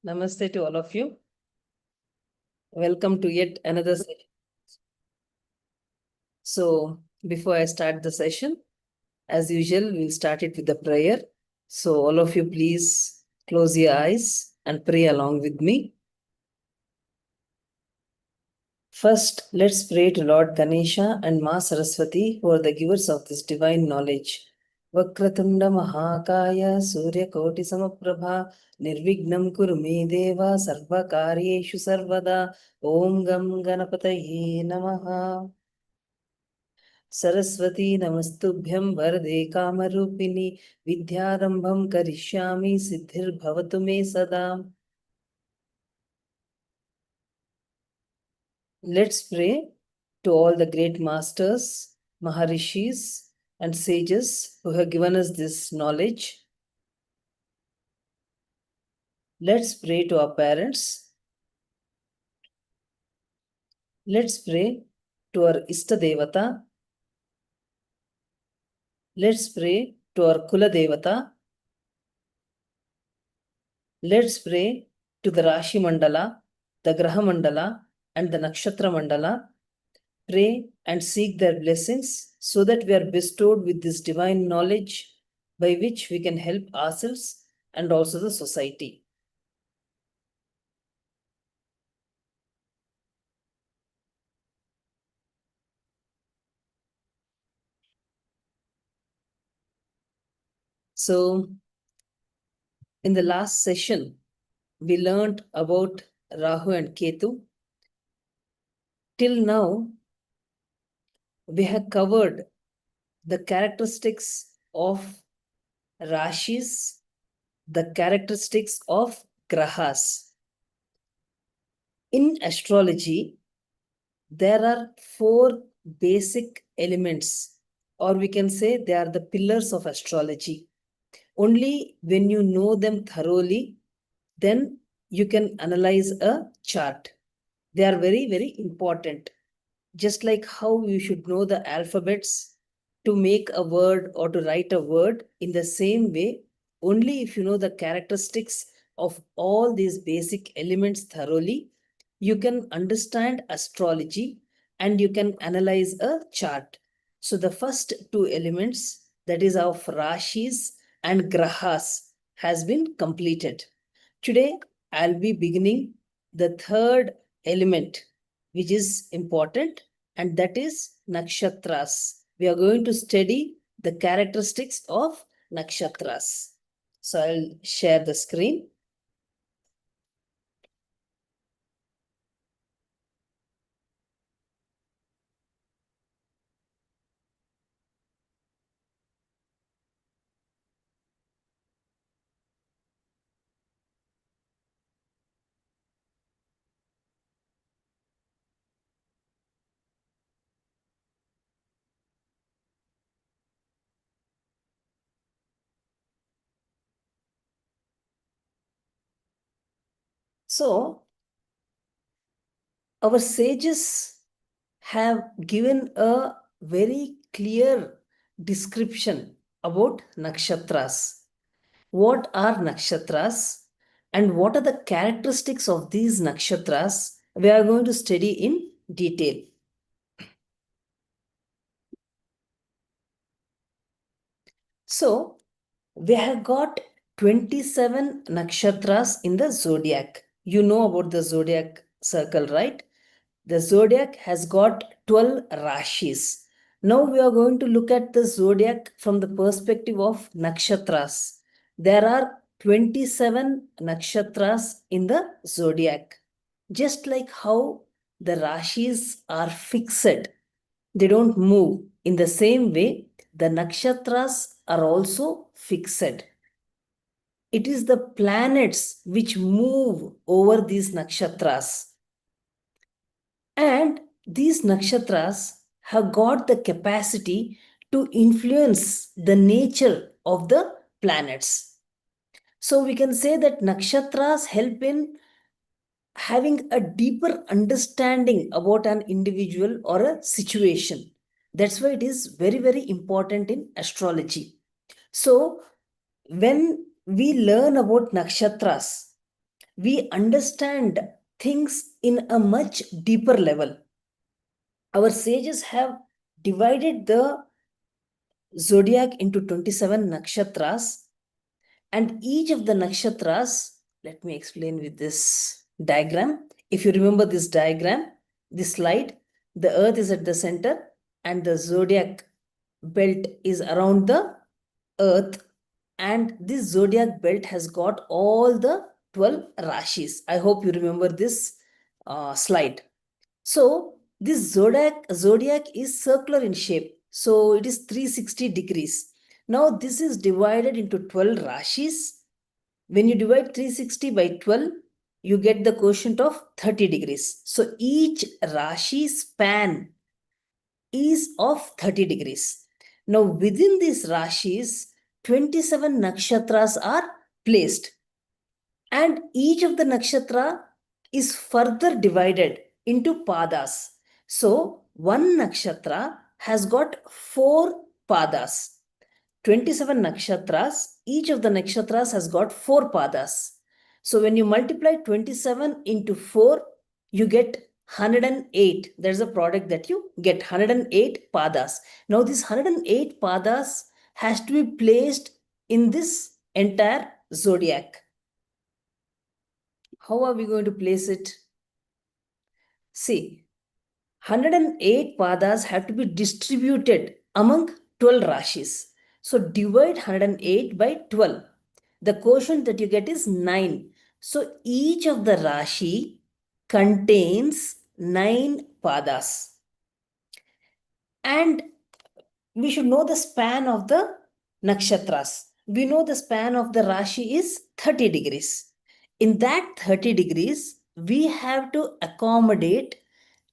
Namaste to all of you. Welcome to yet another session. So, before I start the session, as usual, we'll start it with a prayer. So, all of you, please close your eyes and pray along with me. First, let's pray to Lord Ganesha and Ma Saraswati, who are the givers of this divine knowledge. Vakratunda Mahakaya Surya Koti Samaprabha Nirvignam Kuru Me Deva Sarva Karyeshu Sarvada Om Gam Ganapataye Namaha. Saraswati Namastubhyam Varade Kamarupini Vidyarambham Karishyami Siddhir Bhavatu Me Sada. Let's pray to all the great masters, Maharishis, and sages who have given us this knowledge. Let's pray to our parents. Let's pray to our Ishta Devata. Let's pray to our Kula Devata. Let's pray to the Rashi Mandala, the Graha Mandala, and the Nakshatra Mandala. Pray and seek their blessings so that we are bestowed with this divine knowledge by which we can help ourselves and also the society. So, in the last session, we learned about Rahu and Ketu. Till now, we have covered the characteristics of Rashis, the characteristics of Grahas. In astrology, there are 4 basic elements, or we can say they are the pillars of astrology. Only when you know them thoroughly, then you can analyze a chart. They are very, very important. Just like how you should know the alphabets to make a word or to write a word, in the same way, only if you know the characteristics of all these basic elements thoroughly, you can understand astrology and you can analyze a chart. So the first 2 elements, that is of Rashis and Grahas, has been completed. Today, I'll be beginning the 3rd element, which is important, and that is nakshatras. We are going to study the characteristics of nakshatras. So I'll share the screen. So, our sages have given a very clear description about nakshatras. What are nakshatras and what are the characteristics of these nakshatras? We are going to study in detail. So, we have got 27 nakshatras in the zodiac. You know about the zodiac circle, right? The zodiac has got 12 rashis. Now we are going to look at the zodiac from the perspective of nakshatras. There are 27 nakshatras in the zodiac. Just like how the rashis are fixed, they don't move. In the same way, the nakshatras are also fixed. It is the planets which move over these nakshatras. And these nakshatras have got the capacity to influence the nature of the planets. So we can say that nakshatras help in having a deeper understanding about an individual or a situation. That's why it is very, very important in astrology. So when we learn about nakshatras, we understand things in a much deeper level. Our sages have divided the zodiac into 27 nakshatras, and each of the nakshatras, let me explain with this diagram. If you remember this diagram, this slide, the earth is at the center and the zodiac belt is around the earth, and this zodiac belt has got all the 12 rashis. I hope you remember this slide. So this zodiac is circular in shape. So it is 360 degrees. Now this is divided into 12 rashis. When you divide 360 by 12, you get the quotient of 30 degrees. So each rashi span is of 30 degrees. Now within these rashis, 27 nakshatras are placed, and each of the nakshatra is further divided into padas. So one nakshatra has got 4 padas. 27 nakshatras, each of the nakshatras has got 4 padas. So when you multiply 27 into 4, you get 108. There's a product that you get, 108 padas. Now this 108 padas has to be placed in this entire zodiac. How are we going to place it? See, 108 padas have to be distributed among 12 rashis. So divide 108 by 12. The quotient that you get is 9. So each of the rashi contains 9 padas. And we should know the span of the nakshatras. We know the span of the rashi is 30 degrees. In that 30 degrees, we have to accommodate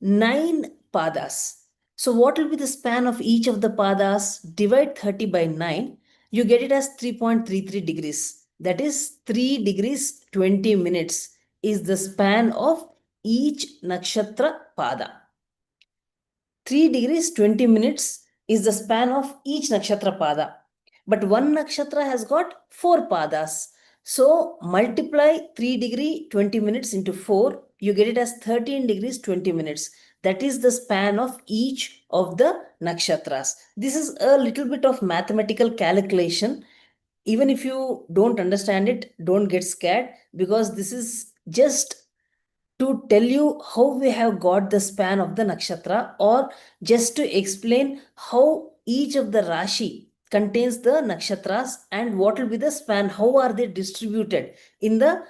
9 padas. So what will be the span of each of the padas? Divide 30 by 9, you get it as 3.33 degrees. That is 3 degrees 20 minutes is the span of each nakshatra pada. 3 degrees 20 minutes is the span of each nakshatra pada. But one nakshatra has got 4 padas. So multiply 3 degree 20 minutes into 4, you get it as 13 degrees 20 minutes. That is the span of each of the nakshatras. This is a little bit of mathematical calculation. Even if you don't understand it, don't get scared, because this is just to tell you how we have got the span of the nakshatra, or just to explain how each of the rashi contains the nakshatras and what will be the span, how are they distributed in the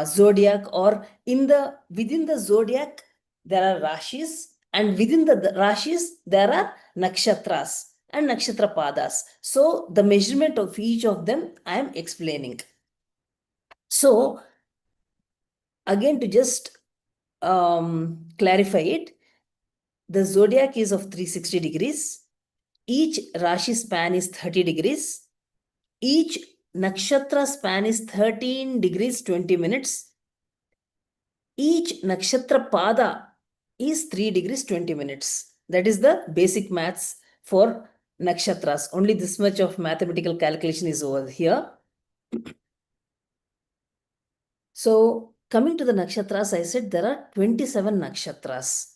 zodiac, or within the zodiac there are rashis, and within the rashis there are nakshatras and nakshatra padas. So the measurement of each of them I am explaining. So again, to just clarify it, the zodiac is of 360 degrees. Each rashi span is 30 degrees. Each nakshatra span is 13 degrees 20 minutes. Each nakshatra pada is 3 degrees 20 minutes. That is the basic maths for nakshatras. Only this much of mathematical calculation is over here. So coming to the nakshatras, I said there are 27 nakshatras.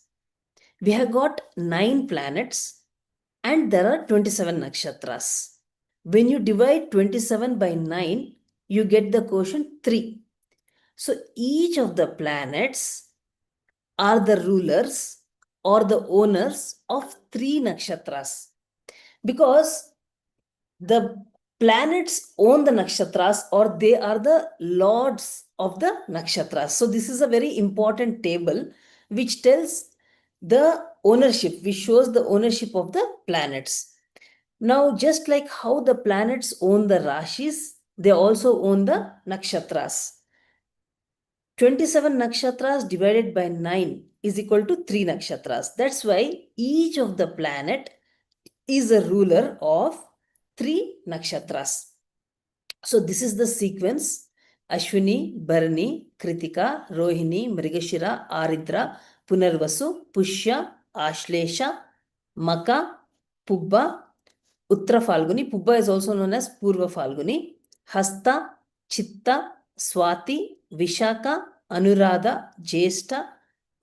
We have got 9 planets and there are 27 nakshatras. When you divide 27 by 9, you get the quotient 3. So each of the planets are the rulers or the owners of 3 nakshatras, because the planets own the nakshatras, or they are the lords of the nakshatras. So this is a very important table which tells the ownership, which shows the ownership of the planets. Now, just like how the planets own the rashis, they also own the nakshatras. 27 nakshatras divided by 9 is equal to 3 nakshatras. That's why each of the planet is a ruler of 3 nakshatras. So this is the sequence: Ashwini, Bharani, Kritika, Rohini, Mrigashira, Aridra, Punarvasu, Pushya, Ashlesha, Maka, Pubba, Uttra Falguni. Pubba is also known as Purva Falguni, Hasta, Chitta, Swati, Vishaka, Anuradha, Jyeshta,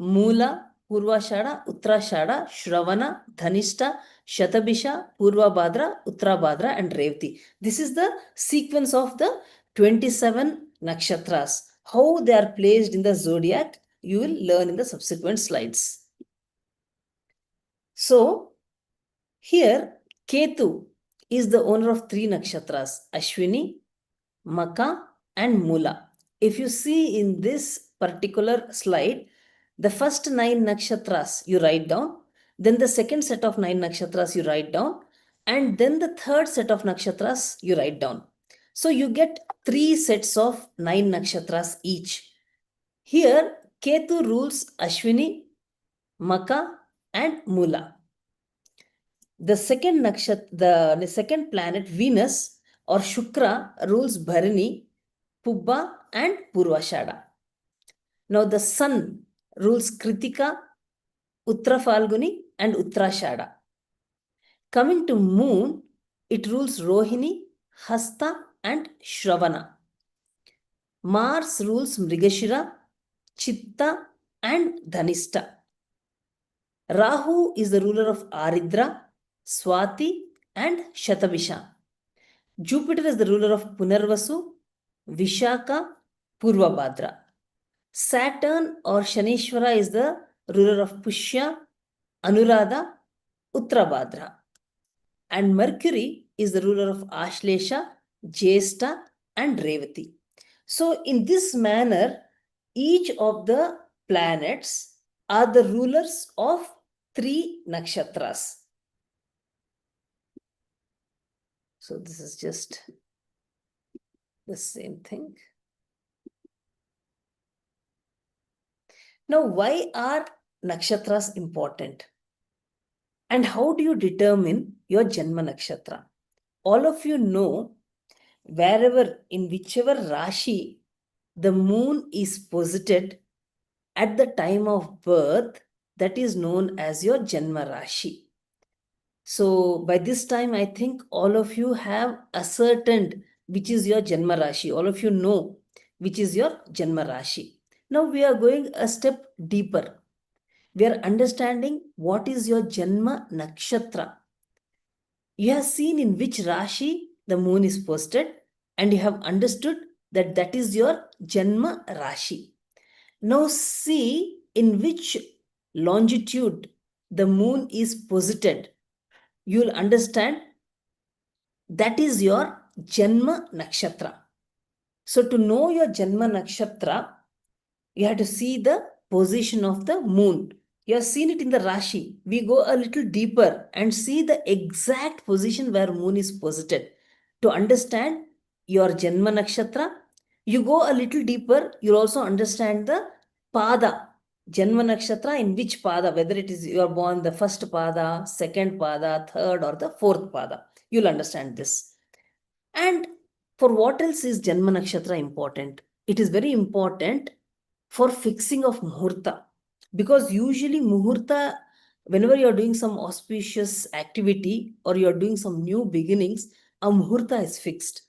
Moola, Purvashada, Uttarashada, Shravana, Dhanishta, Shatabisha, Purvabhadra, Uttarabhadra, and Revati. This is the sequence of the 27 nakshatras. How they are placed in the zodiac, you will learn in the subsequent slides. So, here Ketu is the owner of 3 nakshatras, Ashwini, Maka, and Mula. If you see in this particular slide, the first 9 nakshatras you write down, then the second set of 9 nakshatras you write down, and then the third set of nakshatras you write down. So you get 3 sets of 9 nakshatras each. Here, Ketu rules Ashwini, Maka, and Mula. The second the second planet, Venus or Shukra, rules Bharani, Pubba, and Purvashada. Now the sun rules Kritika, Uttarafalguni, and Uttarashada. Coming to moon, it rules Rohini, Hasta, and Shravana. Mars rules Mrigashira, Chitta, and Dhanista. Rahu is the ruler of Aridra, Swati, and Shatabisha. Jupiter is the ruler of Punarvasu, Vishaka, Purvabhadra. Saturn or Shanishwara is the ruler of Pushya, Anuradha, Uttarabhadra. And Mercury is the ruler of Ashlesha, Jyeshta, and Revati. So in this manner, each of the planets are the rulers of 3 nakshatras. So this is just the same thing. Now, why are nakshatras important? And how do you determine your Janma nakshatra? All of you know, wherever, in whichever Rashi the moon is posited at the time of birth, that is known as your Janma Rashi. So by this time, I think all of you have ascertained which is your Janma Rashi. All of you know which is your Janma Rashi. Now we are going a step deeper. We are understanding what is your Janma Nakshatra. You have seen in which Rashi the moon is posted, and you have understood that that is your Janma Rashi. Now see in which longitude the moon is posited. You will understand that is your Janma Nakshatra. So to know your Janma Nakshatra, you have to see the position of the moon. You have seen it in the Rashi. We go a little deeper and see the exact position where moon is posited. To understand your Janma Nakshatra, you go a little deeper, you'll also understand the Pada. Janma Nakshatra, in which Pada, whether it is you are born the first Pada, second Pada, third, or the fourth Pada. You'll understand this. And for what else is Janma Nakshatra important? It is very important for fixing of Muhurta. Because usually Muhurta, whenever you are doing some auspicious activity or you are doing some new beginnings, a Muhurta is fixed.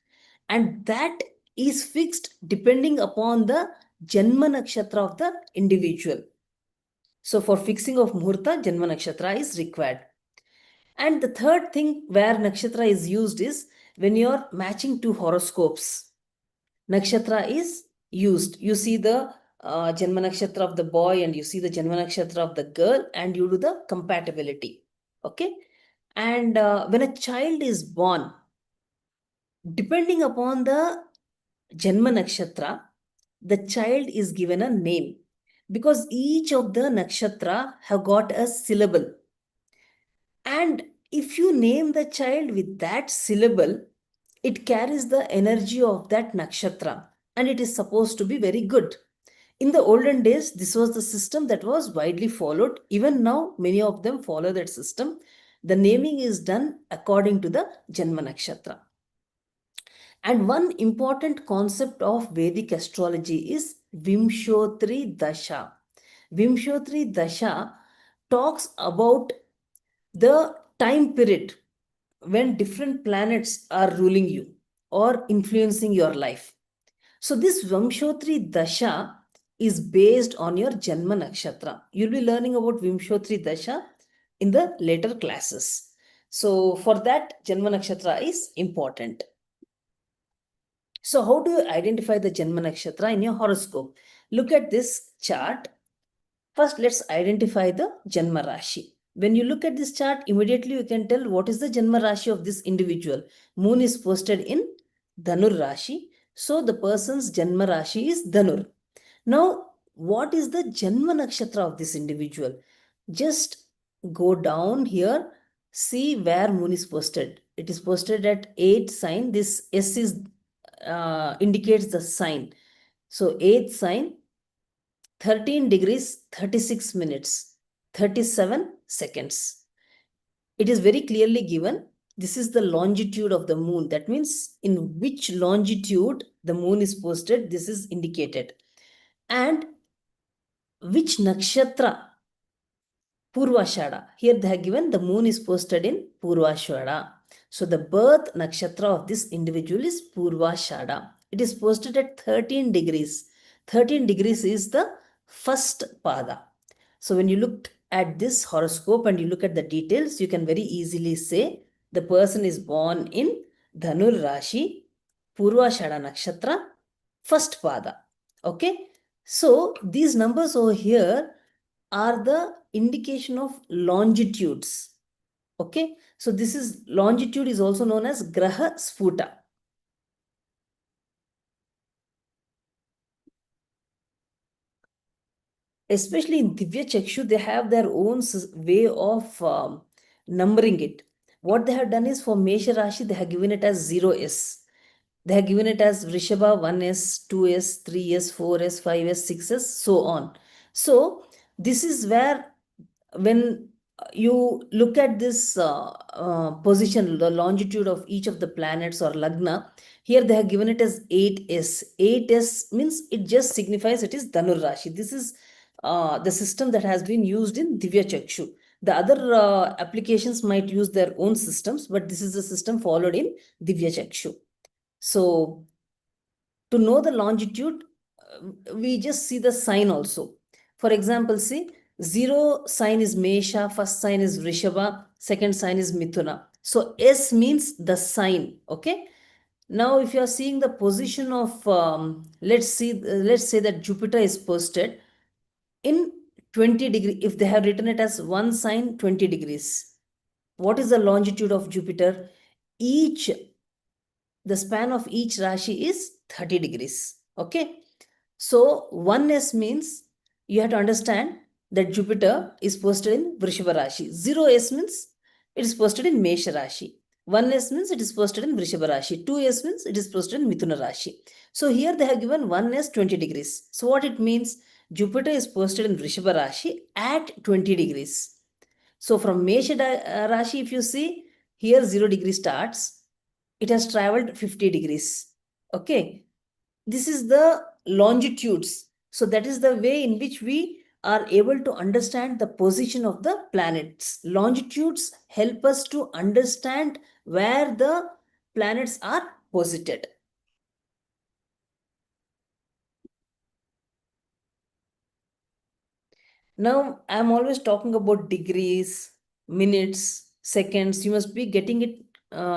And that is fixed depending upon the Janma Nakshatra of the individual. So for fixing of Muhurta, Janma Nakshatra is required. And the third thing where Nakshatra is used is when you are matching two horoscopes. Nakshatra is used. You see the Janma Nakshatra of the boy and you see the Janma Nakshatra of the girl, and you do the compatibility. Okay. And when a child is born, depending upon the Janma Nakshatra, the child is given a name, because each of the nakshatra have got a syllable. And if you name the child with that syllable, it carries the energy of that nakshatra, and it is supposed to be very good. In the olden days, this was the system that was widely followed. Even now, many of them follow that system. The naming is done according to the Janma Nakshatra. And one important concept of Vedic astrology is Vimshotri Dasha. Vimshotri Dasha talks about the time period when different planets are ruling you or influencing your life. So this Vamshotri Dasha is based on your Janma Nakshatra. You'll be learning about Vimshotri Dasha in the later classes. So for that, Janma Nakshatra is important. So how do you identify the Janma Nakshatra in your horoscope? Look at this chart. First, let's identify the Janma Rashi. When you look at this chart, immediately you can tell what is the Janma Rashi of this individual. Moon is posted in Dhanur Rashi. So the person's Janma Rashi is Dhanur. Now, what is the Janma Nakshatra of this individual? Just go down here, see where Moon is posted. It is posted at 8th sign. This S is indicates the sign. So 8th sign, 13 degrees, 36 minutes, 37 seconds. It is very clearly given. This is the longitude of the moon. That means in which longitude the moon is posted, this is indicated. And which nakshatra? Purvashada. Here they have given the moon is posted in Purvashada. So the birth nakshatra of this individual is Purvashada. It is posted at 13 degrees. 13 degrees is the first pada. So when you look at this horoscope and you look at the details, you can very easily say the person is born in Dhanur Rashi, Purvashada nakshatra, first pada. Okay. So these numbers over here are the indication of longitudes. Okay. So this is longitude is also known as Graha Sputa. Especially in Divya Chakshu, they have their own way of numbering it. What they have done is for Mesha Rashi, they have given it as 0S. They have given it as Vrishabha 1S, 2S, 3S, 4S, 5S, 6S, so on. So this is where when you look at this position, the longitude of each of the planets or lagna, here they have given it as 8S. 8S means it just signifies it is Dhanur Rashi. This is the system that has been used in Divya Chakshu. The other applications might use their own systems, but this is the system followed in Divya Chakshu. So to know the longitude, we just see the sign also. For example, see, 0 sign is Mesha, first sign is Vrishabha, second sign is Mithuna. So S means the sign, okay? Now, if you are seeing the position of, let's say that Jupiter is posted in 20 degree, if they have written it as one sign, 20 degrees. What is the longitude of Jupiter? The span of each Rashi is 30 degrees. Okay. So 1S means you have to understand that Jupiter is posted in Vrishabha Rashi. 0S means it is posted in Mesha Rashi. 1S means it is posted in Vrishabha Rashi. 2S means it is posted in Mithuna Rashi. So here they have given 1S 20 degrees. So what it means? Jupiter is posted in Vrishabha Rashi at 20 degrees. So from Mesha Rashi, if you see, here 0 degree starts. It has traveled 50 degrees. Okay. This is the longitudes. So that is the way in which we are able to understand the position of the planets. Longitudes help us to understand where the planets are posited. Now, I'm always talking about degrees, minutes, seconds. You must be getting it,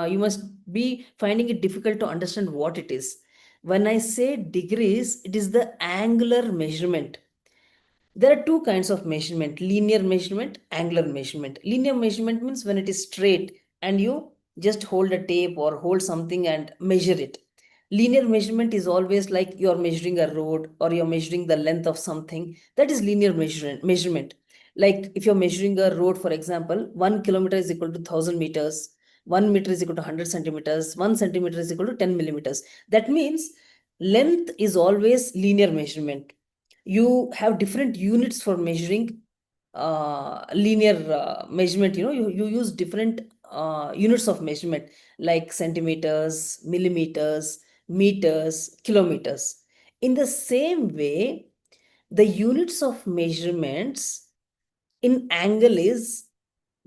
you must be finding it difficult to understand what it is. When I say degrees, it is the angular measurement. There are two kinds of measurement, linear measurement, angular measurement. Linear measurement means when it is straight and you just hold a tape or hold something and measure it. Linear measurement is always like you're measuring a road or you're measuring the length of something. That is linear measurement. Like if you're measuring a road, for example, 1 kilometer is equal to 1,000 meters, 1 meter is equal to 100 centimeters, 1 centimeter is equal to 10 millimeters. That means length is always linear measurement. You have different units for measuring linear measurement. You use different units of measurement like centimeters, millimeters, meters, kilometers. In the same way, the units of measurements in angle is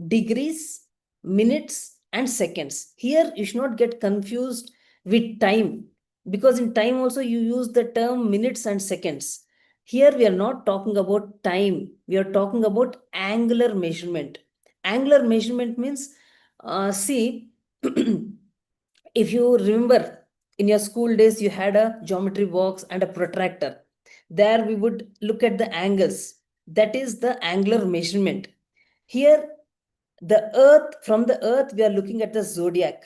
degrees, minutes, and seconds. Here, you should not get confused with time. Because in time also you use the term minutes and seconds. Here we are not talking about time, we are talking about angular measurement. Angular measurement means, see, if you remember in your school days, you had a geometry box and a protractor. There we would look at the angles. That is the angular measurement. Here, from the earth, we are looking at the zodiac.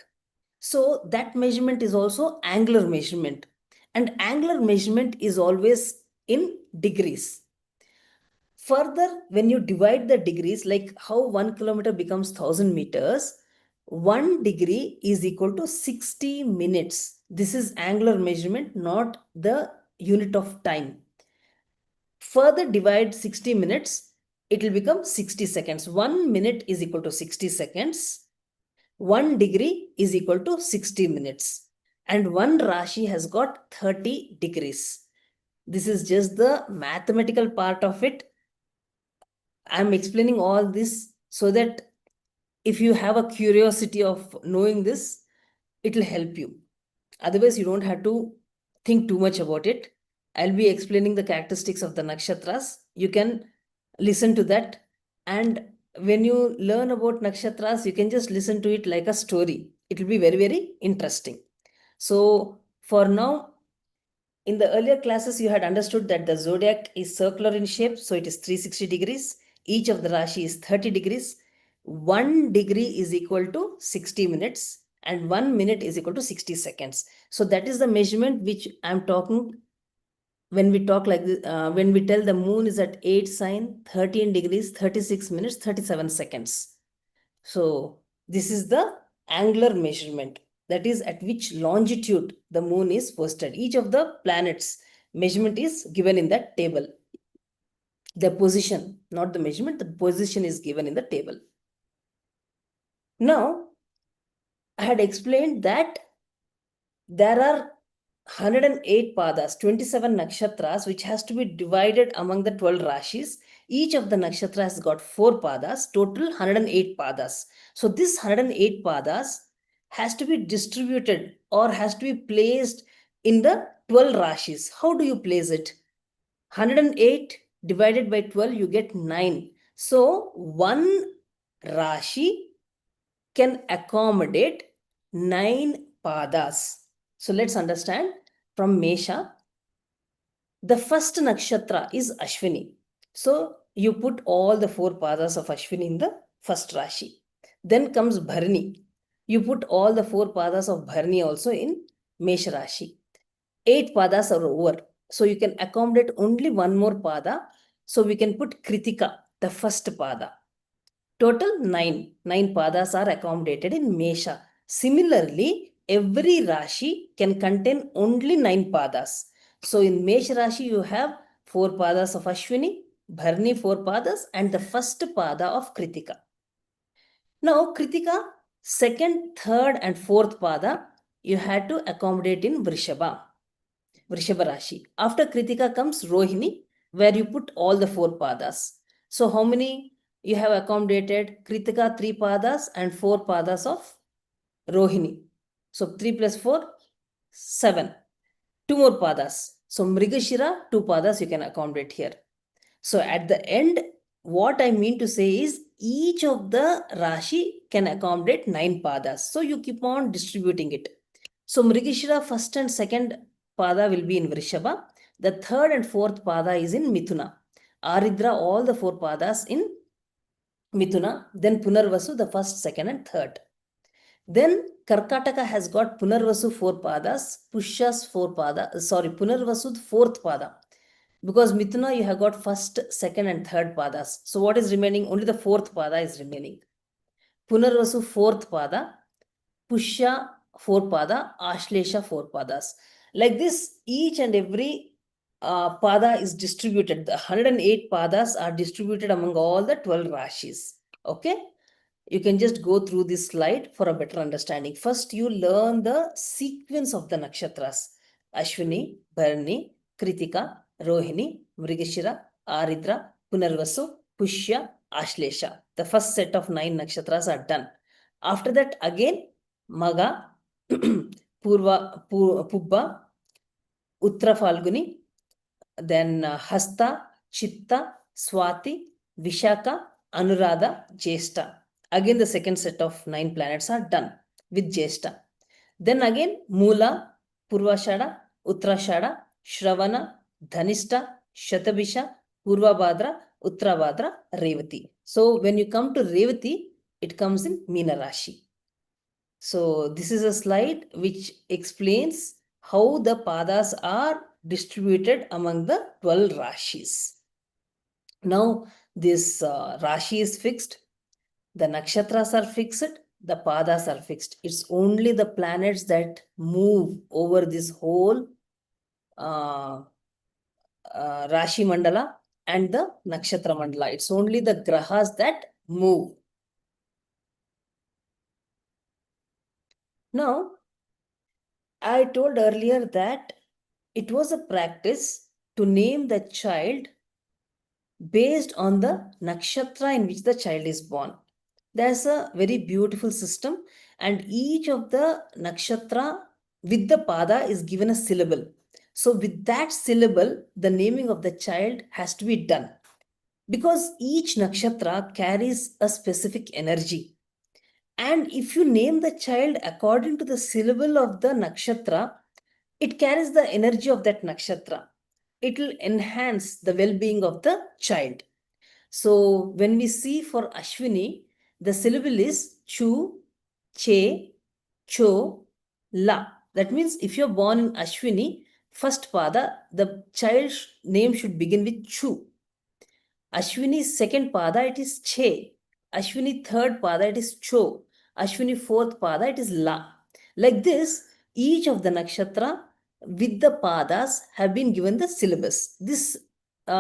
So that measurement is also angular measurement. And angular measurement is always in degrees. Further, when you divide the degrees, like how 1 kilometer becomes 1,000 meters, 1 degree is equal to 60 minutes. This is angular measurement, not the unit of time. Further divide 60 minutes, it will become 60 seconds. 1 minute is equal to 60 seconds. 1 degree is equal to 60 minutes. And one Rashi has got 30 degrees. This is just the mathematical part of it. I'm explaining all this so that if you have a curiosity of knowing this, it will help you. Otherwise, you don't have to think too much about it. I'll be explaining the characteristics of the nakshatras. You can listen to that. And when you learn about nakshatras, you can just listen to it like a story. It will be very, very interesting. So for now, in the earlier classes, you had understood that the zodiac is circular in shape, so it is 360 degrees. Each of the Rashi is 30 degrees. 1 degree is equal to 60 minutes and 1 minute is equal to 60 seconds. So that is the measurement which I'm talking when we talk like this, when we tell the moon is at 8 sign, 13 degrees, 36 minutes, 37 seconds. So this is the angular measurement, that is at which longitude the moon is posted. Each of the planets measurement is given in that table. The position, not the measurement, the position is given in the table. Now, I had explained that there are 108 padas, 27 nakshatras, which has to be divided among the 12 rashis. Each of the nakshatra has got 4 padas, total 108 padas. So this 108 padas has to be distributed or has to be placed in the 12 rashis. How do you place it? 108 divided by 12, you get 9. So one rashi can accommodate 9 padas. So let's understand from Mesha. The first nakshatra is Ashwini. So you put all the 4 padas of Ashwini in the first Rashi. Then comes Bharani. You put all the 4 padas of Bharani also in Mesh Rashi. 8 padas are over. So you can accommodate only one more pada. So we can put Kritika, the first pada. Total 9. 9 padas are accommodated in Mesha. Similarly, every Rashi can contain only 9 padas. So in Mesh Rashi, you have 4 padas of Ashwini, Bharani 4 padas, and the first pada of Kritika. Now, Kritika, second, third, and fourth pada, you had to accommodate in Vrishabha Rashi. After Kritika comes Rohini, where you put all the 4 padas. So how many you have accommodated? Kritika 3 padas and 4 padas of Rohini. So 3 plus 4, 7. 2 more padas. So Mrigashira, 2 padas you can accommodate here. So at the end, what I mean to say is each of the Rashi can accommodate 9 padas. So you keep on distributing it. So Mrigashira first and second pada will be in Vrishabha. The third and fourth pada is in Mithuna. Aridra, all the 4 padas in Mithuna. Then Punarvasu, the first, second, and third. Then Karkataka has got Punarvasu 4 padas, Pushya's 4 pada, Punarvasu 4th pada. Because Mithuna, you have got first, second, and third padas. So what is remaining? Only the 4th pada is remaining. Punarvasu 4th pada, Pushya 4 pada, Ashlesha 4 padas. Like this, each and every pada is distributed. The 108 padas are distributed among all the 12 rashis. Okay. You can just go through this slide for a better understanding. First, you learn the sequence of the nakshatras. Ashwini, Bharani, Kritika, Rohini, Mrigashira, Aridra, Punarvasu, Pushya, Ashlesha. The first set of 9 nakshatras are done. After that, again, Maga, Pubba, Uttara Falguni, then Hasta, Chitta, Swati, Vishaka, Anuradha, Jyeshta. Again, the second set of 9 planets are done with Jyeshta. Then again, Mula, Purvashada, Uttarashada, Shravana, Dhanishta, Shatabisha, Purvabhadra, Uttarabhadra, Revati. So when you come to Revati, it comes in Meena Rashi. So this is a slide which explains how the padas are distributed among the 12 rashis. Now this rashi is fixed, the nakshatras are fixed, the padas are fixed. It's only the planets that move over this whole Rashi Mandala and the Nakshatra Mandala. It's only the grahas that move. Now, I told earlier that it was a practice to name the child based on the nakshatra in which the child is born. There's a very beautiful system, and each of the nakshatra with the pada is given a syllable. So with that syllable, the naming of the child has to be done. Because each nakshatra carries a specific energy. And if you name the child according to the syllable of the nakshatra, it carries the energy of that nakshatra. It will enhance the well-being of the child. So when we see for Ashwini, the syllable is chu, che, cho, la. That means if you're born in Ashwini, first pada, the child's name should begin with chu. Ashwini's second pada, it is che. Ashwini third pada, it is cho. Ashwini fourth pada, it is la. Like this, each of the nakshatra with the padas have been given the syllabus. This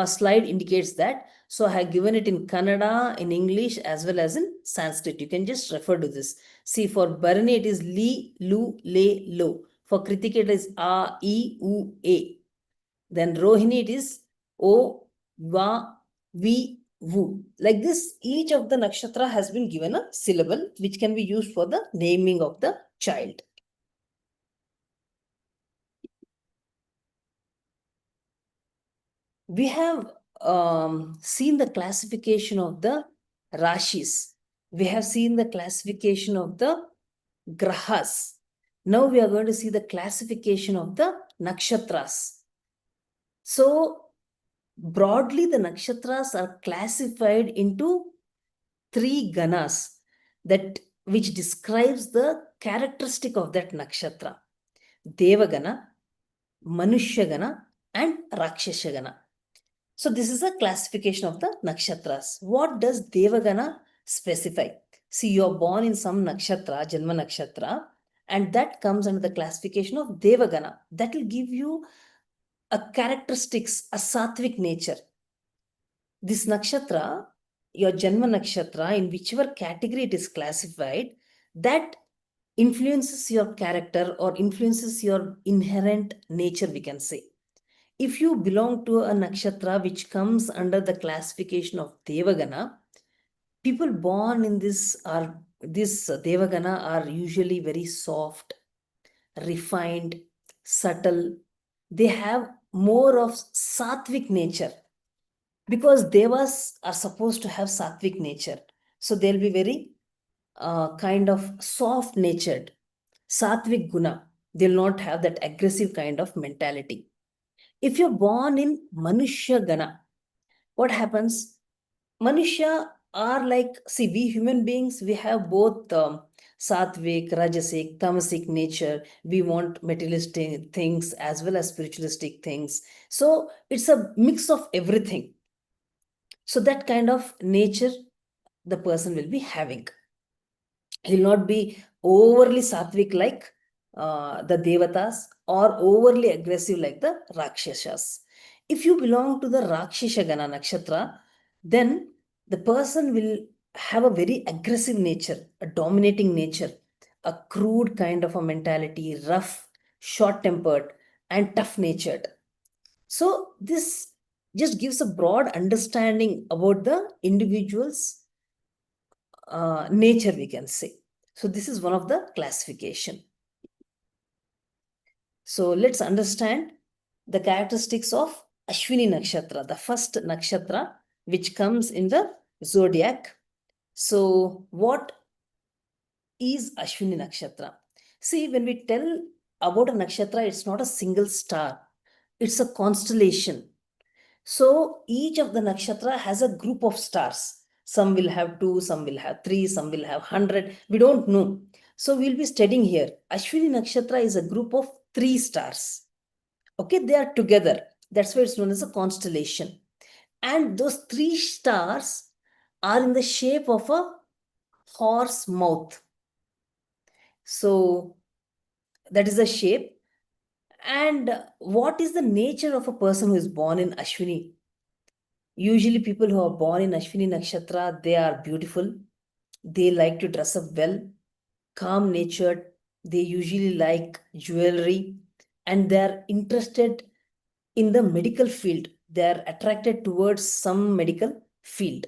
slide indicates that. So I have given it in Kannada, in English, as well as in Sanskrit. You can just refer to this. See, for Bharani, it is li, lu, le, lo. For Kritika, it is a, e, u, a. Then Rohini, it is o, va, vi, vu. Like this, each of the nakshatra has been given a syllable which can be used for the naming of the child. We have seen the classification of the rashis. We have seen the classification of the grahas. Now we are going to see the classification of the nakshatras. So broadly, the nakshatras are classified into 3 ganas that which describes the characteristic of that nakshatra: Devagana, Manushya and Rakshasa. So this is a classification of the nakshatras. What does Devagana specify? See, you are born in some nakshatra, Janma nakshatra, and that comes under the classification of Devagana. That will give you a characteristics, a sattvic nature. This nakshatra, your Janma nakshatra, in whichever category it is classified, that influences your character or influences your inherent nature, we can say. If you belong to a nakshatra which comes under the classification of Devagana, people born in this Devagana are usually very soft, refined, subtle. They have more of sattvic nature because devas are supposed to have sattvic nature. So they'll be very kind of soft natured, sattvic guna. They'll not have that aggressive kind of mentality. If you're born in Manushya Gana, what happens? Manushya are like, see, we human beings, we have both sattvic, rajasic, tamasic nature. We want materialistic things as well as spiritualistic things. So it's a mix of everything. So that kind of nature the person will be having. He will not be overly sattvic like the devatas or overly aggressive like the rakshasas. If you belong to the Rakshasa Gana Nakshatra, then the person will have a very aggressive nature, a dominating nature, a crude kind of a mentality, rough, short-tempered, and tough-natured. So this just gives a broad understanding about the individual's nature, we can say. So this is one of the classification. So let's understand the characteristics of Ashwini Nakshatra, the first nakshatra which comes in the zodiac. So, what is Ashwini Nakshatra? See, when we tell about a nakshatra, it's not a single star, it's a constellation. So, each of the nakshatra has a group of stars. Some will have two, some will have three, some will have 100. We don't know. So, we'll be studying here. Ashwini Nakshatra is a group of three stars. Okay, they are together. That's why it's known as a constellation. And those three stars are in the shape of a horse mouth. So that is the shape. And what is the nature of a person who is born in Ashwini? Usually people who are born in Ashwini Nakshatra, they are beautiful. They like to dress up well, calm natured. They usually like jewelry and they're interested in the medical field. They're attracted towards some medical field.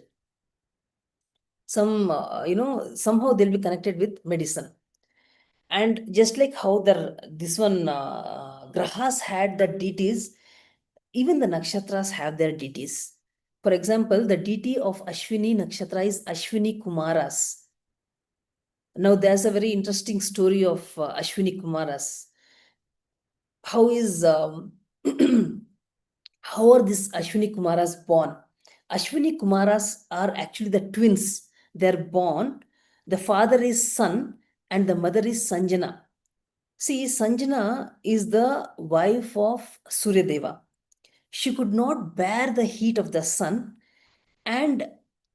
Somehow they'll be connected with medicine. And just like how this one grahas had the deities, even the nakshatras have their deities. For example, the deity of Ashwini Nakshatra is Ashwini Kumaras. Now, there's a very interesting story of Ashwini Kumaras. How is how are these Ashwini Kumaras born? Ashwini Kumaras are actually the twins. They're born. The father is Sun and the mother is Sanjana. See, Sanjana is the wife of Suryadeva. She could not bear the heat of the sun and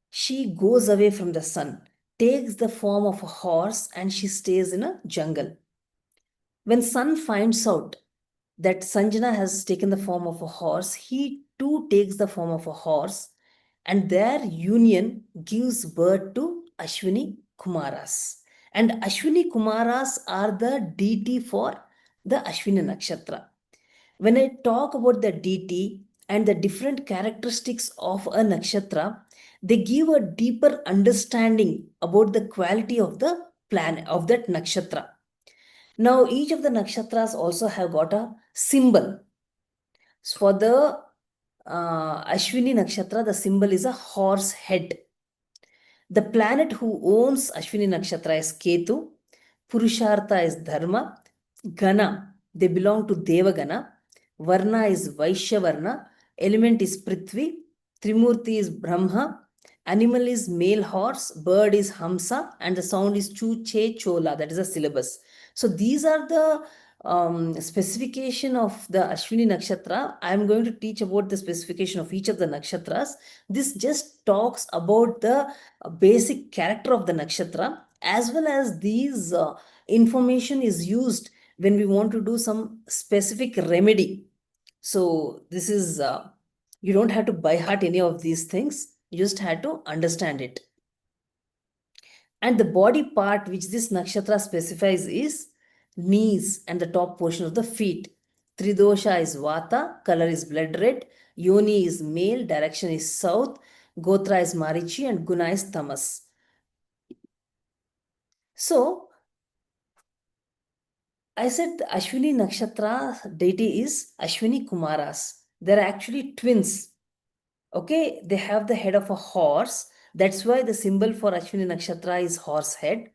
she goes away from the sun, takes the form of a horse and she stays in a jungle. When Sun finds out that Sanjana has taken the form of a horse, he too takes the form of a horse and their union gives birth to Ashwini Kumaras. And Ashwini Kumaras are the deity for the Ashwini Nakshatra. When I talk about the deity and the different characteristics of a nakshatra, they give a deeper understanding about the quality of the planet of that nakshatra. Now, each of the nakshatras also have got a symbol. So for the Ashwini nakshatra, the symbol is a horse head. The planet who owns Ashwini nakshatra is Ketu, Purushartha is Dharma, Gana, they belong to Devagana, Varna is Vaishya Varna, element is Prithvi, Trimurti is Brahma, animal is male horse, bird is Hamsa, and the sound is Chu Che Chola, that is a syllabus. So these are the specification of the Ashwini Nakshatra. I am going to teach about the specification of each of the nakshatras. This just talks about the basic character of the nakshatra, as well as these information is used when we want to do some specific remedy. So this is, you don't have to by heart any of these things. You just have to understand it. And the body part which this nakshatra specifies is knees and the top portion of the feet. Tridosha is Vata, color is blood red, Yoni is male, direction is south, Gotra is Marichi, and Guna is Tamas. So, I said the Ashwini Nakshatra deity is Ashwini Kumaras. They're actually twins. Okay, they have the head of a horse. That's why the symbol for Ashwini Nakshatra is horse head.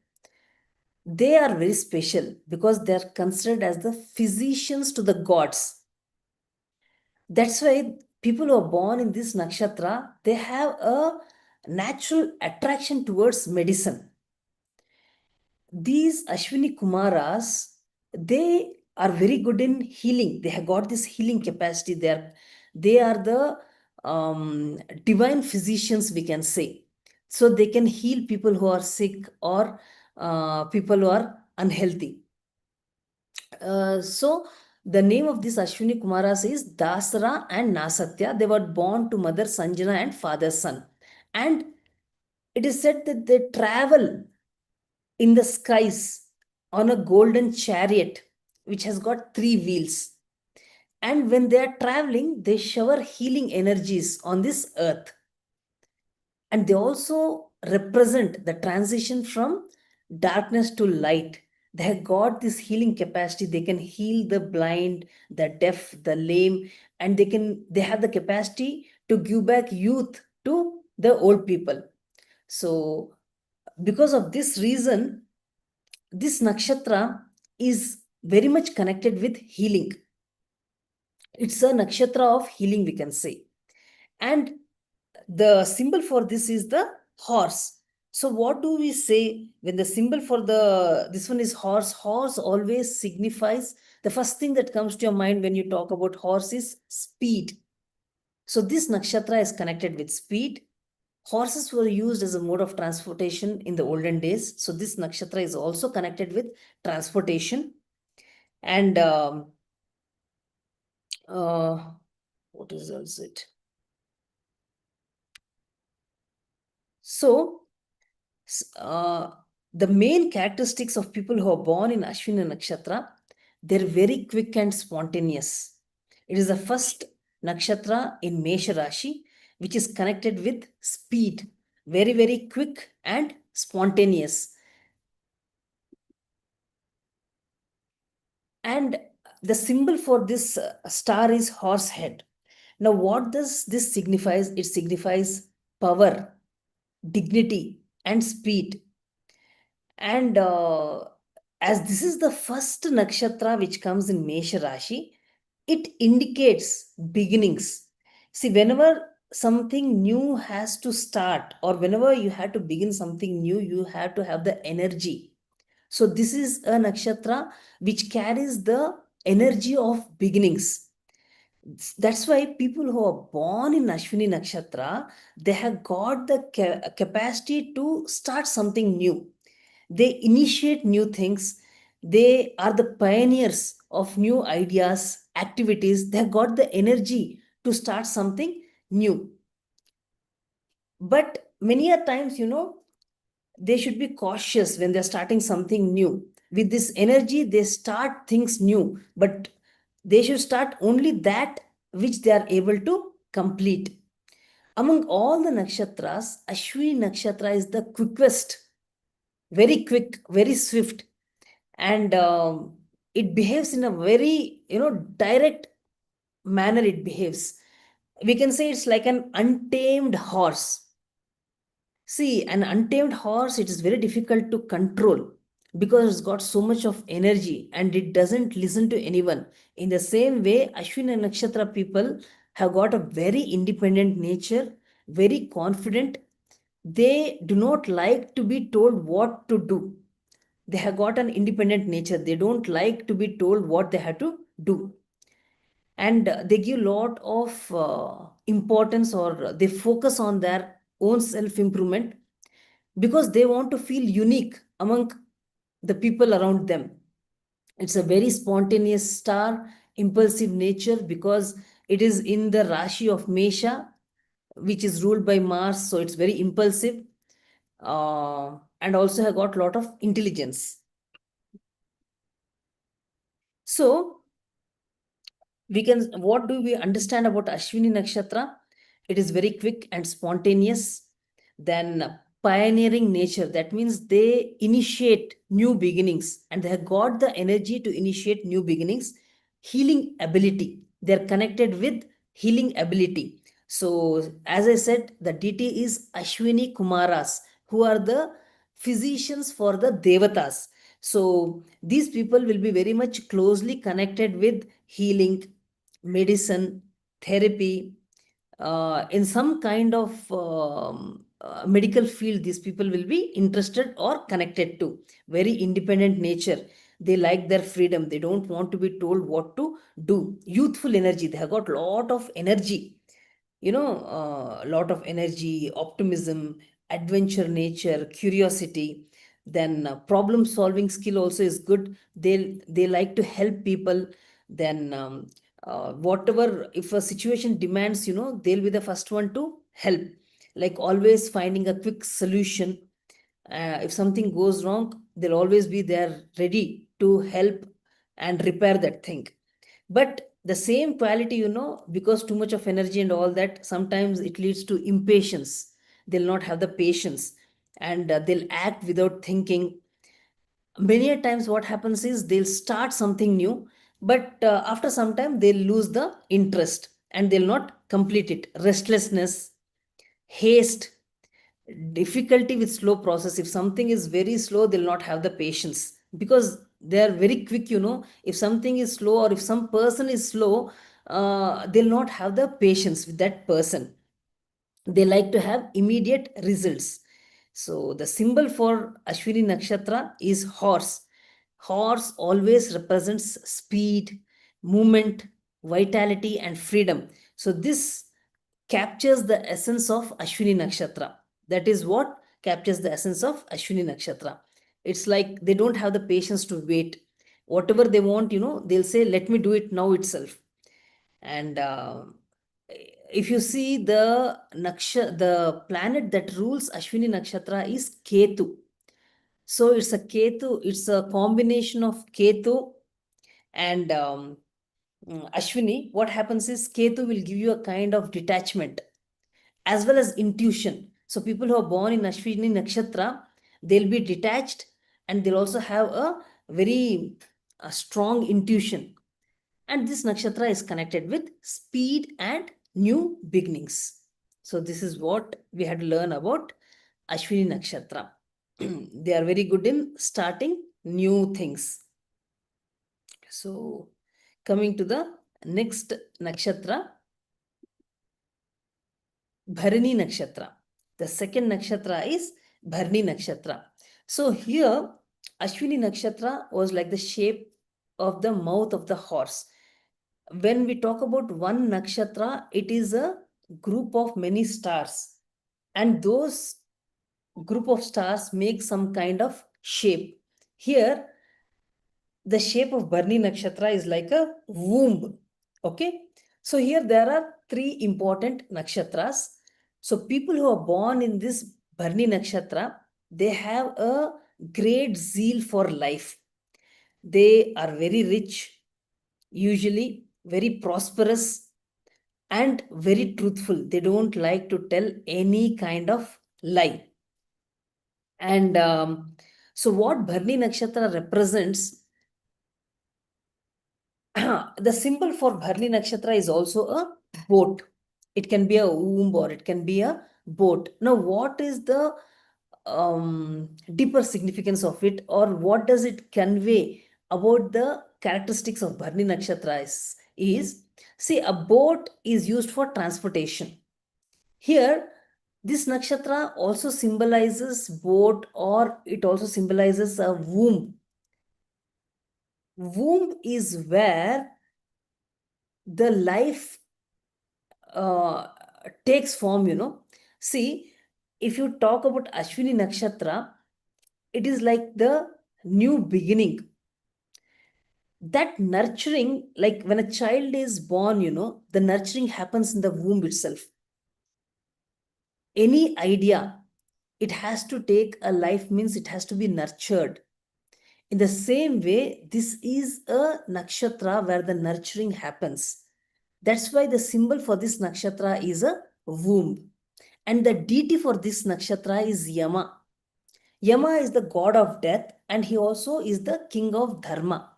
They are very special because they are considered as the physicians to the gods. That's why people who are born in this nakshatra, they have a natural attraction towards medicine. These Ashwini Kumaras, they are very good in healing. They have got this healing capacity. They are the divine physicians, we can say. So they can heal people who are sick or people who are unhealthy. So the name of these Ashwini Kumaras is Dasara and Nasatya. They were born to mother Sanjana and father Sun. And it is said that they travel in the skies on a golden chariot which has got three wheels. And when they are traveling, they shower healing energies on this earth. And they also represent the transition from darkness to light. They have got this healing capacity. They can heal the blind, the deaf, the lame, and they have the capacity to give back youth to the old people. So because of this reason, this nakshatra is very much connected with healing. It's a nakshatra of healing, we can say. And the symbol for this is the horse. So what do we say when the symbol for this one is horse? Horse always signifies, the first thing that comes to your mind when you talk about horse is speed. So this nakshatra is connected with speed. Horses were used as a mode of transportation in the olden days. So this nakshatra is also connected with transportation. And what is else it? So the main characteristics of people who are born in Ashwini Nakshatra, they're very quick and spontaneous. It is the first nakshatra in Mesha Rashi, which is connected with speed, very, very quick and spontaneous. And the symbol for this star is horse head. Now, what does this signifies? It signifies power, dignity, and speed. And as this is the first nakshatra which comes in Mesha Rashi, it indicates beginnings. See, whenever something new has to start, or whenever you have to begin something new, you have to have the energy. So this is a nakshatra which carries the energy of beginnings. That's why people who are born in Ashwini Nakshatra, they have got the capacity to start something new. They initiate new things. They are the pioneers of new ideas, activities. They have got the energy to start something new. But many a times, they should be cautious when they're starting something new. With this energy, they start things new, but they should start only that which they are able to complete. Among all the nakshatras, Ashwini nakshatra is the quickest, very quick, very swift, and it behaves in a very, direct manner. It behaves. We can say it's like an untamed horse. See, an untamed horse, it is very difficult to control because it's got so much of energy and it doesn't listen to anyone. In the same way, Ashwini and Nakshatra people have got a very independent nature, very confident. They do not like to be told what to do. They have got an independent nature. They don't like to be told what they have to do. And they give lot of importance, or they focus on their own self improvement because they want to feel unique among the people around them. It's a very spontaneous star, impulsive nature, because it is in the Rashi of Mesha, which is ruled by Mars. So it's very impulsive, and also have got a lot of intelligence. So what do we understand about Ashwini Nakshatra? It is very quick and spontaneous. Then pioneering nature, that means they initiate new beginnings and they have got the energy to initiate new beginnings. Healing ability, they're connected with healing ability. So as I said, the deity is Ashwini Kumaras, who are the physicians for the devatas. So these people will be very much closely connected with healing, medicine, therapy, in some kind of medical field. These people will be interested or connected to. Very independent nature. They like their freedom. They don't want to be told what to do. Youthful energy. They have got lot of energy. Lot of energy, optimism, adventure nature, curiosity. Then problem solving skill also is good. They like to help people. Then whatever, if a situation demands, they'll be the first one to help, like always finding a quick solution. If something goes wrong, they'll always be there ready to help and repair that thing. But the same quality, because too much of energy and all that, sometimes it leads to impatience. They'll not have the patience, and they'll act without thinking. Many a times what happens is they'll start something new, but after some time they'll lose the interest and they'll not complete it. Restlessness, haste, difficulty with slow process. If something is very slow, they'll not have the patience because they are very quick. If something is slow or if some person is slow, they'll not have the patience with that person. They like to have immediate results. So the symbol for Ashwini Nakshatra is horse. Horse always represents speed, movement, vitality, and freedom. So this captures the essence of Ashwini Nakshatra. That is what captures the essence of Ashwini Nakshatra. It's like they don't have the patience to wait. Whatever they want, they'll say, let me do it now itself. And if you see the planet that rules Ashwini Nakshatra is Ketu. So it's a Ketu, it's a combination of Ketu and Ashwini. What happens is Ketu will give you a kind of detachment as well as intuition. So people who are born in Ashwini Nakshatra, they'll be detached and they'll also have a very strong intuition. And this nakshatra is connected with speed and new beginnings. So this is what we had to learn about Ashwini Nakshatra. They are very good in starting new things. So coming to the next nakshatra, Bharani Nakshatra. The second nakshatra is Bharani Nakshatra. So here, Ashwini Nakshatra was like the shape of the mouth of the horse. When we talk about one nakshatra, it is a group of many stars. And those group of stars make some kind of shape. Here, the shape of Bharani Nakshatra is like a womb. Okay. So here there are three important nakshatras. So people who are born in this Bharani Nakshatra, they have a great zeal for life. They are very rich, usually very prosperous and very truthful. They don't like to tell any kind of lie. And so what Bharani Nakshatra represents, the symbol for Bharani Nakshatra is also a boat. It can be a womb or it can be a boat. Now, what is the deeper significance of it, or what does it convey about the characteristics of Bharani Nakshatra is see, a boat is used for transportation. Here, this nakshatra also symbolizes boat, or it also symbolizes a womb. Womb is where the life takes form. See, if you talk about Ashwini Nakshatra, it is like the new beginning. That nurturing, like when a child is born, the nurturing happens in the womb itself. Any idea, it has to take a life, means it has to be nurtured. In the same way, this is a nakshatra where the nurturing happens. That's why the symbol for this nakshatra is a womb. And the deity for this nakshatra is Yama. Yama is the god of death and he also is the king of dharma.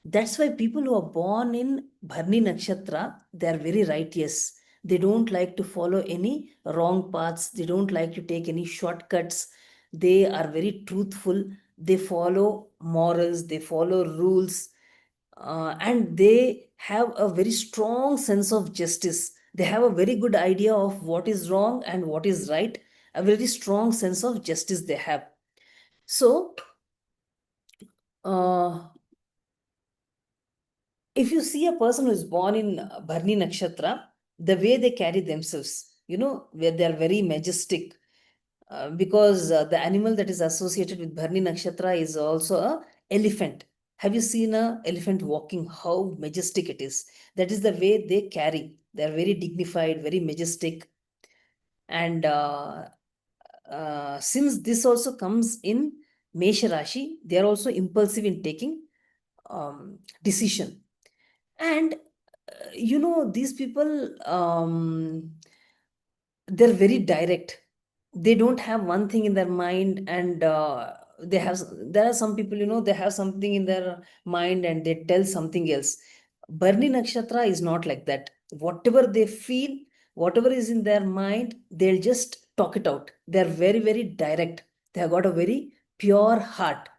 That's why people who are born in Bharani Nakshatra, they are very righteous. They don't like to follow any wrong paths. They don't like to take any shortcuts. They are very truthful. They follow morals. They follow rules. And they have a very strong sense of justice. They have a very good idea of what is wrong and what is right. A very strong sense of justice they have. So, uh, if you see a person who is born in Bharani Nakshatra, the way they carry themselves, where they are very majestic, because the animal that is associated with Bharani Nakshatra is also a elephant. Have you seen a elephant walking? How majestic it is. That is the way they carry. They are very dignified, very majestic. And since this also comes in Mesha Rashi, they are also impulsive in taking decision. And these people, they're very direct. They don't have one thing in their mind and they have, there are some people, they have something in their mind and they tell something else. Bharani Nakshatra is not like that. Whatever they feel, whatever is in their mind, they'll just talk it out. They're very, very direct. They have got a very pure heart.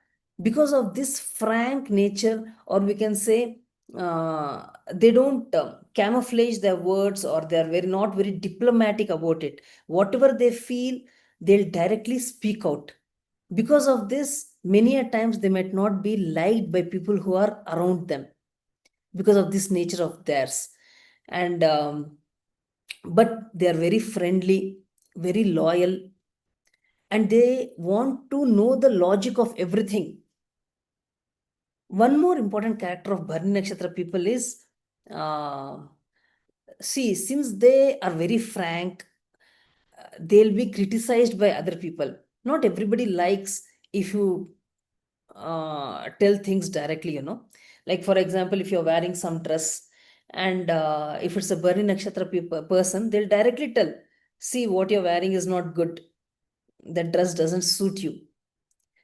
Because of this frank nature, or we can say, they don't camouflage their words, or they're very not very diplomatic about it. Whatever they feel, they'll directly speak out. Because of this, many a times they might not be liked by people who are around them, because of this nature of theirs. And but they are very friendly, very loyal, and they want to know the logic of everything. One more important character of Bharani Nakshatra people is, uh, see, since they are very frank, they'll be criticized by other people. Not everybody likes if you tell things directly, Like, for example, if you're wearing some dress, and if it's a Bharani Nakshatra person, they'll directly tell, see, what you're wearing is not good. That dress doesn't suit you.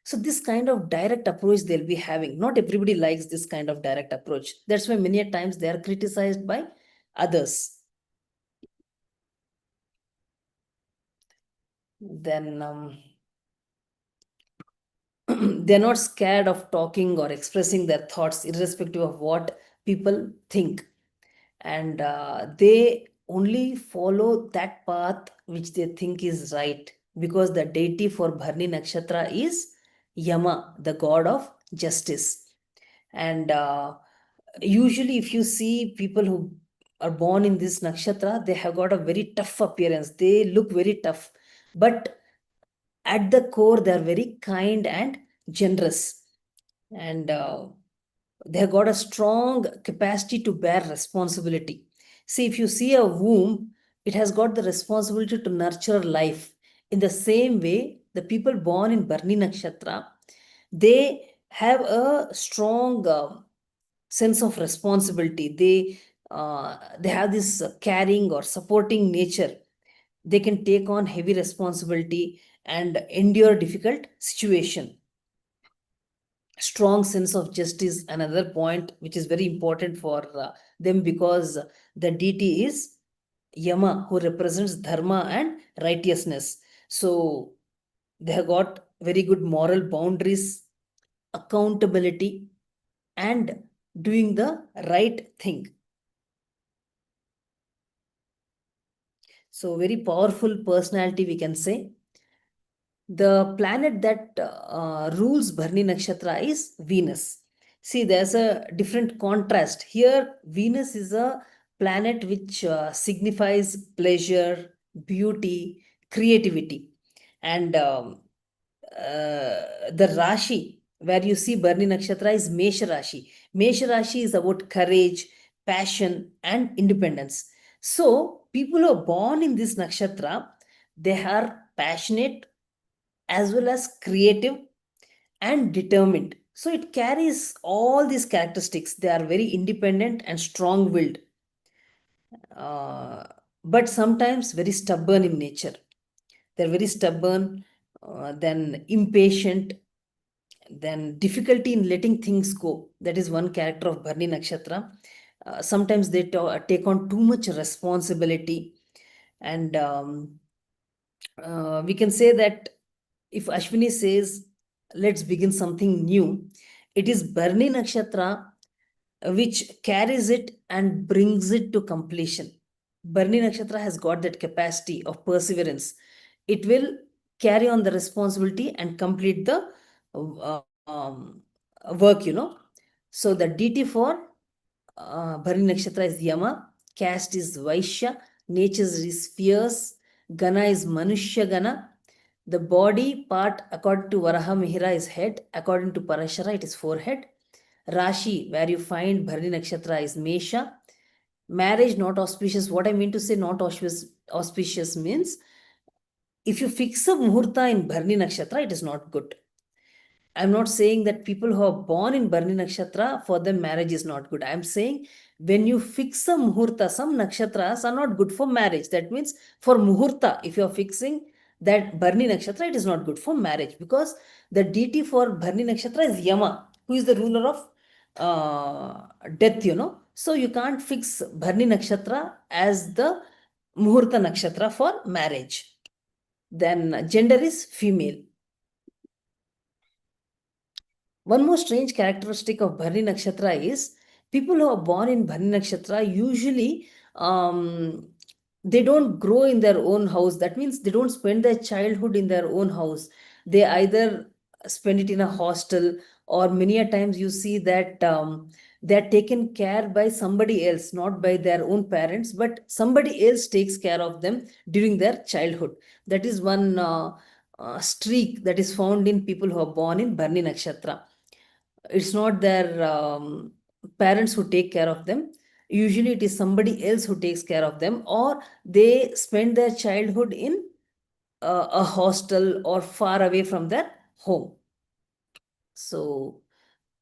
So this kind of direct approach they'll be having. Not everybody likes this kind of direct approach. That's why many a times they are criticized by others. Then they're not scared of talking or expressing their thoughts, irrespective of what people think. And they only follow that path which they think is right, because the deity for Bharani Nakshatra is Yama, the god of justice. And usually, if you see people who are born in this nakshatra, they have got a very tough appearance. They look very tough, but at the core, they are very kind and generous. And they have got a strong capacity to bear responsibility. See, if you see a womb, it has got the responsibility to nurture life. In the same way, the people born in Bharani Nakshatra, they have a strong sense of responsibility. They have this caring or supporting nature. They can take on heavy responsibility and endure difficult situation. Strong sense of justice, another point which is very important for them, because the deity is Yama, who represents dharma and righteousness. So they have got very good moral boundaries, accountability, and doing the right thing. So very powerful personality, we can say. The planet that rules Bharani Nakshatra is Venus. See, there's a different contrast. Here, Venus is a planet which signifies pleasure, beauty, creativity. And the Rashi, where you see Bharani Nakshatra, is Mesha Rashi. Mesha Rashi is about courage, passion, and independence. So, people who are born in this nakshatra, they are passionate as well as creative and determined. So it carries all these characteristics. They are very independent and strong willed, but sometimes very stubborn in nature. They're very stubborn, then impatient, then difficulty in letting things go. That is one character of Bharani Nakshatra. Sometimes they take on too much responsibility, and we can say that if Ashwini says, let's begin something new, it is Bharani Nakshatra which carries it and brings it to completion. Bharani Nakshatra has got that capacity of perseverance. It will carry on the responsibility and complete the uh, um, work, So the deity for Bharani Nakshatra is Yama, caste is Vaishya, nature is fierce, Gana is Manushya Gana. The body part, according to Varaha Mihira, is head. According to Parashara, it is forehead. Rashi, where you find Bharani Nakshatra, is Mesha. Marriage not auspicious. What I mean to say not auspicious means, if you fix a muhurta in Bharani Nakshatra, it is not good. I'm not saying that people who are born in Bharani Nakshatra, for them marriage is not good. I'm saying when you fix a muhurta, some nakshatras are not good for marriage. That means for muhurta, if you're fixing, that Bharani Nakshatra, it is not good for marriage, because the deity for Bharani Nakshatra is Yama, who is the ruler of death, So you can't fix Bharani Nakshatra as the Muhurta Nakshatra for marriage. Then gender is female. One more strange characteristic of Bharani Nakshatra is people who are born in Bharani Nakshatra usually they don't grow in their own house. That means they don't spend their childhood in their own house. They either spend it in a hostel, or many a times you see that they're taken care by somebody else, not by their own parents, but somebody else takes care of them during their childhood. That is one streak that is found in people who are born in Bharani Nakshatra. It's not their parents who take care of them. Usually it is somebody else who takes care of them, or they spend their childhood in a hostel or far away from their home. So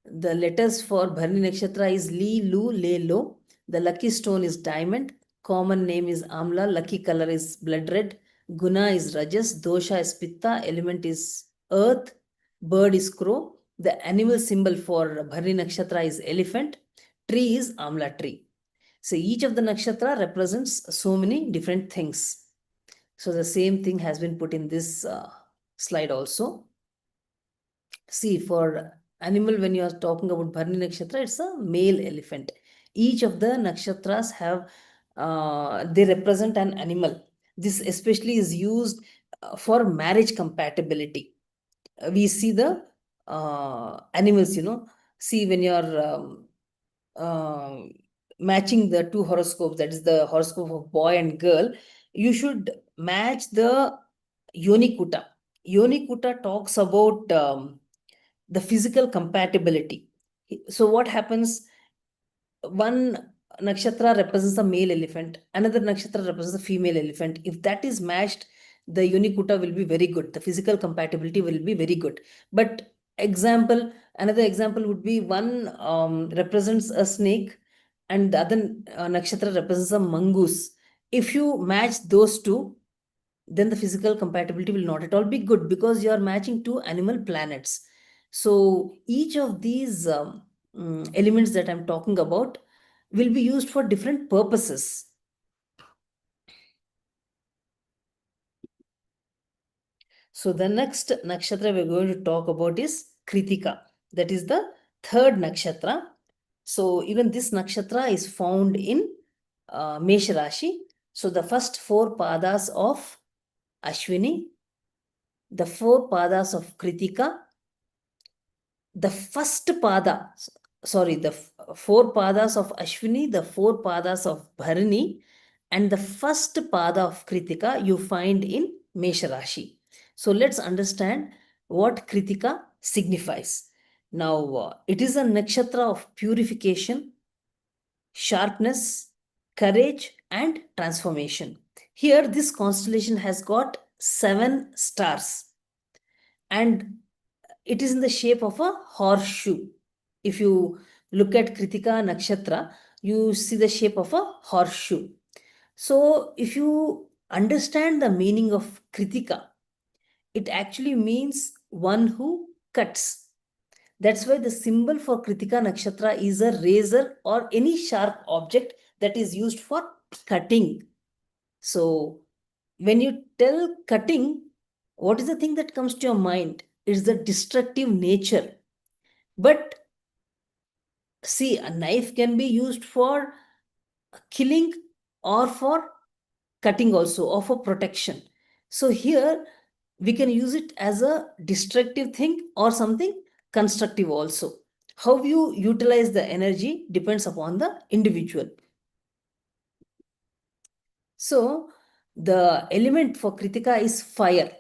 the letters for Bharani Nakshatra is Li, Lu, Le, Lo. The lucky stone is diamond. Common name is Amla. Lucky color is blood red. Guna is Rajas. Dosha is Pitta. Element is earth. Bird is crow. The animal symbol for Bharani Nakshatra is elephant. Tree is Amla tree. So each of the nakshatra represents so many different things. So the same thing has been put in this slide also. See, for animal, when you are talking about Bharani Nakshatra, it's a male elephant. Each of the nakshatras have, they represent an animal. This especially is used for marriage compatibility. We see the animals, see when you are matching the two horoscopes, that is the horoscope of boy and girl, you should match the Yonikuta. Yonikuta talks about the physical compatibility. So what happens? One nakshatra represents a male elephant, another nakshatra represents a female elephant. If that is matched, the Unikuta will be very good. The physical compatibility will be very good. But another example would be one represents a snake and the other nakshatra represents a mongoose. If you match those two, then the physical compatibility will not at all be good, because you are matching two animal planets. So each of these elements that I'm talking about will be used for different purposes. So the next nakshatra we're going to talk about is Kritika. That is the third nakshatra. So even this nakshatra is found in Mesha Rashi. So the first four padas of Ashwini, the four padas of Kritika, the first pada, sorry, the four padas of Ashwini, the four padas of Bharani, and the first pada of Kritika you find in Mesha Rashi. So let's understand what Kritika signifies. Now, it is a nakshatra of purification, sharpness, courage, and transformation. Here, this constellation has got 7 stars, and it is in the shape of a horseshoe. If you look at Kritika Nakshatra, you see the shape of a horseshoe. So if you understand the meaning of Kritika, it actually means one who cuts. That's why the symbol for Kritika Nakshatra is a razor or any sharp object that is used for cutting. So when you tell cutting, what is the thing that comes to your mind? It's the destructive nature. But see, a knife can be used for killing or for cutting also, or for protection. So here we can use it as a destructive thing or something constructive also. How you utilize the energy depends upon the individual. So the element for Kritika is fire.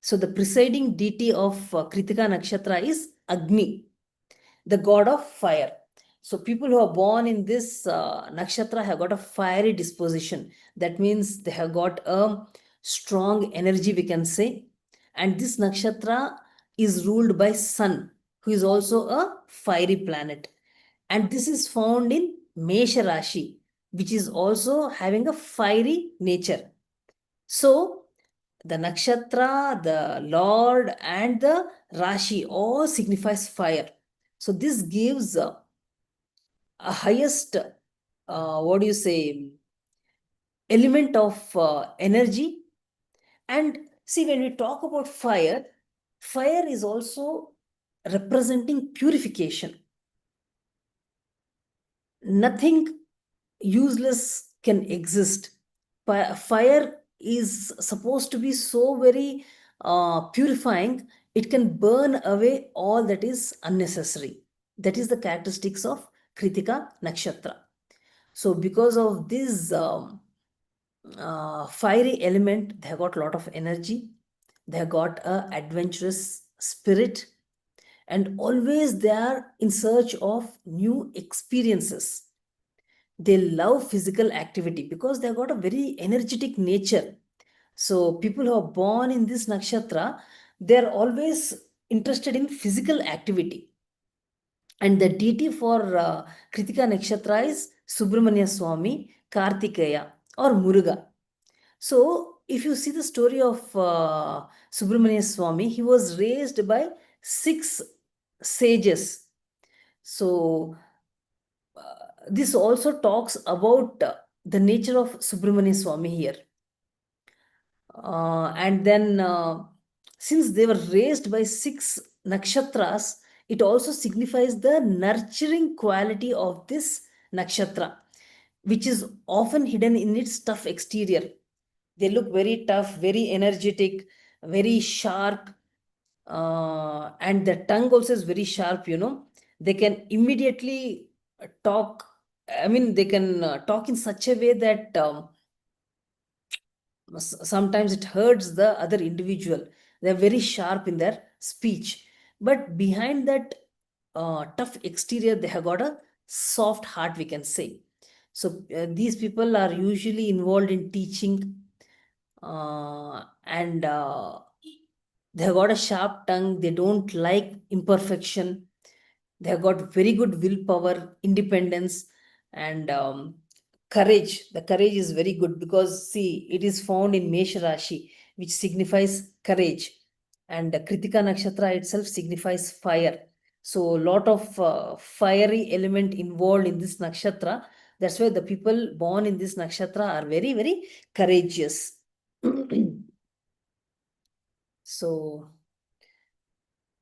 So the presiding deity of Kritika Nakshatra is Agni, the god of fire. So people who are born in this nakshatra have got a fiery disposition. That means they have got a strong energy, we can say. And this nakshatra is ruled by Sun, who is also a fiery planet. And this is found in Mesha Rashi, which is also having a fiery nature. So The nakshatra, the Lord, and the Rashi all signifies fire. So this gives a highest, what do you say, element of energy. And see, when we talk about fire, fire is also representing purification. Nothing useless can exist. Fire is supposed to be so very purifying. It can burn away all that is unnecessary. That is the characteristics of Kritika Nakshatra. So because of this fiery element, they have got a lot of energy. They have got a adventurous spirit, and always they are in search of new experiences. They love physical activity because they have got a very energetic nature. So people who are born in this nakshatra, they are always interested in physical activity. And the deity for Kritika nakshatra is Subramanya Swami, Kartikeya, or Muruga. So if you see the story of Subramanya Swami, he was raised by 6 sages. So this also talks about the nature of Subramanya Swami here. And then, since they were raised by 6 nakshatras, it also signifies the nurturing quality of this nakshatra, which is often hidden in its tough exterior. They look very tough, very energetic, very sharp, and the tongue also is very sharp. They can immediately talk. I mean, they can talk in such a way that sometimes it hurts the other individual. They're very sharp in their speech, but behind that tough exterior, they have got a soft heart, we can say. So these people are usually involved in teaching, and they have got a sharp tongue. They don't like imperfection. They have got very good willpower, independence, and courage. The courage is very good because see, it is found in Mesha Rashi, which signifies courage, and Kritika Nakshatra itself signifies fire. So, a lot of fiery element involved in this nakshatra. That's why the people born in this nakshatra are very, very courageous. So,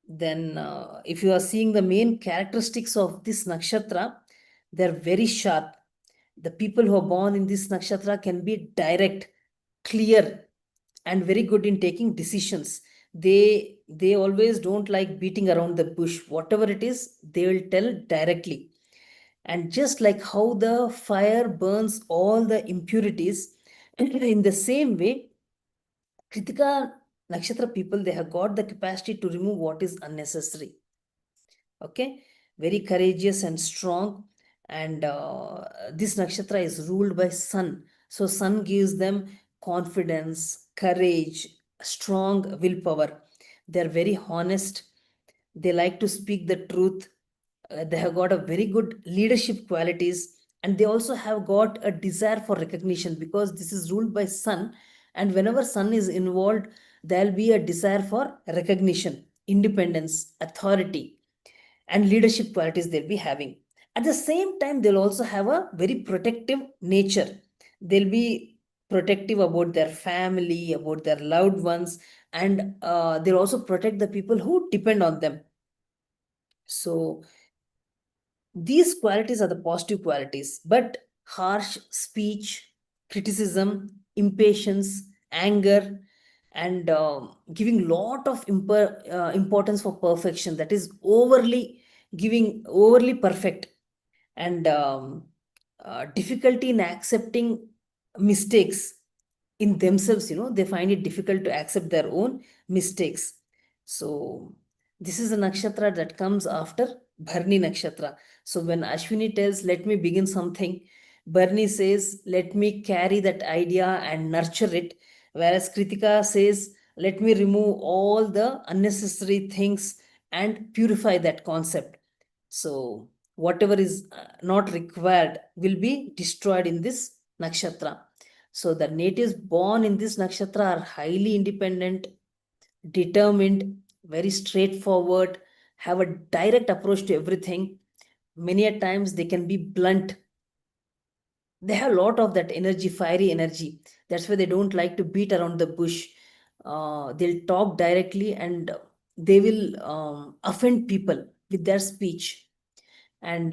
then if you are seeing the main characteristics of this nakshatra, they're very sharp. The people who are born in this nakshatra can be direct, clear, and very good in taking decisions. They always don't like beating around the bush. Whatever it is, they will tell directly. And just like how the fire burns all the impurities, in the same way, Kritika Nakshatra people, they have got the capacity to remove what is unnecessary. Okay, very courageous and strong. And this nakshatra is ruled by sun. So sun gives them confidence, courage, strong willpower. They're very honest. They like to speak the truth. They have got a very good leadership qualities, and they also have got a desire for recognition because this is ruled by sun. And whenever sun is involved, there'll be a desire for recognition, independence, authority, and leadership qualities they'll be having. At the same time, they'll also have a very protective nature. They'll be protective about their family, about their loved ones, and they'll also protect the people who depend on them. So these qualities are the positive qualities, but harsh speech, criticism, impatience, anger, and giving lot of importance for perfection, that is overly giving, overly perfect, and difficulty in accepting mistakes in themselves. They find it difficult to accept their own mistakes. So this is a nakshatra that comes after Bharni nakshatra. So when Ashwini tells, let me begin something, Bharni says, let me carry that idea and nurture it. Whereas Kritika says, let me remove all the unnecessary things and purify that concept. So whatever is not required will be destroyed in this nakshatra. So the natives born in this nakshatra are highly independent, determined, very straightforward, have a direct approach to everything. Many a times they can be blunt. They have a lot of that energy, fiery energy. That's why they don't like to beat around the bush. They'll talk directly, and they will offend people with their speech. And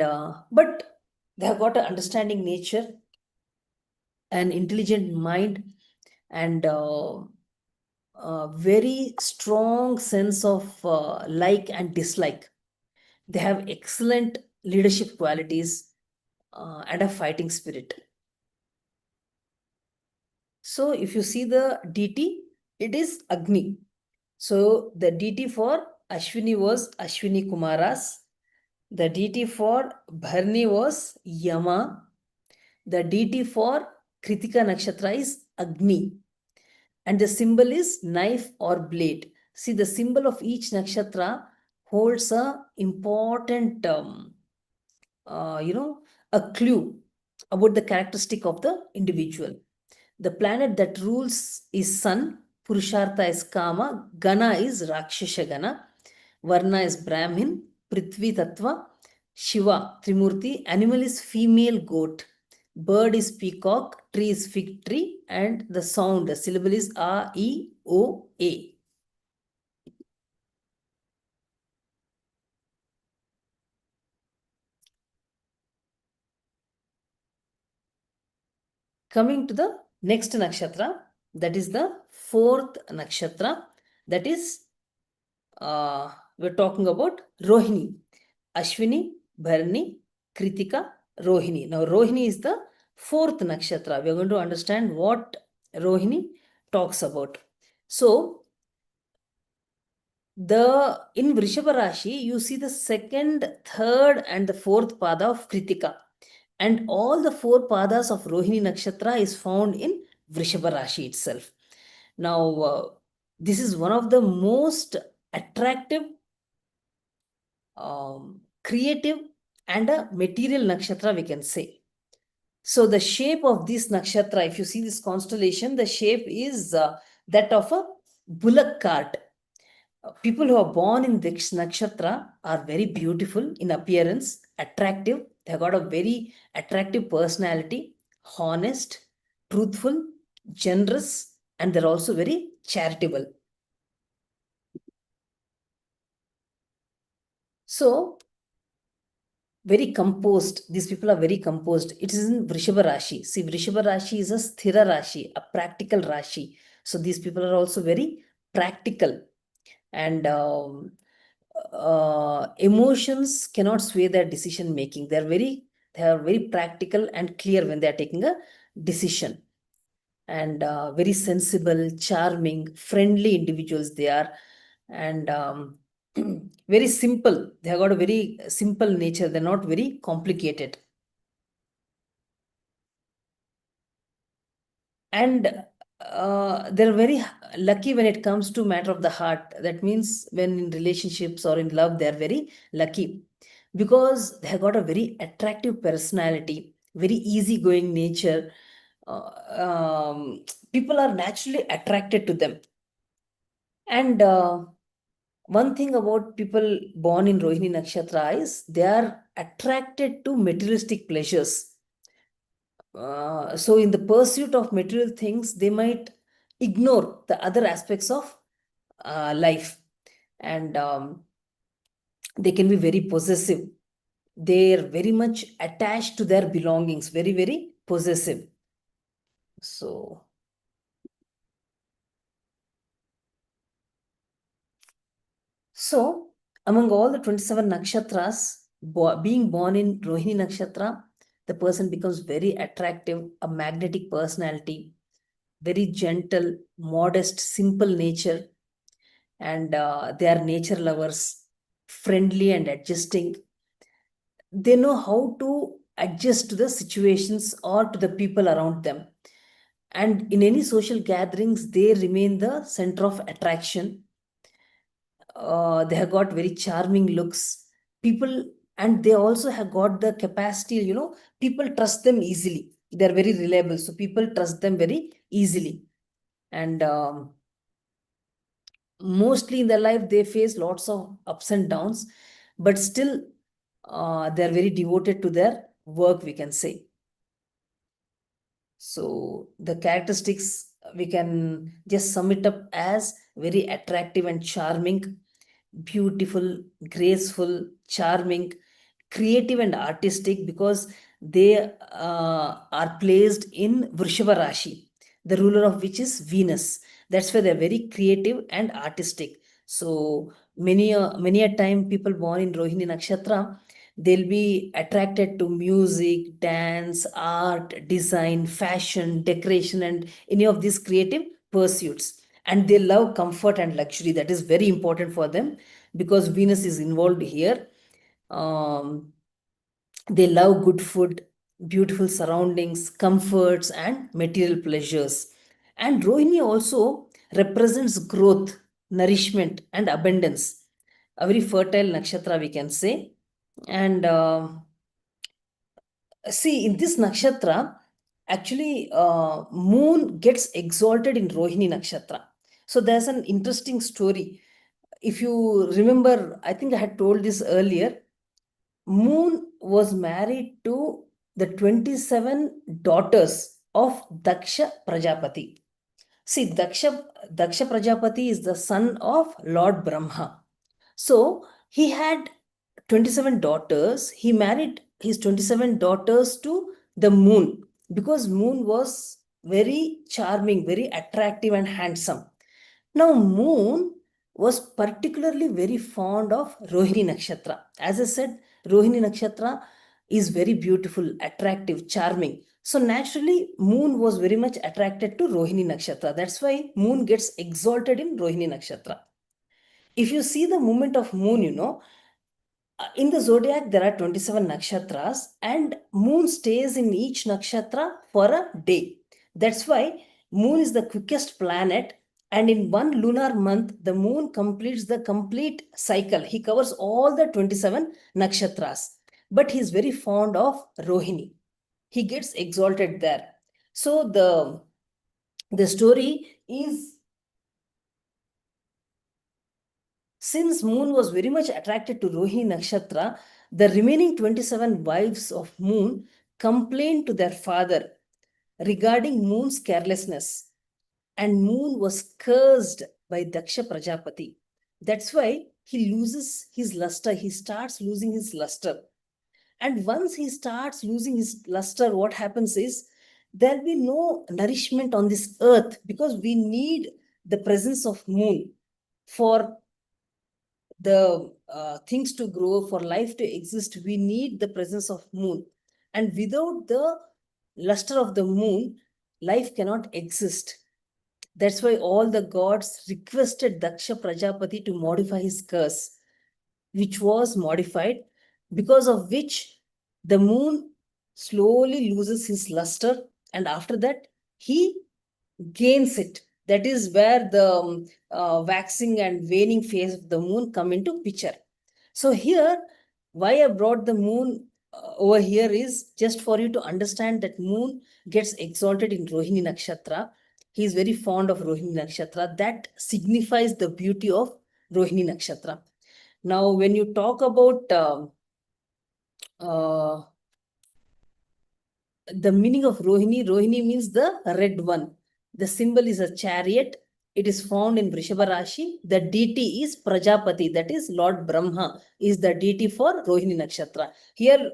but they have got an understanding nature, an intelligent mind, and very strong sense of like and dislike. They have excellent leadership qualities and a fighting spirit. So if you see the DT, it is Agni. So the DT for Ashwini was Ashwini Kumaras. The DT for Bharni was Yama. The DT for Kritika Nakshatra is Agni. And the symbol is knife or blade. See, the symbol of each nakshatra holds a important, a clue about the characteristic of the individual. The planet that rules is Sun, Purushartha is Kama, Gana is Rakshasha Gana, Varna is Brahmin, Prithvi Tattva, Shiva, Trimurti, animal is female goat, bird is peacock, tree is fig tree, and the sound, the syllable is A, E, O, A. Coming to the next nakshatra, that is the fourth nakshatra, that is, we're talking about Rohini. Ashwini, Bharani, Kritika, Rohini. Now, Rohini is the fourth nakshatra. We are going to understand what Rohini talks about. So, in Vrishabha Rashi, you see the second, third, and the fourth pada of Kritika. And all the four padas of Rohini Nakshatra is found in Vrishabha Rashi itself. Now, this is one of the most attractive, creative, and a material nakshatra, we can say. So the shape of this nakshatra, if you see this constellation, the shape is that of a bullock cart. People who are born in this nakshatra are very beautiful in appearance, attractive. They have got a very attractive personality, honest, truthful, generous, and they're also very charitable. So, very composed. These people are very composed. It is in Vrishabha Rashi. See, Vrishabha Rashi is a sthira Rashi, a practical Rashi. So, these people are also very practical. And emotions cannot sway their decision making. They are very practical and clear when they are taking a decision. And very sensible, charming, friendly individuals they are. And very simple. They have got a very simple nature. They're not very complicated. And they're very lucky when it comes to matter of the heart. That means when in relationships or in love, they're very lucky because they have got a very attractive personality, very easygoing nature. People are naturally attracted to them. And one thing about people born in Rohini Nakshatra is they are attracted to materialistic pleasures. So in the pursuit of material things, they might ignore the other aspects of life. And they can be very possessive. They're very much attached to their belongings, very, very possessive. So among all the 27 nakshatras, being born in Rohini Nakshatra, the person becomes very attractive, a magnetic personality, very gentle, modest, simple nature, and they are nature lovers, friendly and adjusting. They know how to adjust to the situations or to the people around them. And in any social gatherings, they remain the center of attraction. They have got very charming looks. People, and they also have got the capacity, people trust them easily. They're very reliable. So people trust them very easily. And mostly in their life, they face lots of ups and downs, but still they're very devoted to their work, we can say. So the characteristics, we can just sum it up as very attractive and charming, beautiful, graceful, charming, creative and artistic, because they are placed in Vrishava Rashi, the ruler of which is Venus. That's why they're very creative and artistic. So many a time people born in Rohini Nakshatra, they'll be attracted to music, dance, art, design, fashion, decoration, and any of these creative pursuits. And they love comfort and luxury. That is very important for them because Venus is involved here. Um, they love good food, beautiful surroundings, comforts, and material pleasures. And Rohini also represents growth, nourishment, and abundance. A very fertile nakshatra, we can say. And see, in this nakshatra, actually, moon gets exalted in Rohini nakshatra. So there's an interesting story. If you remember, I think I had told this earlier. Moon was married to the 27 daughters of Daksha Prajapati. See, Daksha Prajapati is the son of Lord Brahma. So he had 27 daughters. He married his 27 daughters to the moon because moon was very charming, very attractive, and handsome. Now, moon was particularly very fond of Rohini Nakshatra. As I said, Rohini Nakshatra is very beautiful, attractive, charming. So naturally, moon was very much attracted to Rohini Nakshatra. That's why moon gets exalted in Rohini Nakshatra. If you see the movement of moon, in the zodiac, there are 27 nakshatras, and moon stays in each nakshatra for a day. That's why moon is the quickest planet. And in one lunar month, the moon completes the complete cycle. He covers all the 27 nakshatras. But he's very fond of Rohini. He gets exalted there. So the story is, since moon was very much attracted to Rohini Nakshatra, the remaining 27 wives of moon complained to their father regarding moon's carelessness. And moon was cursed by Daksha Prajapati. That's why he loses his luster. He starts losing his luster. And once he starts losing his luster, what happens is there'll be no nourishment on this earth because we need the presence of moon for the things to grow, for life to exist. We need the presence of moon, and without the luster of the moon, life cannot exist. That's why all the gods requested Daksha Prajapati to modify his curse, which was modified, because of which the moon slowly loses his luster, and after that he gains it. That is where the waxing and waning phase of the moon come into picture. So here, why I brought the moon over here is just for you to understand that moon gets exalted in Rohini Nakshatra. He is very fond of Rohini Nakshatra. That signifies the beauty of Rohini Nakshatra. Now, when you talk about uh, the meaning of Rohini, Rohini means the red one. The symbol is a chariot. It is found in Vrishabha Rashi. The deity is Prajapati, that is Lord Brahma, is the deity for Rohini Nakshatra. Here,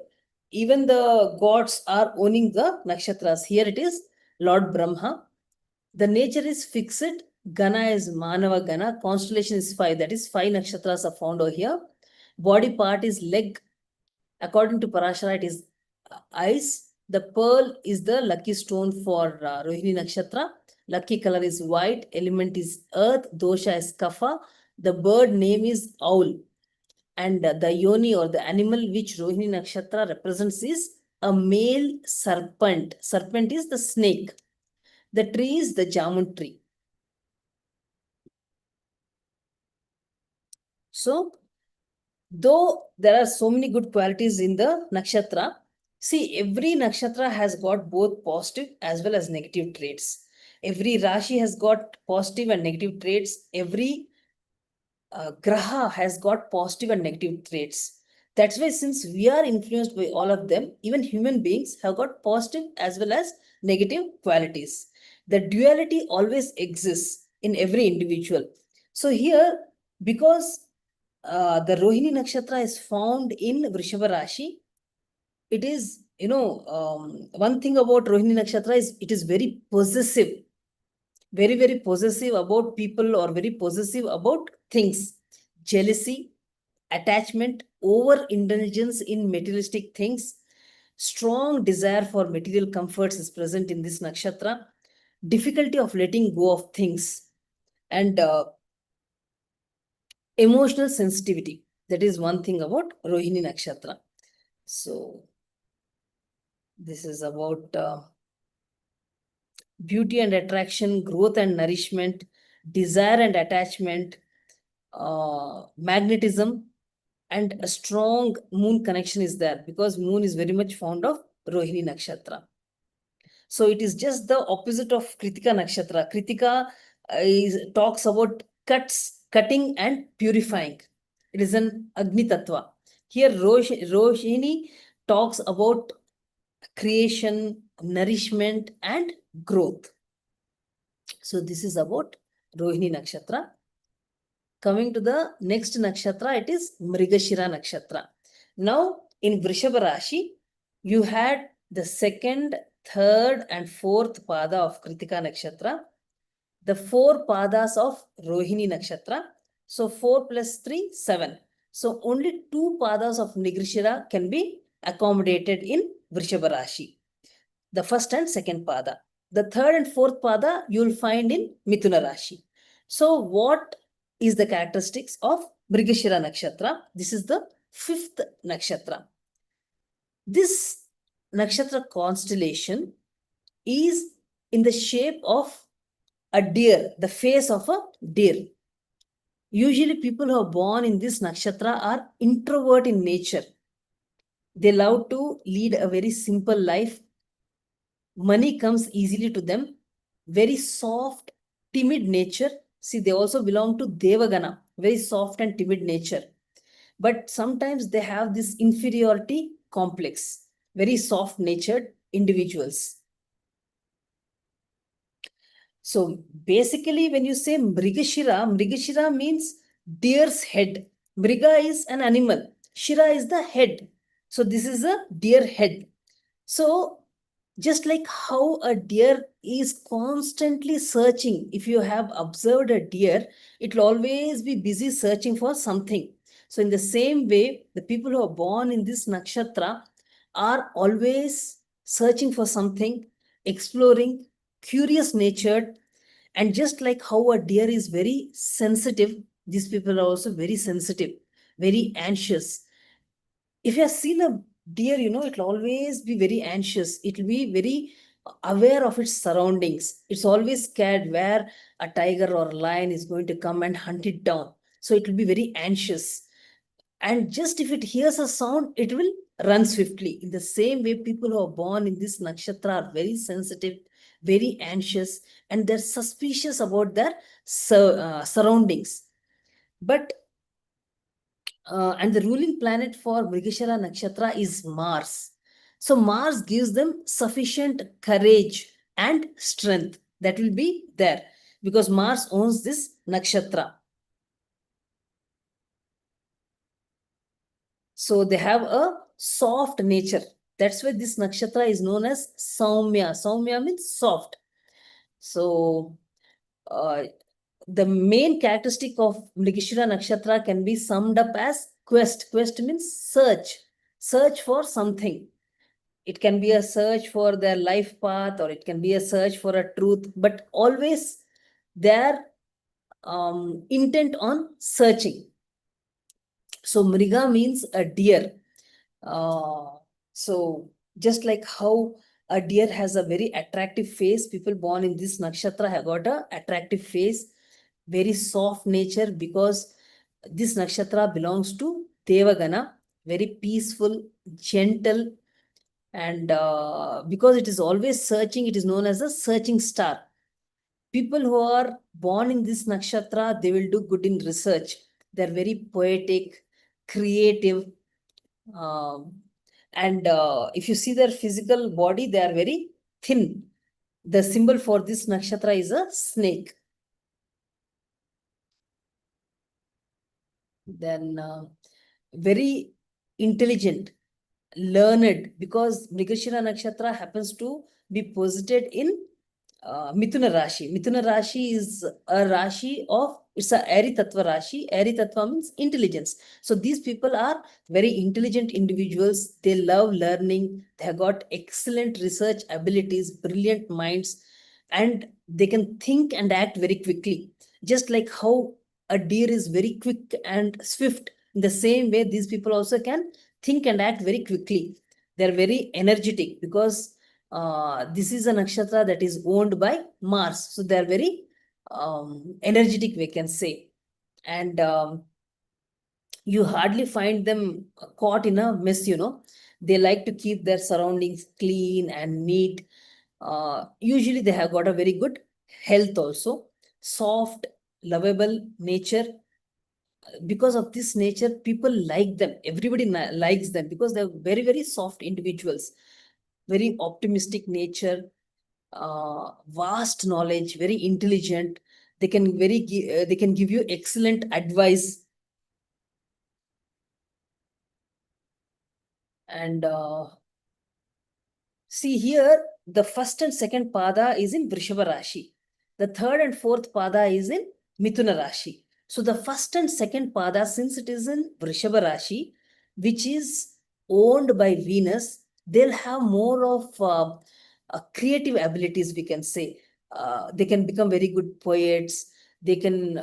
even the gods are owning the nakshatras. Here it is Lord Brahma. The nature is fixed. Gana is Manava Gana. Constellation is 5. That is 5 nakshatras are found over here. Body part is leg. According to Parashara, it is eyes. The pearl is the lucky stone for Rohini Nakshatra. Lucky color is white. Element is earth. Dosha is kapha. The bird name is owl. And the yoni, or the animal which Rohini Nakshatra represents, is a male serpent. Serpent is the snake. The tree is the jamun tree. So, though there are so many good qualities in the nakshatra, See, every nakshatra has got both positive as well as negative traits. Every Rashi has got positive and negative traits. Every Graha has got positive and negative traits. That's why, since we are influenced by all of them, even human beings have got positive as well as negative qualities. The duality always exists in every individual. So, here, because the Rohini Nakshatra is found in Vrishabha Rashi, it is, one thing about Rohini Nakshatra is it is very possessive, very possessive about people or very possessive about things. Jealousy, attachment, overindulgence in materialistic things, strong desire for material comforts is present in this nakshatra, difficulty of letting go of things, and emotional sensitivity. That is one thing about Rohini Nakshatra. So, this is about beauty and attraction, growth and nourishment, desire and attachment, magnetism, and a strong moon connection is there, because moon is very much fond of Rohini Nakshatra. So it is just the opposite of Kritika Nakshatra. Kritika talks about cutting and purifying. It is an Agni Tattva. Here Rohini talks about creation, nourishment, and growth. So this is about Rohini Nakshatra. Coming to the next nakshatra, it is Mrigashira Nakshatra. Now, in Vrishabha Rashi, you had the second, third, and fourth pada of Kritika Nakshatra, the four padas of Rohini Nakshatra. So, 4 plus 3, 7. So, only two padas of Mrigashira can be accommodated in Vrishabha Rashi, the first and second pada. The third and fourth pada you will find in Mithuna Rashi. So, what is the characteristics of Mrigashira Nakshatra? This is the fifth nakshatra. This nakshatra constellation is in the shape of a deer, the face of a deer. Usually, people who are born in this nakshatra are introvert in nature. They love to lead a very simple life. Money comes easily to them. Very soft, timid nature. See, they also belong to Devagana, very soft and timid nature. But sometimes they have this inferiority complex, very soft natured individuals. So basically, when you say Mrigashira means deer's head. Mriga is an animal, Shira is the head. So this is a deer head. So just like how a deer is constantly searching, if you have observed a deer, it will always be busy searching for something. So in the same way, the people who are born in this nakshatra are always searching for something, exploring, curious natured. And just like how a deer is very sensitive, these people are also very sensitive, very anxious. If you have seen a deer, it will always be very anxious. It will be very aware of its surroundings. It's always scared where a tiger or a lion is going to come and hunt it down. So it will be very anxious. And just if it hears a sound, it will run swiftly. In the same way, people who are born in this nakshatra are very sensitive, very anxious, and they're suspicious about their surroundings. But and the ruling planet for Mrigashira Nakshatra is Mars. So Mars gives them sufficient courage and strength that will be there, because Mars owns this nakshatra. So they have a soft nature. That's why this nakshatra is known as Saumya. Saumya means soft. So the main characteristic of Mrigashira Nakshatra can be summed up as quest. Quest means search. Search for something. It can be a search for their life path, or it can be a search for a truth, but always their intent on searching. So Mriga means a deer. So just like how a deer has a very attractive face, people born in this nakshatra have got a attractive face, very soft nature, because this nakshatra belongs to Devagana, very peaceful, gentle, And because it is always searching, it is known as a searching star. People who are born in this nakshatra, they will do good in research. They're very poetic, creative, um, and if you see their physical body, they are very thin. The symbol for this nakshatra is a snake. Then very intelligent, learned, because Mrigashira Nakshatra happens to be posited in Mithuna Rashi. Mithuna Rashi is a Rashi of, it's a Airy Tattva Rashi. Airy Tattva means intelligence. So these people are very intelligent individuals. They love learning. They have got excellent research abilities, brilliant minds, and they can think and act very quickly. Just like how a deer is very quick and swift, in the same way, these people also can think and act very quickly. They're very energetic because this is a nakshatra that is owned by Mars. So they're very energetic, we can say. And you hardly find them caught in a mess, you know. They like to keep their surroundings clean and neat. Usually they have got a very good health also. Soft, lovable nature. Because of this nature, people like them. Everybody likes them because they're very, very soft individuals. Very optimistic nature, vast knowledge, very intelligent. They can give you excellent advice. And see here, the first and second pada is in Vrishava Rashi. The third and fourth pada is in Mithuna Rashi. So the first and second pada, since it is in Vrishava Rashi, which is owned by Venus, they'll have more of creative abilities, we can say. They can become very good poets. They can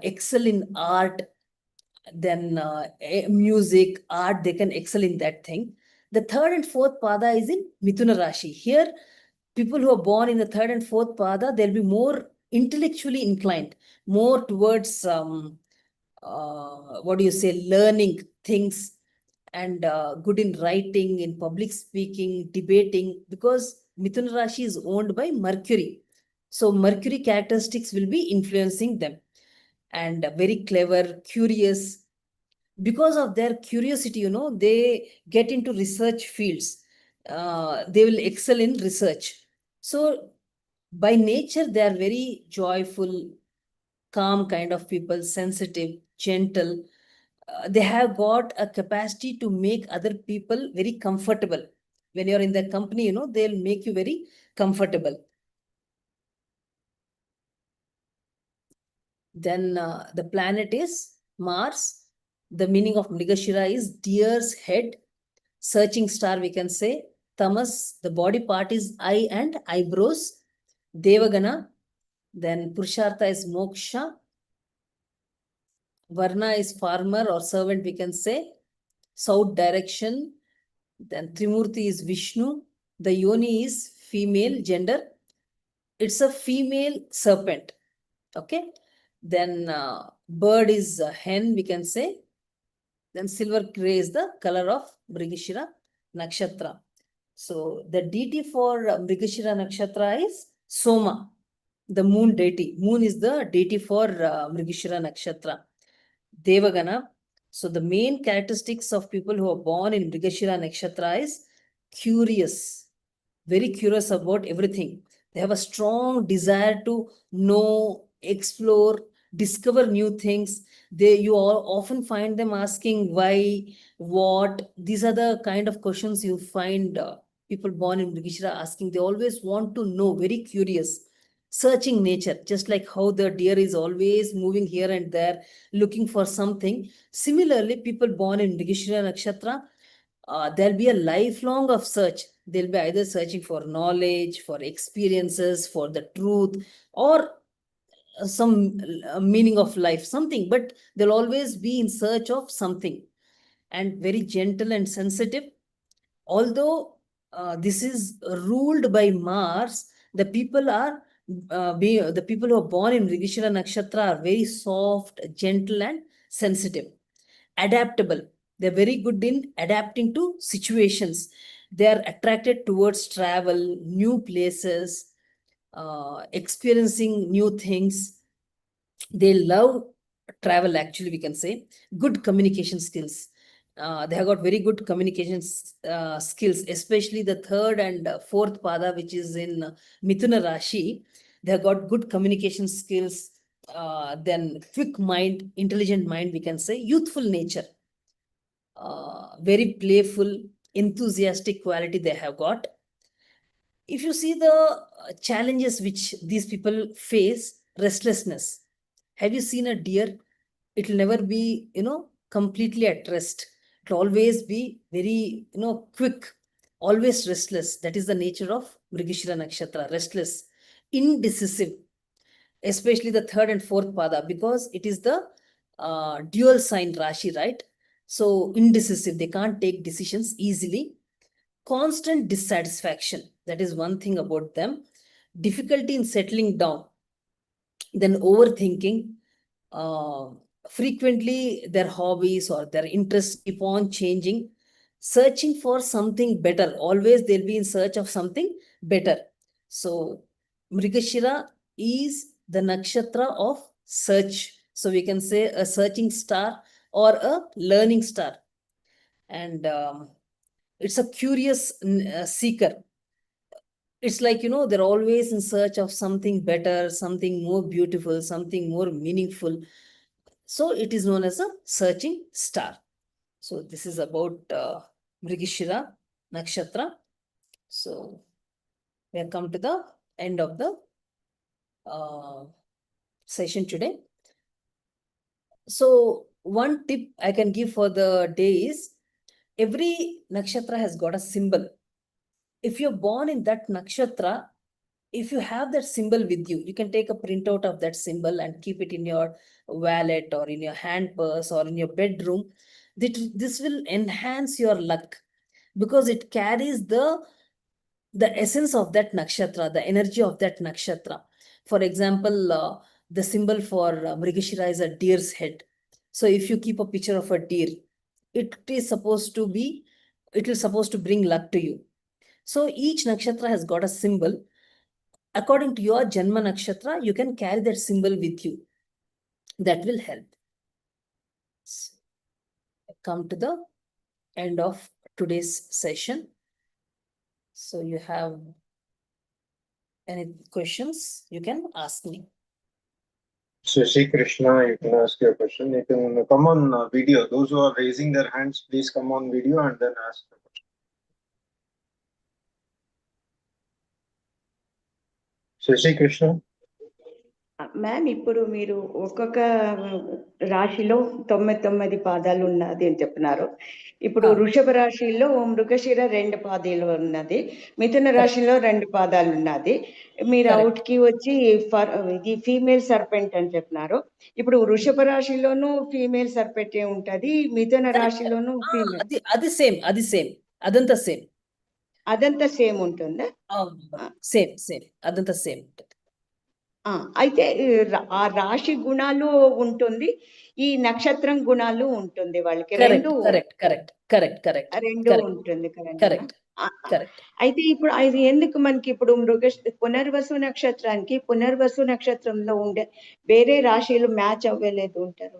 excel in art, then music, art, they can excel in that thing. The third and fourth pada is in Mithuna Rashi. Here, people who are born in the third and fourth pada, they'll be more intellectually inclined, more towards, what do you say, learning things, and good in writing, in public speaking, debating, because Mithuna Rashi is owned by Mercury. So Mercury characteristics will be influencing them. And very clever, curious. Because of their curiosity, you know, they get into research fields. They will excel in research. So by nature, they are very joyful, calm kind of people, sensitive, gentle. They have got a capacity to make other people very comfortable. When you're in their company, you know, they'll make you very comfortable. Then the planet is Mars. The meaning of Mrigashira is deer's head. Searching star, we can say. Tamas, the body part is eye and eyebrows. Devagana, then Purushartha is moksha. Varna is farmer or servant, we can say. South direction. Then Trimurti is Vishnu. The yoni is female gender. It's a female serpent. Okay. Then bird is a hen, we can say. Then silver gray is the color of Mrigashira Nakshatra. So the deity for Mrigashira Nakshatra is Soma, the moon deity. Moon is the deity for Mrigashira Nakshatra. Devagana. So the main characteristics of people who are born in Mrigashira Nakshatra is curious, very curious about everything. They have a strong desire to know, explore, discover new things. You all often find them asking why, what. These are the kind of questions you find people born in Mrigashira asking. They always want to know, very curious, searching nature, just like how the deer is always moving here and there, looking for something. Similarly, people born in Mrigashira Nakshatra, there'll be a lifelong of search. They'll be either searching for knowledge, for experiences, for the truth, or some meaning of life, something, but they'll always be in search of something. And very gentle and sensitive. Although this is ruled by Mars, the people are the people who are born in Mrigashira Nakshatra are very soft, gentle, and sensitive, adaptable. They're very good in adapting to situations. They are attracted towards travel, new places, experiencing new things. They love travel, actually, we can say. Good communication skills. They have got very good communication skills, especially the third and fourth pada, which is in Mithuna Rashi. They have got good communication skills, then quick mind, intelligent mind, we can say, youthful nature, very playful, enthusiastic quality they have got. If you see the challenges which these people face, restlessness. Have you seen a deer? It will never be, completely at rest. It will always be very, quick, always restless. That is the nature of Mrigashira Nakshatra, restless, indecisive, especially the third and fourth pada, because it is the dual sign Rashi, right? So indecisive, they can't take decisions easily. Constant dissatisfaction, that is one thing about them. Difficulty in settling down, then overthinking. Frequently their hobbies or their interests keep on changing, searching for something better. Always they'll be in search of something better. So Mrigashira is the nakshatra of search. So we can say a searching star or a learning star. And it's a curious seeker. It's like, they're always in search of something better, something more beautiful, something more meaningful. So it is known as a searching star. So this is about Mrigashira Nakshatra. So we have come to the end of the session today. So one tip I can give for the day is, every nakshatra has got a symbol. If you're born in that nakshatra, if you have that symbol with you, you can take a printout of that symbol and keep it in your wallet or in your hand purse or in your bedroom. This will enhance your luck, because it carries the essence of that nakshatra, the energy of that nakshatra. For example, the symbol for Mrigashira is a deer's head. So if you keep a picture of a deer, it is supposed to bring luck to you. So each nakshatra has got a symbol. According to your Janma Nakshatra, you can carry that symbol with you. That will help. So, come to the end of today's session. So you have any questions, you can ask me. Shri Krishna, you can ask your question. You can come on video. Those who are raising their hands, please come on video and then ask the question. Shri Krishna. Ma'am, ఇప్పుడు మీరు ఒక్కొక్క రాశిలో 99 పాదాలు ఉన్నది అని చెప్పినారు. ఇప్పుడు వృషభ రాశిలో మృగశిర 2 పాదాలు ఉన్నది, మిథున రాశిలో 2 పాదాలు ఉన్నది. మీరు అవుట్ కి వచ్చి ఇది ఫీమేల్ సర్పెంట్ అని చెప్పినారు. ఇప్పుడు వృషభ రాశిలోనూ ఫీమేల్ సర్పెంట్ ఉంటది, మిథున రాశిలోనూ ఫీమేల్. అది సేమ్ అదంతా సేమ్ అదంతా సేమ్ ఉంటుందా? సేమ్ అదంతా సేమ్ ఉంటుంది. అయితే ఆ రాశి గుణాలు ఉంటుంది, ఈ నక్షత్రం గుణాలు ఉంటుంది, వాళ్ళకి రెండు ఉంటుంది కదా. అయితే ఇప్పుడు అది ఎందుకు మనకి ఇప్పుడు పునర్వసు నక్షత్రానికి పునర్వసు నక్షత్రంలో ఉండే వేరే రాశిలు మ్యాచ్ అవ్వలేదు ఉంటారు?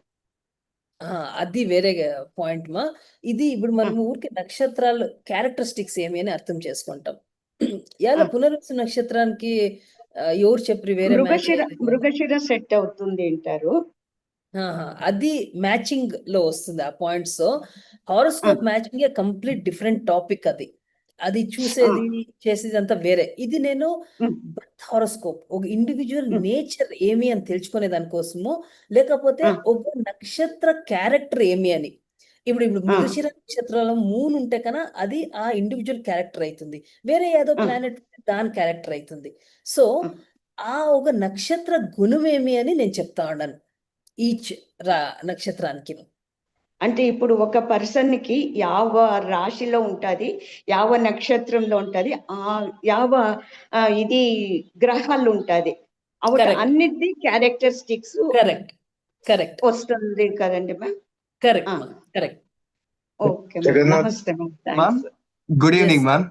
అది వేరే పాయింట్ మా. ఇది ఇప్పుడు మనం ఊరికి నక్షత్రాలు క్యారెక్టరిస్టిక్స్ ఏమి అని అర్థం చేసుకుంటాం. యాద పునర్వసు నక్షత్రానికి ఎవరు చెప్పరు వేరే మృగశిర సెట్ అవుతుంది అంటారు. అది మ్యాచింగ్ లో వస్తుంది ఆ points. Horoscope matching complete different topic. అది చేసేది అంతా వేరే. ఇది నేను బర్త్ హారోస్కోప్, ఒక ఇండివిజువల్ నేచర్ ఏమి అని తెలుసుకునే దానికోసము, లేకపోతే ఒక నక్షత్ర క్యారెక్టర్ ఏమి అని. ఇప్పుడు మృగశిర నక్షత్రంలో మూన్ ఉంటే కన్నా అది ఆ ఇండివిజువల్ క్యారెక్టర్ అవుతుంది, వేరే ఏదో ప్లానెట్ దాని క్యారెక్టర్ అవుతుంది. సో ఆ ఒక నక్షత్ర గుణం ఏమి అని నేను చెప్తా ఉన్నాను ఈచ్ నక్షత్రానికి. అంటే ఇప్పుడు ఒక పర్సన్ కి యావ రాశిలో ఉంటది, యావ నక్షత్రంలో ఉంటది, యావ ఇది గ్రహాలు ఉంటది, అన్నిటి క్యారెక్టరిస్టిక్స్ కరెక్ట్ వస్తుంది కదండి మ్యామ్? కరెక్ట్. ఓకే, నమస్తే ma'am. Good evening, Yes. ma'am.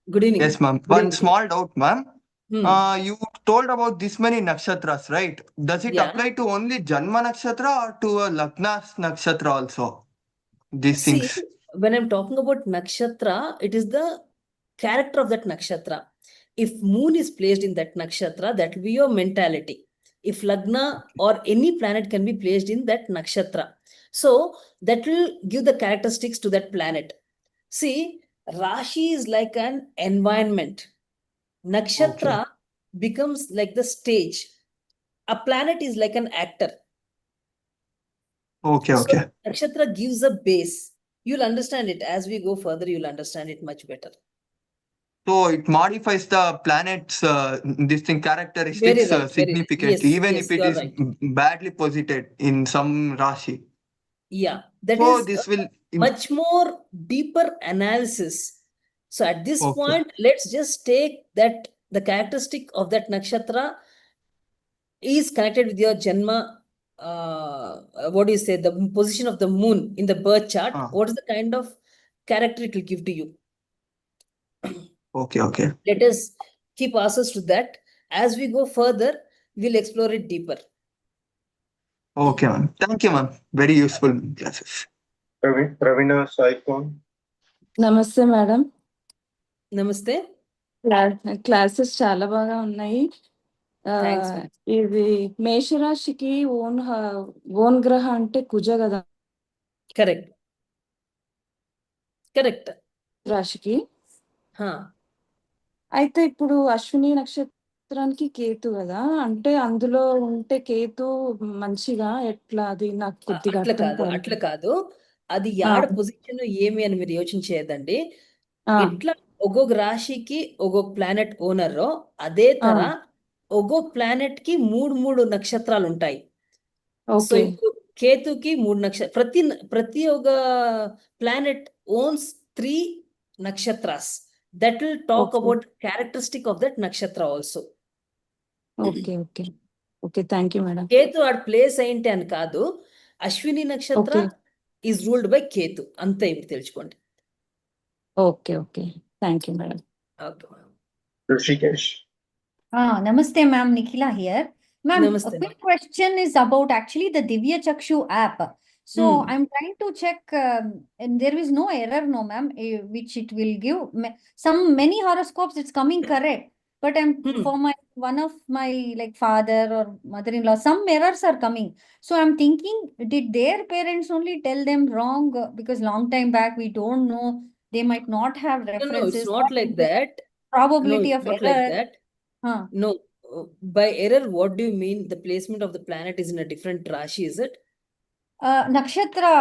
Good evening. Yes, ma'am. Good One evening. small doubt, ma'am. Hmm. You told about this many nakshatras, right? Does it Yeah. apply to only Janma nakshatra or to a Lagna nakshatra also? These See, things. when I'm talking about nakshatra, it is the character of that nakshatra. If moon is placed in that nakshatra, that will be your mentality. If lagna or any planet can be placed in that nakshatra, so that will give the characteristics to that planet. See, Rashi is like an environment. Nakshatra becomes like the stage. A planet is like an actor. Okay, So okay. nakshatra gives a base. You'll understand it as we go further. You'll understand it much better. So it modifies the planet's this thing characteristics Very right. Very right. significantly, Yes, even yes, if it you're is right. badly posited in some Rashi. Yeah, that So is this will much more deeper analysis. So at this Okay. point, let's just take that the characteristic of that nakshatra is connected with your Janma. What do you say? The position of the moon in the birth chart. What is the kind of character it will give to you? Okay, okay. Let us keep ourselves to that. As we go further, we'll explore it deeper. Okay, ma'am. Thank you, ma'am. Very useful classes. Pravina Saikon. నమస్తే madam. Namaste. Classes చాలా బాగా ఉన్నాయి. Thanks. ఇది మేషరాశికి own గ్రహ అంటే కుజ కదా Correct. Correct. రాశికి. Huh. అయితే ఇప్పుడు అశ్విని నక్షత్రానికి కేతు కదా, అంటే అందులో ఉంటే కేతు మంచిగా ఎట్లా, అది నాకు కొద్దిగా అట్లా అర్థం కాదు, కాదు. అట్లా కాదు. అది యాడ పొజిషన్ ఏమి అని మీరు యోచించేదండి. ఎట్లా ఒక్కొక్క రాశికి ఒక్కొక్క ప్లానెట్ ఓనర్, అదే తర ఒక్కొక్క ప్లానెట్ కి మూడు నక్షత్రాలు ఉంటాయి. సో ఇప్పుడు కేతుకి 3 నక్షత్రాలు. ప్రతి ఒక్క ప్లానెట్ ఓన్స్ 3 నక్షత్రాస్. That will talk about characteristic of that nakshatra also. Okay okay okay thank you madam. Ketu ఆడ ప్లేస్ అయింటే అని కాదు, అశ్విని నక్షత్ర ఈజ్ రూల్డ్ బై కేతు. అంతే ఇవి తెలుసుకోండి. Okay okay thank you madam. Okay. Rishikesh. Namaste, ma'am. Nikhila here. Ma'am, Namaste, a quick question is about actually the Divya Chakshu app. So I'm trying to check, and there is no error, no, ma'am, which it will give. Many horoscopes, it's coming correct. But for one of my like father or mother-in-law, some errors are coming. So I'm thinking, did their parents only tell them wrong? Because long time back, we don't know. They might not have references. No, it's not like that. Probability No, of not error. like that. No, by error, what do you mean? The placement of the planet is in a different rashi, is it? Nakshatra,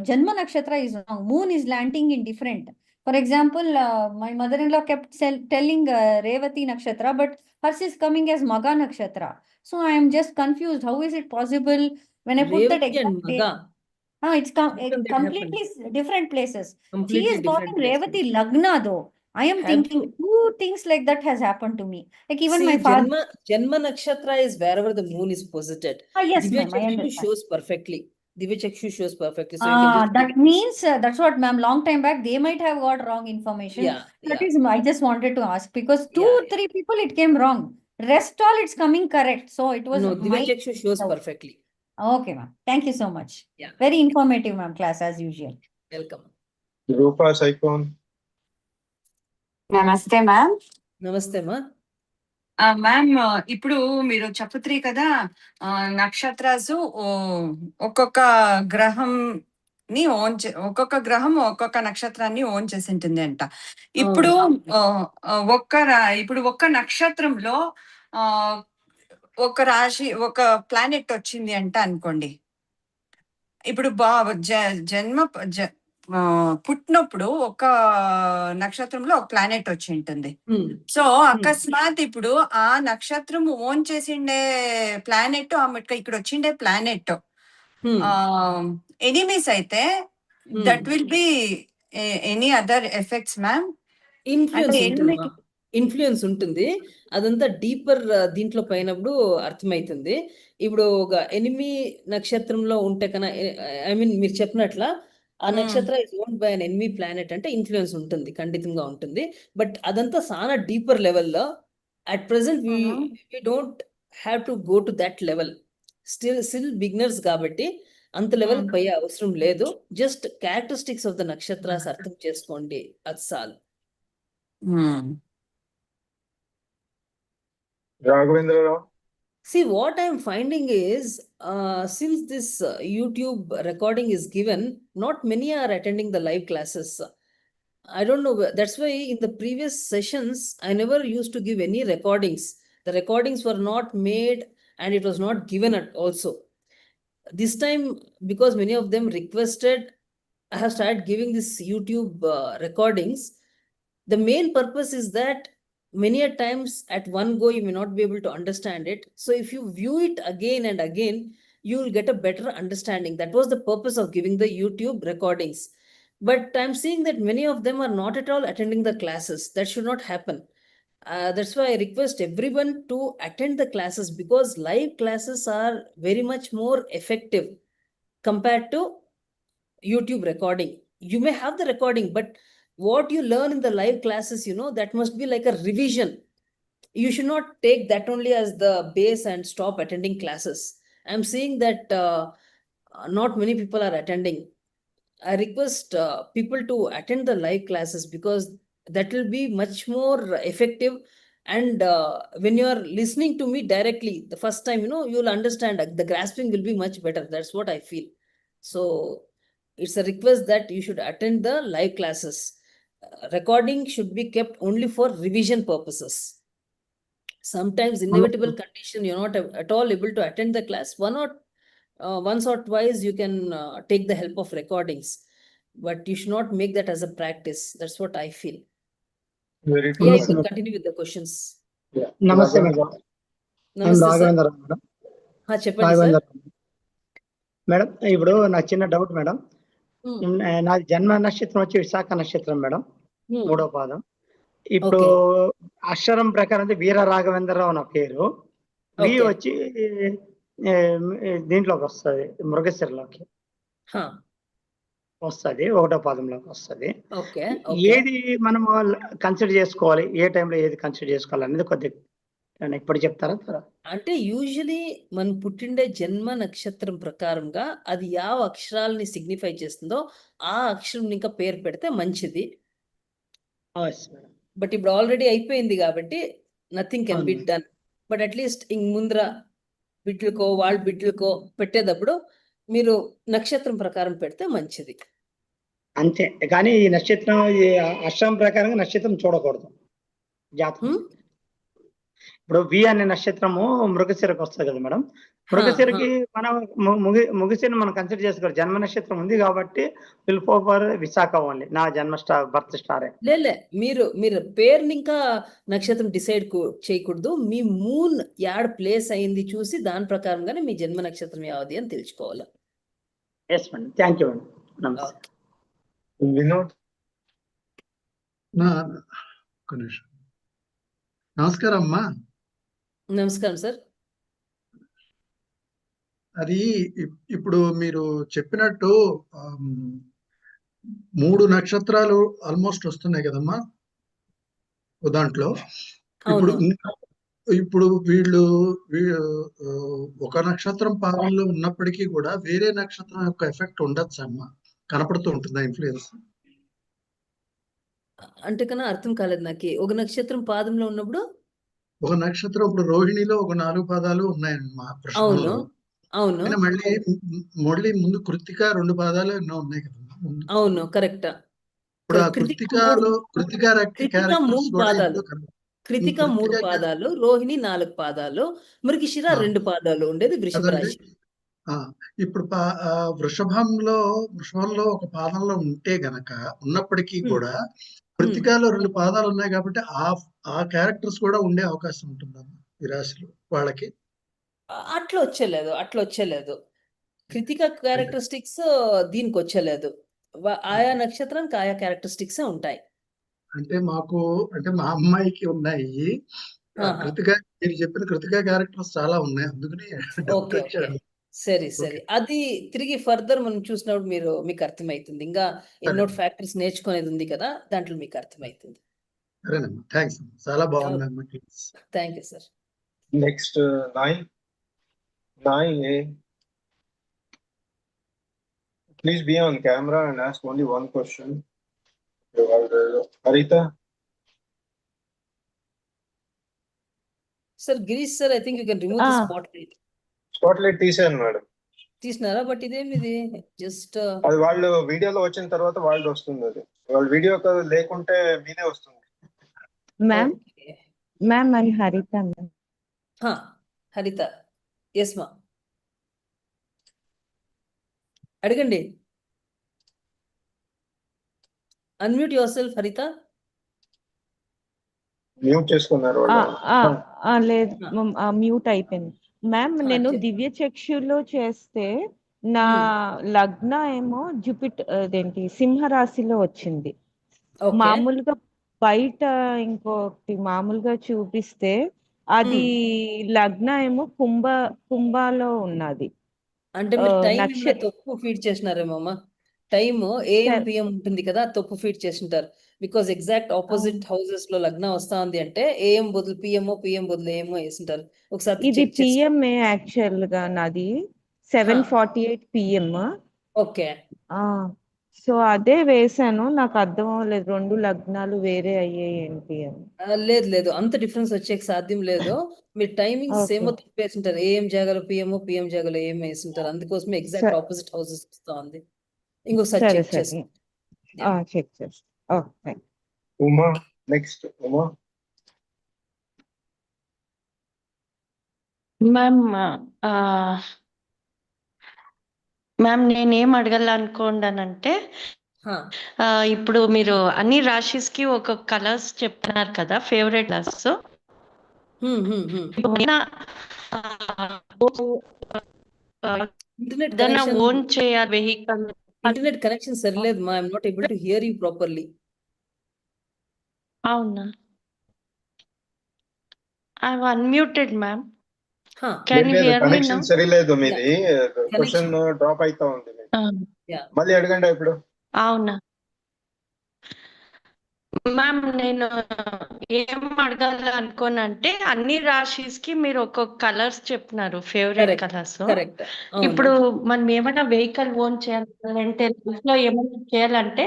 Janma Nakshatra is wrong. Moon is landing in different. For example, my mother-in-law kept telling Revati Nakshatra, but hers is coming as Maga Nakshatra. So I am just confused. How is it possible when I put that Revati and exact date? Maga. It's completely different places. Completely She is born in different Revati places. Lagna though. I am Have thinking to- 2 things like that has happened to me. Like even See, my father. Janma nakshatra is wherever the moon is posited. Yes, Divya ma'am, I Chakshu understand. shows perfectly. Divya Chakshu shows perfectly. So you can just That means that's what, ma'am. Long time back, they might have got wrong information. Yeah, That yeah. is, I just wanted to ask because 2 Yeah, or 3 people it came wrong. Rest all it's coming correct. So it was No, Divya my Chakshu shows doubt. perfectly. Okay, ma'am. Thank you so much. Yeah. Very informative, ma'am. Class as usual. Welcome. Rupa Saikon. నమస్తే ma'am. Namaste, ma. Ma'am, ఇప్పుడు మీరు చెప్తున్నారు కదా, నక్షత్రాసు ఒక్కొక్క గ్రహం ని ఒక్కొక్క గ్రహం ఒక్కొక్క నక్షత్రాన్ని ఓన్ చేసి ఉంటుంది అంట. ఇప్పుడు ఒక్క నక్షత్రంలో ఒక రాశి ఒక ప్లానెట్ వచ్చింది అంట అనుకోండి. ఇప్పుడు జన్మ పుట్టినప్పుడు ఒక నక్షత్రంలో ఒక ప్లానెట్ వచ్చి ఉంటుంది. సో అకస్మాత్ ఇప్పుడు ఆ నక్షత్రం ఓన్ చేసిండే ప్లానెట్ ఇక్కడ వచ్చిండే ప్లానెట్ ఎనిమీస్ అయితే that will be any other effects ma'am? Influence ఉంటుంది. అదంతా డీపర్ దీంట్లో పోయినప్పుడు అర్థమవుతుంది. ఇప్పుడు ఒక ఎనిమి నక్షత్రంలో ఉంటే కన్నా, ఐ మీన్ మీరు చెప్పినట్ల ఆ nakshatra is owned by an enemy planet అంటే ఇన్ఫ్లుయెన్స్ ఉంటుంది, ఖండితంగా ఉంటుంది. బట్ అదంతా చాలా డీపర్ లెవెల్లో at present we don't have to go to that level. Still beginners కాబట్టి అంత లెవెల్ పోయే అవసరం లేదు. జస్ట్ క్యారెక్టరిస్టిక్స్ ఆఫ్ ద నక్షత్రాస్ అర్థం చేసుకోండి, అది చాలు. Raghavendra Rao. See, what I'm finding is, since this YouTube recording is given, not many are attending the live classes. I don't know. That's why in the previous sessions, I never used to give any recordings. The recordings were not made and it was not given at also. This time, because many of them requested, I have started giving this YouTube recordings. The main purpose is that many a times at one go you may not be able to understand it. So if you view it again and again, you will get a better understanding. That was the purpose of giving the YouTube recordings. But I'm seeing that many of them are not at all attending the classes. That should not happen. That's why I request everyone to attend the classes, because live classes are very much more effective compared to YouTube recording. You may have the recording, but what you learn in the live classes, that must be like a revision. You should not take that only as the base and stop attending classes. I'm seeing that not many people are attending. I request people to attend the live classes, because that will be much more effective. And when you are listening to me directly the first time, you will understand, the grasping will be much better. That's what I feel. So it's a request that you should attend the live classes. Recording should be kept only for revision purposes. Sometimes inevitable condition, you're not at all able to attend the class. Once or twice you can take the help of recordings, but you should not make that as a practice. That's what I feel. Very Yeah, good. you Namaste, can madam. continue with the questions. Yeah. Namaste, Raghavendra madam. Rao. I'm Namaste, sir. Raghavendra, madam. చెప్పండి sir. Raghavendra. Madam, ఇప్పుడు నాకు చిన్న doubt madam. నా జన్మ నక్షత్రం వచ్చి విశాఖ నక్షత్రం madam, 3వ పాదం. ఇప్పుడు అక్షరం ప్రకారం అయితే వీర రాఘవేంద్రరావు నా పేరు. వి వచ్చి దీంట్లోకి వస్తుంది, మృగశిరలోకి వస్తుంది, 1వ పాదంలోకి వస్తుంది. ఏది మనం కన్సిడర్ చేసుకోవాలి, ఏ టైంలో ఏది కన్సిడర్ చేసుకోవాలి అనేది కొద్దిగా ఇప్పుడు చెప్తారా? అంటే యూజువలీ మనం పుట్టిండే జన్మ నక్షత్రం ప్రకారంగా అది ಯಾವ అక్షరాలని సిగ్నిఫై చేస్తుందో ఆ అక్షరం ఇంకా పేరు పెడితే మంచిది. బట్ ఇప్పుడు ఆల్రెడీ అయిపోయింది కాబట్టి nothing can be done. But at least ఇంక ముందర బిడ్లకో వాళ్ళ బిడ్లకో పెట్టేటప్పుడు మీరు నక్షత్రం ప్రకారం పెడితే మంచిది. అంతే, కానీ ఈ నక్షత్రం అక్షరం ప్రకారంగా నక్షత్రం చూడకూడదు జాతకం. ఇప్పుడు వి అనే నక్షత్రము మృగశిరకు వస్తుంది కదా మేడం. మృగశిరకి మనం ముగిసిని మనం కన్సిడర్ చేసుకోవాలి. జన్మ నక్షత్రం ఉంది కాబట్టి విల్ ఫర్ విశాఖ ఓన్లీ, నా జన్మ బర్త్ స్టారే. లే మీరు పేరుని ఇంకా నక్షత్రం డిసైడ్ చేయకూడదు. మీ మూన్ యాడ్ ప్లేస్ అయింది చూసి దాని ప్రకారంగానే మీ జన్మ నక్షత్రం యావది అని తెలుసుకోవాలి. Yes madam, thank you madam. నమస్తే. వినోద్. నమస్కారం అమ్మా. నమస్కారం సార్. అది ఇప్పుడు మీరు చెప్పినట్టు 3 నక్షత్రాలు ఆల్మోస్ట్ వస్తున్నాయి కదమ్మా దాంట్లో. ఇప్పుడు వీళ్ళు ఒక నక్షత్రం పాదంలో ఉన్నప్పటికీ కూడా వేరే నక్షత్రం యొక్క ఎఫెక్ట్ ఉండొచ్చు అమ్మా, కనపడుతూ ఉంటుందా ఇన్ఫ్లుయెన్స్? అంటే కన్నా అర్థం కాలేదు నాకు. ఒక నక్షత్రం పాదంలో ఉన్నప్పుడు ఒక నక్షత్రం ఇప్పుడు రోహిణిలో ఒక 4 పాదాలు ఉన్నాయమ్మా వృషభంలో. అవును, మళ్ళీ ముందు కృత్తిక 2 పాదాలు ఎన్నో ఉన్నాయి కదా. అవును, కరెక్ట్. ఇప్పుడు ఆ కృత్తికలో కృత్తిక 3 పాదాలు, కృతిక 3 పాదాలు, రోహిణి 4 పాదాలు, మృగశిర 2 పాదాలు ఉండేది వృషభ రాశి. ఇప్పుడు వృషభంలో ఒక పాదంలో ఉంటే గనక ఉన్నప్పటికీ కూడా కృత్తికలో 2 పాదాలు ఉన్నాయి కాబట్టి ఆ క్యారెక్టర్స్ కూడా ఉండే అవకాశం ఉంటుందమ్మా ఈ రాశిలో వాళ్ళకి. అట్లా వచ్చేలేదు. కృతిక క్యారెక్టరిస్టిక్స్ దీనికి వచ్చేలేదు. ఆయా నక్షత్రానికి ఆయా క్యారెక్టరిస్టిక్స్ ఉంటాయి. అంటే మా అమ్మాయికి ఉన్నాయి. కృతిక, మీరు చెప్పిన కృతిక క్యారెక్టర్స్ చాలా ఉన్నాయి, అందుకని సరే సరే, అది తిరిగి ఫర్దర్ మనం చూసినప్పుడు మీకు అర్థమవుతుంది. ఇంకా ఎన్నో ఫ్యాక్టర్స్ నేర్చుకునేది ఉంది కదా, దాంట్లో మీకు అర్థమవుతుంది. సరేనమ్మా, థ్యాంక్స్. చాలా బాగుందమ్మా. Thank you sir. Next Nai, please be on camera and ask only one question. Harita. Sir, Girish sir, I think you can remove the spotlight. Spotlight తీసాను మేడం. తీసినారా? బట్ ఇదేమిది జస్ట్ అది వాళ్ళు వీడియోలో వచ్చిన తర్వాత వాళ్ళు వస్తుంది. అది వాళ్ళు వీడియో లేకుంటే మీదే వస్తుంది. మ్యామ్ అది హరిత మ్యామ్. హరిత, ఎస్ మా, అడగండి. అన్మ్యూట్ యువర్ సెల్ఫ్ హరిత. మ్యూట్ చేసుకున్నారు వాళ్ళు. లేదు మ్యూట్ అయిపోయింది మ్యామ్. నేను దివ్య చక్షులో చేస్తే నా లగ్న ఏమో అదేంటి సింహరాశిలో వచ్చింది. మామూలుగా బయట ఇంకొకటి మామూలుగా చూపిస్తే అది లగ్న ఏమో కుంభాలో ఉన్నది. అంటే మీరు టైం తప్పు ఫీడ్ చేసినారేమో. టైమ్ ఏఎం పిఎం ఉంటుంది కదా, తప్పు ఫీడ్ చేసింటారు. బికాస్ ఎగ్జాక్ట్ ఆపోజిట్ హౌసెస్ లో లగ్నం వస్తా ఉంది అంటే ఏఎం బదులు పిఎంఓ, పిఎం బదులు ఏమో వేసింటారు. ఒకసారి ఇది పిఎం యాక్చువల్ గా నాది 7:48 పిఎం. ఓకే, సో అదే వేసాను, నాకు అర్థం అవ్వలేదు రెండు లగ్నాలు వేరే అయ్యాయి ఏంటి అని. లేదు లేదు, అంత డిఫరెన్స్ వచ్చే సాధ్యం లేదు. మీరు టైమింగ్ సేమ్ వేసింటారు. ఏఎం జాగాలో పిఎంఓ, పిఎం జాగాలో ఏం వేసింటారు. అందుకోసమే ఎగ్జాక్ట్ ఆపోజిట్ హౌసెస్ వస్తా ఉంది. ఇంకొకసారి చెక్ చేస్తాను. చెక్ చేస్తాను. ఉమా, నెక్స్ట్ ఉమా. మ్యామ్ నేనేం అడగాలనుకోండానంటే, ఇప్పుడు మీరు అన్ని రాశిస్ కి ఒక కలర్స్ చెప్తున్నారు కదా, ఫేవరెట్ కలర్స్. ఓన్ చేయాలి వెహికల్. ఇంటర్నెట్ కనెక్షన్ సరిలేదు మా, I'm not able to hear you properly. అవునా? I have unmuted ma'am. Connection సరిలేదు మీది. క్వశ్చన్ డ్రాప్ అవుతా ఉంది. మళ్ళీ అడగండి ఇప్పుడు. అవునా మ్యామ్, నేను ఏం అడగాలి అనుకోనంటే, అన్ని రాశిస్ కి మీరు ఒక్కొక్క కలర్స్ చెప్తున్నారు, ఫేవరెట్ కలర్స్. ఇప్పుడు మనం ఏమైనా వెహికల్ ఓన్ చేయాలంటే, లైఫ్ లో ఏమైనా చేయాలంటే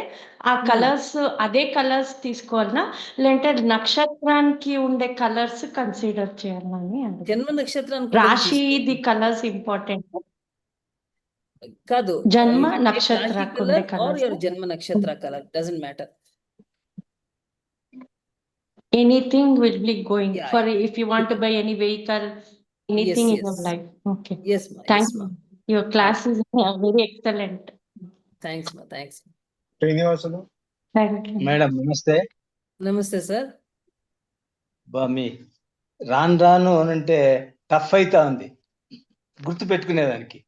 ఆ కలర్స్ అదే కలర్స్ తీసుకోవాలనా, లేదంటే నక్షత్రానికి ఉండే కలర్స్ కన్సిడర్ చేయాలని? జన్మ నక్షత్రానికి రాశిది కలర్స్ ఇంపార్టెంట్ కాదు. జన్మ నక్షత్ర జన్మ నక్షత్ర colour doesn't matter. Anything will be going for if you want to buy any vehicle, anything in your life. Okay. Yes, ma. Thank you. Your class is very excellent. Thanks, ma. Thanks. Srinivasulu. Thank you. Madam, namaste. Namaste, sir. మీ రాను అంటే tough అవుతా ఉంది గుర్తు పెట్టుకునేదానికి.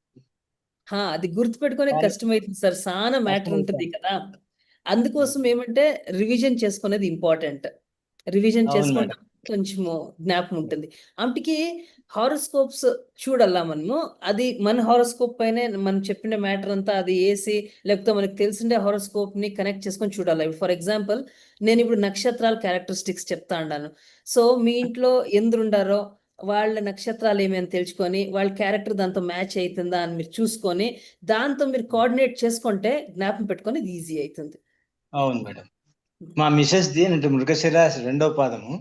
అది గుర్తు పెట్టుకునే కష్టమైతుంది sir, చాలా matter ఉంటుంది కదా. అందుకోసం ఏమంటే రివిజన్ చేసుకునేది ఇంపార్టెంట్. రివిజన్ చేసుకుంటే కొంచెము జ్ఞాపకం ఉంటుంది. అప్పటికి హారోస్కోప్స్ చూడాలా మనము. అది మన హారోస్కోప్ పైనే మనం చెప్పిన మ్యాటర్ అంతా అది వేసి, లేకపోతే మనకు తెలిసిండే హారోస్కోప్ ని కనెక్ట్ చేసుకొని చూడాలి. ఫర్ ఎగ్జాంపుల్, నేను ఇప్పుడు నక్షత్రాల క్యారెక్టరిస్టిక్స్ చెప్తా ఉన్నాను. సో మీ ఇంట్లో ఎందురుండారో వాళ్ళ నక్షత్రాలు ఏమని తెలుసుకొని, వాళ్ళ క్యారెక్టర్ దాంతో మ్యాచ్ అవుతుందా అని మీరు చూసుకొని, దాంతో మీరు కోఆర్డినేట్ చేసుకుంటే జ్ఞాపకం పెట్టుకొని ఇది ఈజీ అవుతుంది. అవును మేడం. మా మిసెస్ ది అంటే మృగశిర రాశి 2వ పాదము.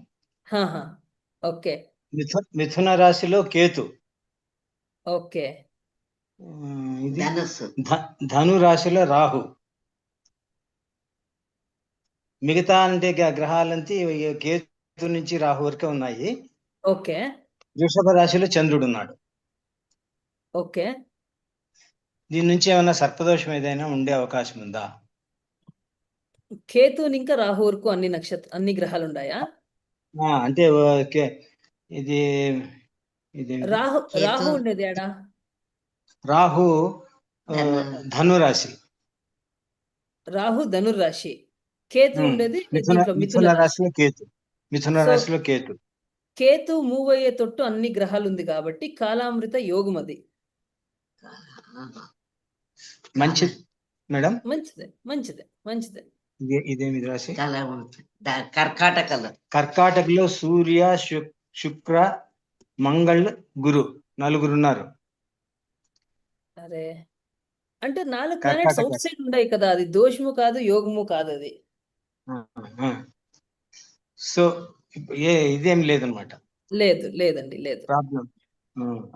ఓకే. మిథున రాశిలో కేతు. ఓకే. ఇది ధను రాశిలో రాహు. మిగతా అంటే గ్రహాలంతా కేతు నుంచి రాహు వరకే ఉన్నాయి. ఓకే. వృషభ రాశిలో చంద్రుడు ఉన్నాడు. ఓకే. దీని నుంచి ఏమైనా సర్పదోషం ఏదైనా ఉండే అవకాశం ఉందా? కేతుని ఇంకా రాహు వరకు అన్ని గ్రహాలు ఉన్నాయా? అంటే ఇది రాహు ఉండేది ఏడా? రాహు ధనురాశి. రాహు ధనుర్రాశి. కేతు ఉండేది మిథున రాశిలో కేతు. మిథున రాశిలో కేతు. కేతు మూవ్ అయ్యే తొట్టు అన్ని గ్రహాలు ఉంది కాబట్టి కాలామృత యోగం అది. మంచిది మేడం. మంచిదే. ఇదేమి రాశి? కర్కాటకలో కర్కాటకలో సూర్య, శుక్ర, మంగళ్, గురు నలుగురు ఉన్నారు. అరే అంటే 4 ప్లానెట్స్ కర్కాటక. అవుట్ సైడ్ ఉన్నాయి కదా, అది దోషము కాదు, యోగము కాదు అది. సో ఇదేం లేదనమాట. లేదండి లేదు. ప్రాబ్లం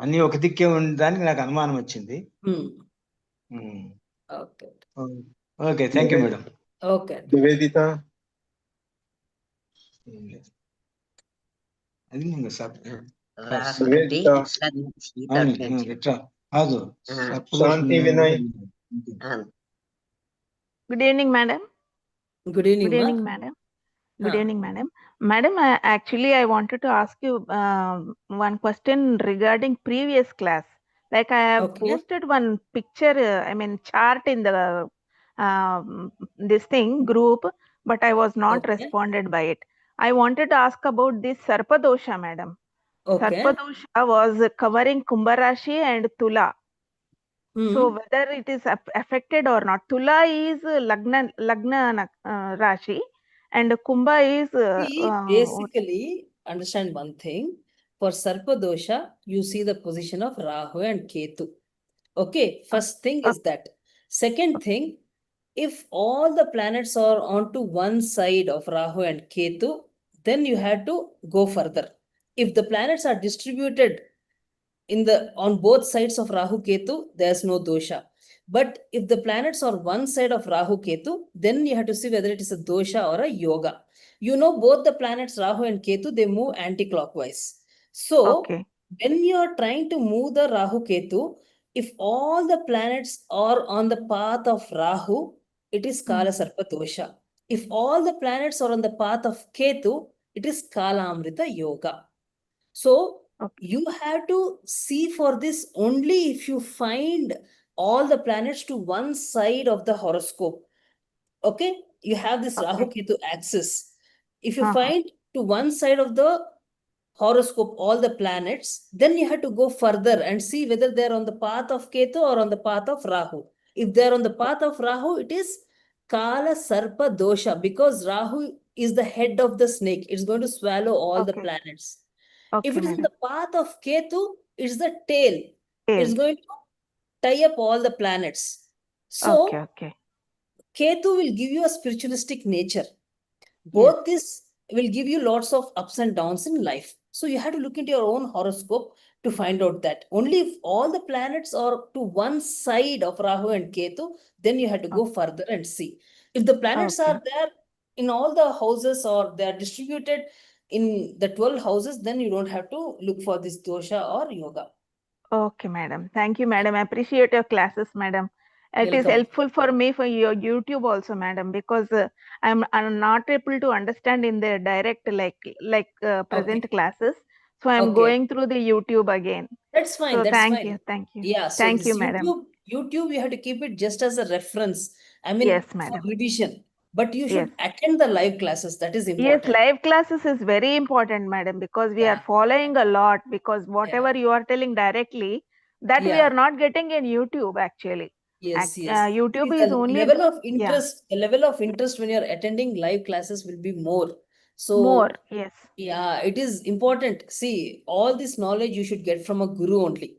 అన్ని ఒక దిక్కే ఉండడానికి నాకు అనుమానం వచ్చింది. Okay okay, thank you madam. Okay. Nivedita. అది శాంతి Vinay. Good evening, madam. Good evening, Good evening, madam. Good evening, madam. Madam, actually, I wanted to ask you one question regarding previous class. Like I have posted one picture, chart in the this thing group, but I was not responded by it. I wanted to ask about this Sarpadosha, madam. Sarpadosha was covering Kumbha Rashi and Tula. So whether it is affected or not, Tula is Lagna Rashi and Kumbha is basically understand one thing. For Sarpadosha, you see the position of Rahu and Ketu. Okay, first thing is that. Second thing, if all the planets are onto one side of Rahu and Ketu, then you have to go further. If the planets are distributed on both sides of Rahu Ketu, there's no dosha. But if the planets are one side of Rahu Ketu, then you have to see whether it is a dosha or a yoga. You know, both the planets Rahu and Ketu, they move anti-clockwise. So when you are trying to move the Rahu Ketu, if all the planets are on the path of Rahu, it is Kala Sarpa dosha. If all the planets are on the path of Ketu, it is Kala Amrita yoga. So you have to see for this only if you find all the planets to one side of the horoscope. Okay, you have this Rahu Ketu axis. If you find to one side of the horoscope all the planets, then you have to go further and see whether they're on the path of Ketu or on the path of Rahu. If they're on the path of Rahu, it is Kala Sarpa dosha, because Rahu is the head of the snake. It's going to swallow all the planets. If it is in the path of Ketu, it's the tail. It's going to tie up all the planets. So Ketu will give you a spiritualistic nature. Both this will give you lots of ups and downs in life. So you have to look into your own horoscope to find out that. Only if all the planets are to one side of Rahu and Ketu, then you have to go further and see. If the planets are there in all the houses or they are distributed in the 12 houses, then you don't have to look for this dosha or yoga. Okay, madam. Thank you, madam. I appreciate your classes, madam. It is Welcome. helpful for me for your YouTube also, madam, because I'm not able to understand in the direct like present classes. So I'm going through the YouTube again. That's fine. So That's thank fine. you. Thank you. Yeah. So Thank this you, madam. YouTube, you have to keep it just as a reference. I mean, Yes, for madam. revision. But you should attend the live classes. That is Yes, important. live classes is very important, madam, because we are following a lot, because whatever you are telling directly, that we are not getting in YouTube actually. Yes, yes. YouTube See, is the only level of interest, the level of interest when you're attending live classes will be more. So more, yes. yeah, it is important. See, all this knowledge you should get from a guru only.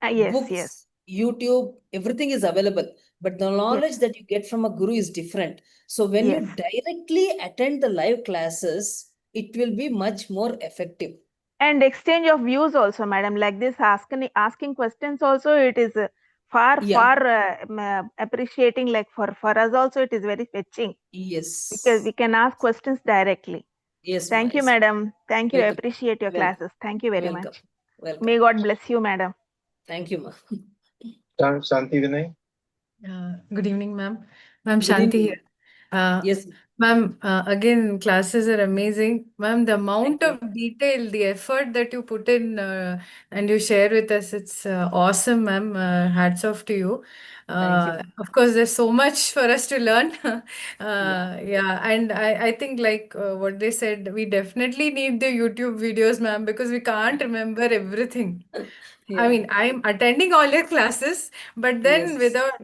Yes, Books, yes. YouTube, everything is available. But the knowledge that you get from a guru is different. So when you directly attend the live classes, it will be much more effective. And exchange of views also, madam, like this asking questions also, it is far appreciating, like for us also it is very fetching. Yes. Because we can ask questions directly. Yes. Thank you, madam. Thank you. I Welcome. appreciate your classes. Thank you very much. Welcome. May God bless you, madam. Thank you, ma. Shanthi Vinay. Good evening, ma'am. Ma'am, Good Shanthi evening. here. Yes. Ma'am, again, classes are amazing. Ma'am, the amount of detail, the effort that you put in and you share with us, it's awesome, ma'am. Hats off to you. Of course, there's so much for us to learn. Yeah, and I think like what they said, we definitely need the YouTube videos, ma'am, because we can't remember everything. I mean, I'm attending all your classes, but then Yes. without,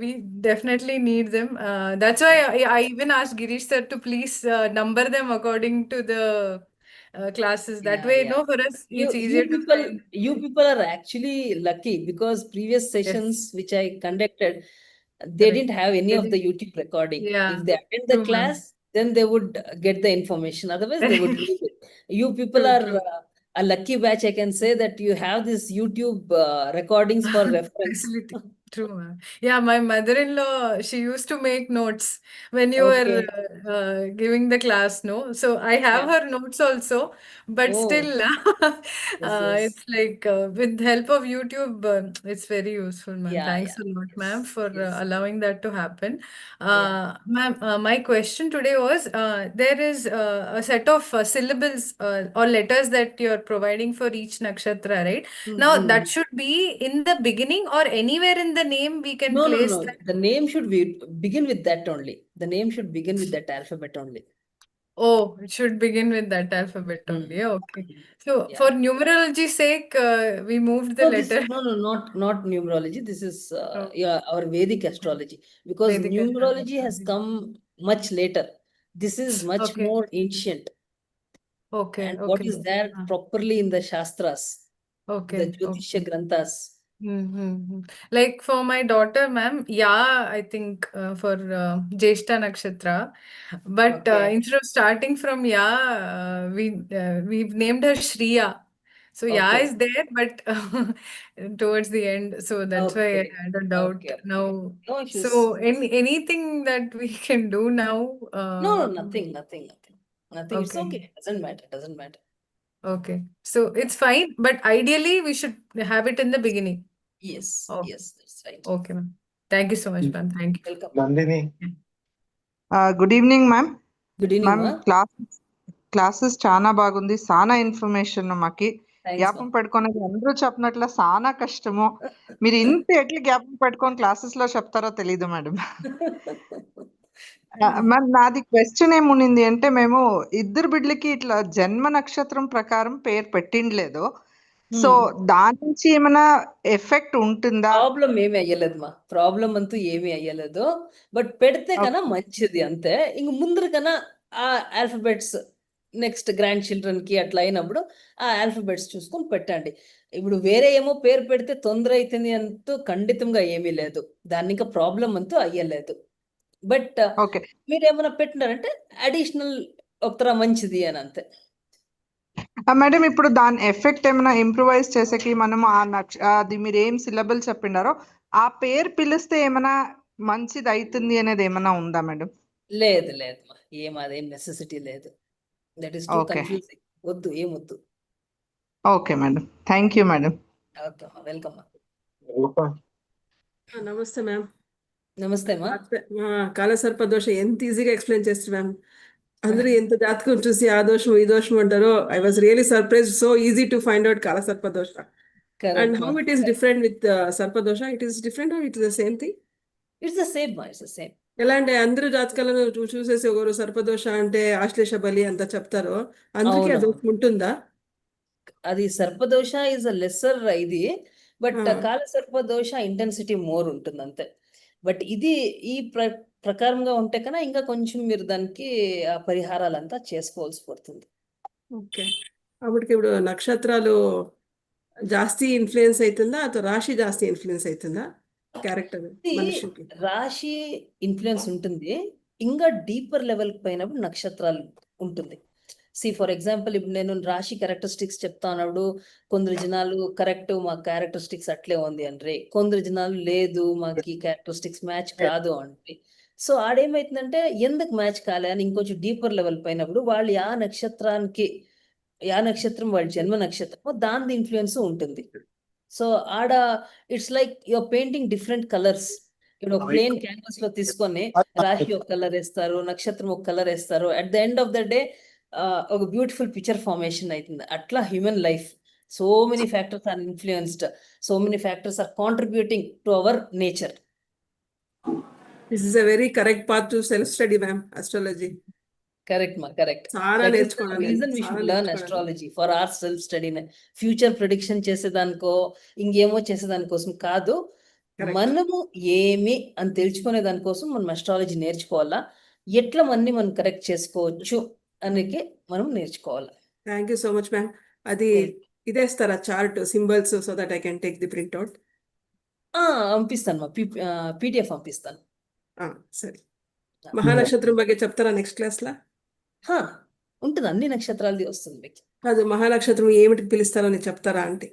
we definitely need them. That's why I even asked Girish sir to please number them according to the classes. That way, Yeah. for us, it's easier to find. You people are actually lucky because previous sessions which I conducted, they Correct. didn't have any They of the didn't- YouTube recording. Yeah, If they attend the true, ma'am. class, then they would get the information. Otherwise, they would leave it. You people True, are true. a lucky batch. I can say that you have this YouTube recordings for reference. Facility. True, ma'am. Yeah, my mother-in-law, she used to make notes when you were Okay. giving the class, no? So I have Yeah. her notes also, but Oh, still, yes. it's like with the help of YouTube, it's very useful, ma'am. Yeah, Thanks a lot, ma'am, yes, for yes. allowing that to happen. Yeah. Ma'am, my question today was, there is a set of syllables or letters that you're providing for each nakshatra, right? Now, that should be in the beginning or anywhere in the name we can No, place that. The name should begin with that only. The name should begin with that alphabet only. Oh, it should begin with that alphabet only. Okay. So, Yeah. for numerology's sake, we moved the No, letter. not numerology. This is Oh, yeah, our Vedic astrology, because Vedic numerology has astrology. come much later. This is much Okay. more ancient. Okay. And what Okay. is there properly in the Shastras, the Okay. Jyotisha Okay. Granthas. Like for my daughter, ma'am, yeah, I think for Jeshta Nakshatra, but Okay. instead of starting from yeah, we've named her Shriya. So yeah Okay. is there, but towards the end, so that's why I Okay. had a doubt Okay. now. No issues. So anything that we can do now? No, nothing. It's Okay. okay. Doesn't matter. Doesn't matter. Okay. So it's fine, but ideally we should have it in the beginning. Yes. Oh. Yes, that's right. Okay, ma'am. Thank you so much, ma'am. Thank you. Welcome. Nandini. Good evening ma'am. Good evening, ma'am ma. Classes చాలా బాగుంది, చాలా information మాకి Thanks, జ్ఞాపం ma. పెట్టుకునేది అందరూ చెప్పినట్ల చాలా కష్టము. మీరు ఇంత ఎట్లా జ్ఞాపం పెట్టుకొని క్లాసెస్ లో చెప్తారో తెలీదు మేడం. మ్యామ్ నాది క్వశ్చన్ ఏమునింది అంటే, మేము ఇద్దరు బిడ్డలకి ఇట్లా జన్మ నక్షత్రం ప్రకారం పేరు పెట్టిండలేదు. సో దాని నుంచి ఏమైనా ఎఫెక్ట్ ఉంటుందా? ప్రాబ్లం ఏమి అయ్యలేదు మా, ప్రాబ్లం అంటూ ఏమి అయ్యలేదు. బట్ పెడితే కన్నా మంచిది అంతే. ఇంక ముందర కన్నా ఆ ఆల్ఫబెట్స్ నెక్స్ట్ గ్రాండ్ చిల్డ్రన్ కి అట్లా అయినప్పుడు ఆ ఆల్ఫబెట్స్ చూసుకొని పెట్టండి. ఇప్పుడు వేరే ఏమో పేరు పెడితే తొందర అవుతుంది అంటూ ఖండితంగా ఏమీ లేదు. దాన్ని ఇంకా ప్రాబ్లం అంటూ అయ్యలేదు. బట్ మీరు ఏమైనా పెట్టినారంటే అడిషనల్ ఒక మంచిది అని అంతే. మేడం ఇప్పుడు దాని ఎఫెక్ట్ ఏమైనా ఇంప్రూవైజ్ చేసేకి మనం అది మీరు ఏం సిలబుల్ చెప్పిండారో ఆ పేరు పిలిస్తే ఏమైనా మంచిది అవుతుంది అనేది ఏమైనా ఉందా మేడం? లేదు అదేం నెసెసిటీ లేదు. That is two confusing. వద్దు, ఏమొద్దు. Okay madam, thank you madam. Okay, welcome. నమస్తే మ్యామ్. నమస్తే మా. కాలసర్ప దోష ఎంత ఈజీగా ఎక్స్ప్లెయిన్ చేస్తారు మ్యామ్. అందరూ ఎంత జాతకం చూసి ఆ దోషం ఈ దోషం అంటారో. I was really surprise. So easy to find out Kalasarpa dosha. And how it is different with sarpa dosha? It is different or it is the same thing? It's the same మా, ఇట్స్ ద సేమ్. ఎలా అంటే అందరూ జాతకాలను చూసేసి ఒకరు సర్పదోష అంటే ఆశ్లేష బలి అంతా చెప్తారో, అందరికీ ఆ దోషం ఉంటుందా? అది సర్పదోష ఇస్ అ లెస్సర్ ఇది, బట్ కాల సర్పదోష ఇంటెన్సిటీ మోర్ ఉంటుంది అంతే. బట్ ఇది ఈ ప్రకారంగా ఉంటే కన్నా ఇంకా కొంచెం మీరు దానికి ఆ పరిహారాలంతా చేసుకోవాల్సి పడుతుంది. ఓకే, అప్పటికి ఇప్పుడు నక్షత్రాలు జాస్తి ఇన్ఫ్లుయెన్స్ అవుతుందా ಅಥವಾ రాశి జాస్తి ఇన్ఫ్లుయెన్స్ అవుతుందా క్యారెక్టర్ మనిషికి? రాశి ఇన్ఫ్లుయెన్స్ ఉంటుంది, ఇంకా డీపర్ లెవెల్ పోయినప్పుడు నక్షత్రాలు ఉంటుంది. ఫర్ ఎగ్జాంపుల్ ఇప్పుడు నేను రాశి క్యారెక్టరిస్టిక్స్ చెప్తానప్పుడు కొందరు జనాలు కరెక్ట్ మా క్యారెక్టరిస్టిక్స్ అట్లే ఉంది అంటారు, కొందరు జనాలు లేదు మాకు క్యారెక్టరిస్టిక్స్ మ్యాచ్ కాదు అంటే. సో ఆడేమైతుందంటే ఎందుకు మ్యాచ్ కాలే అని ఇంకొంచెం డీపర్ లెవెల్ పోయినప్పుడు వాళ్ళు యా నక్షత్రం వాళ్ళ జన్మ నక్షత్రం దాని ఇన్ఫ్లుయెన్స్ ఉంటుంది. సో ఆడ it's like your painting different colours. ఇప్పుడు ప్లేన్ క్యాన్వాస్ లో తీసుకొని రాశి ఒక కలర్ వేస్తారు, నక్షత్రం ఒక కలర్ వేస్తారు. At the end of the day ఒక బ్యూటిఫుల్ పిక్చర్ ఫార్మేషన్ అవుతుంది. అట్లా human life. So many factors are influenced. So many factors are contributing to our nature. This is a very correct path to self-study, ma'am, astrology. Correct, ma, correct. చాలా That is the నేర్చుకోవడం reason we should learn astrology for our self study. Future prediction చేసేదానికో ఇంకేమో చేసేదానికోసం కాదు, మనము ఏమి అని తెలుసుకునే దానికోసం మనం అస్ట్రాలజీ నేర్చుకోవాలా, ఎట్లా మన్ని మనం కరెక్ట్ చేసుకోవచ్చు అనేది మనం నేర్చుకోవాలి. Thank you so much ma'am. అది ఇదేస్తారా chart symbols so that I can take the printout? పంపిస్తాను మా, PDF పంపిస్తాను. సరే. మహానక్షత్రం ಬಗ್ಗೆ చెప్తారా నెక్స్ట్ క్లాస్లో? ఉంటుంది, అన్ని నక్షత్రాలది వస్తుంది మీకు. కాదు, మహానక్షత్రం ఏమిటి పిలుస్తారని చెప్తారా అంటే?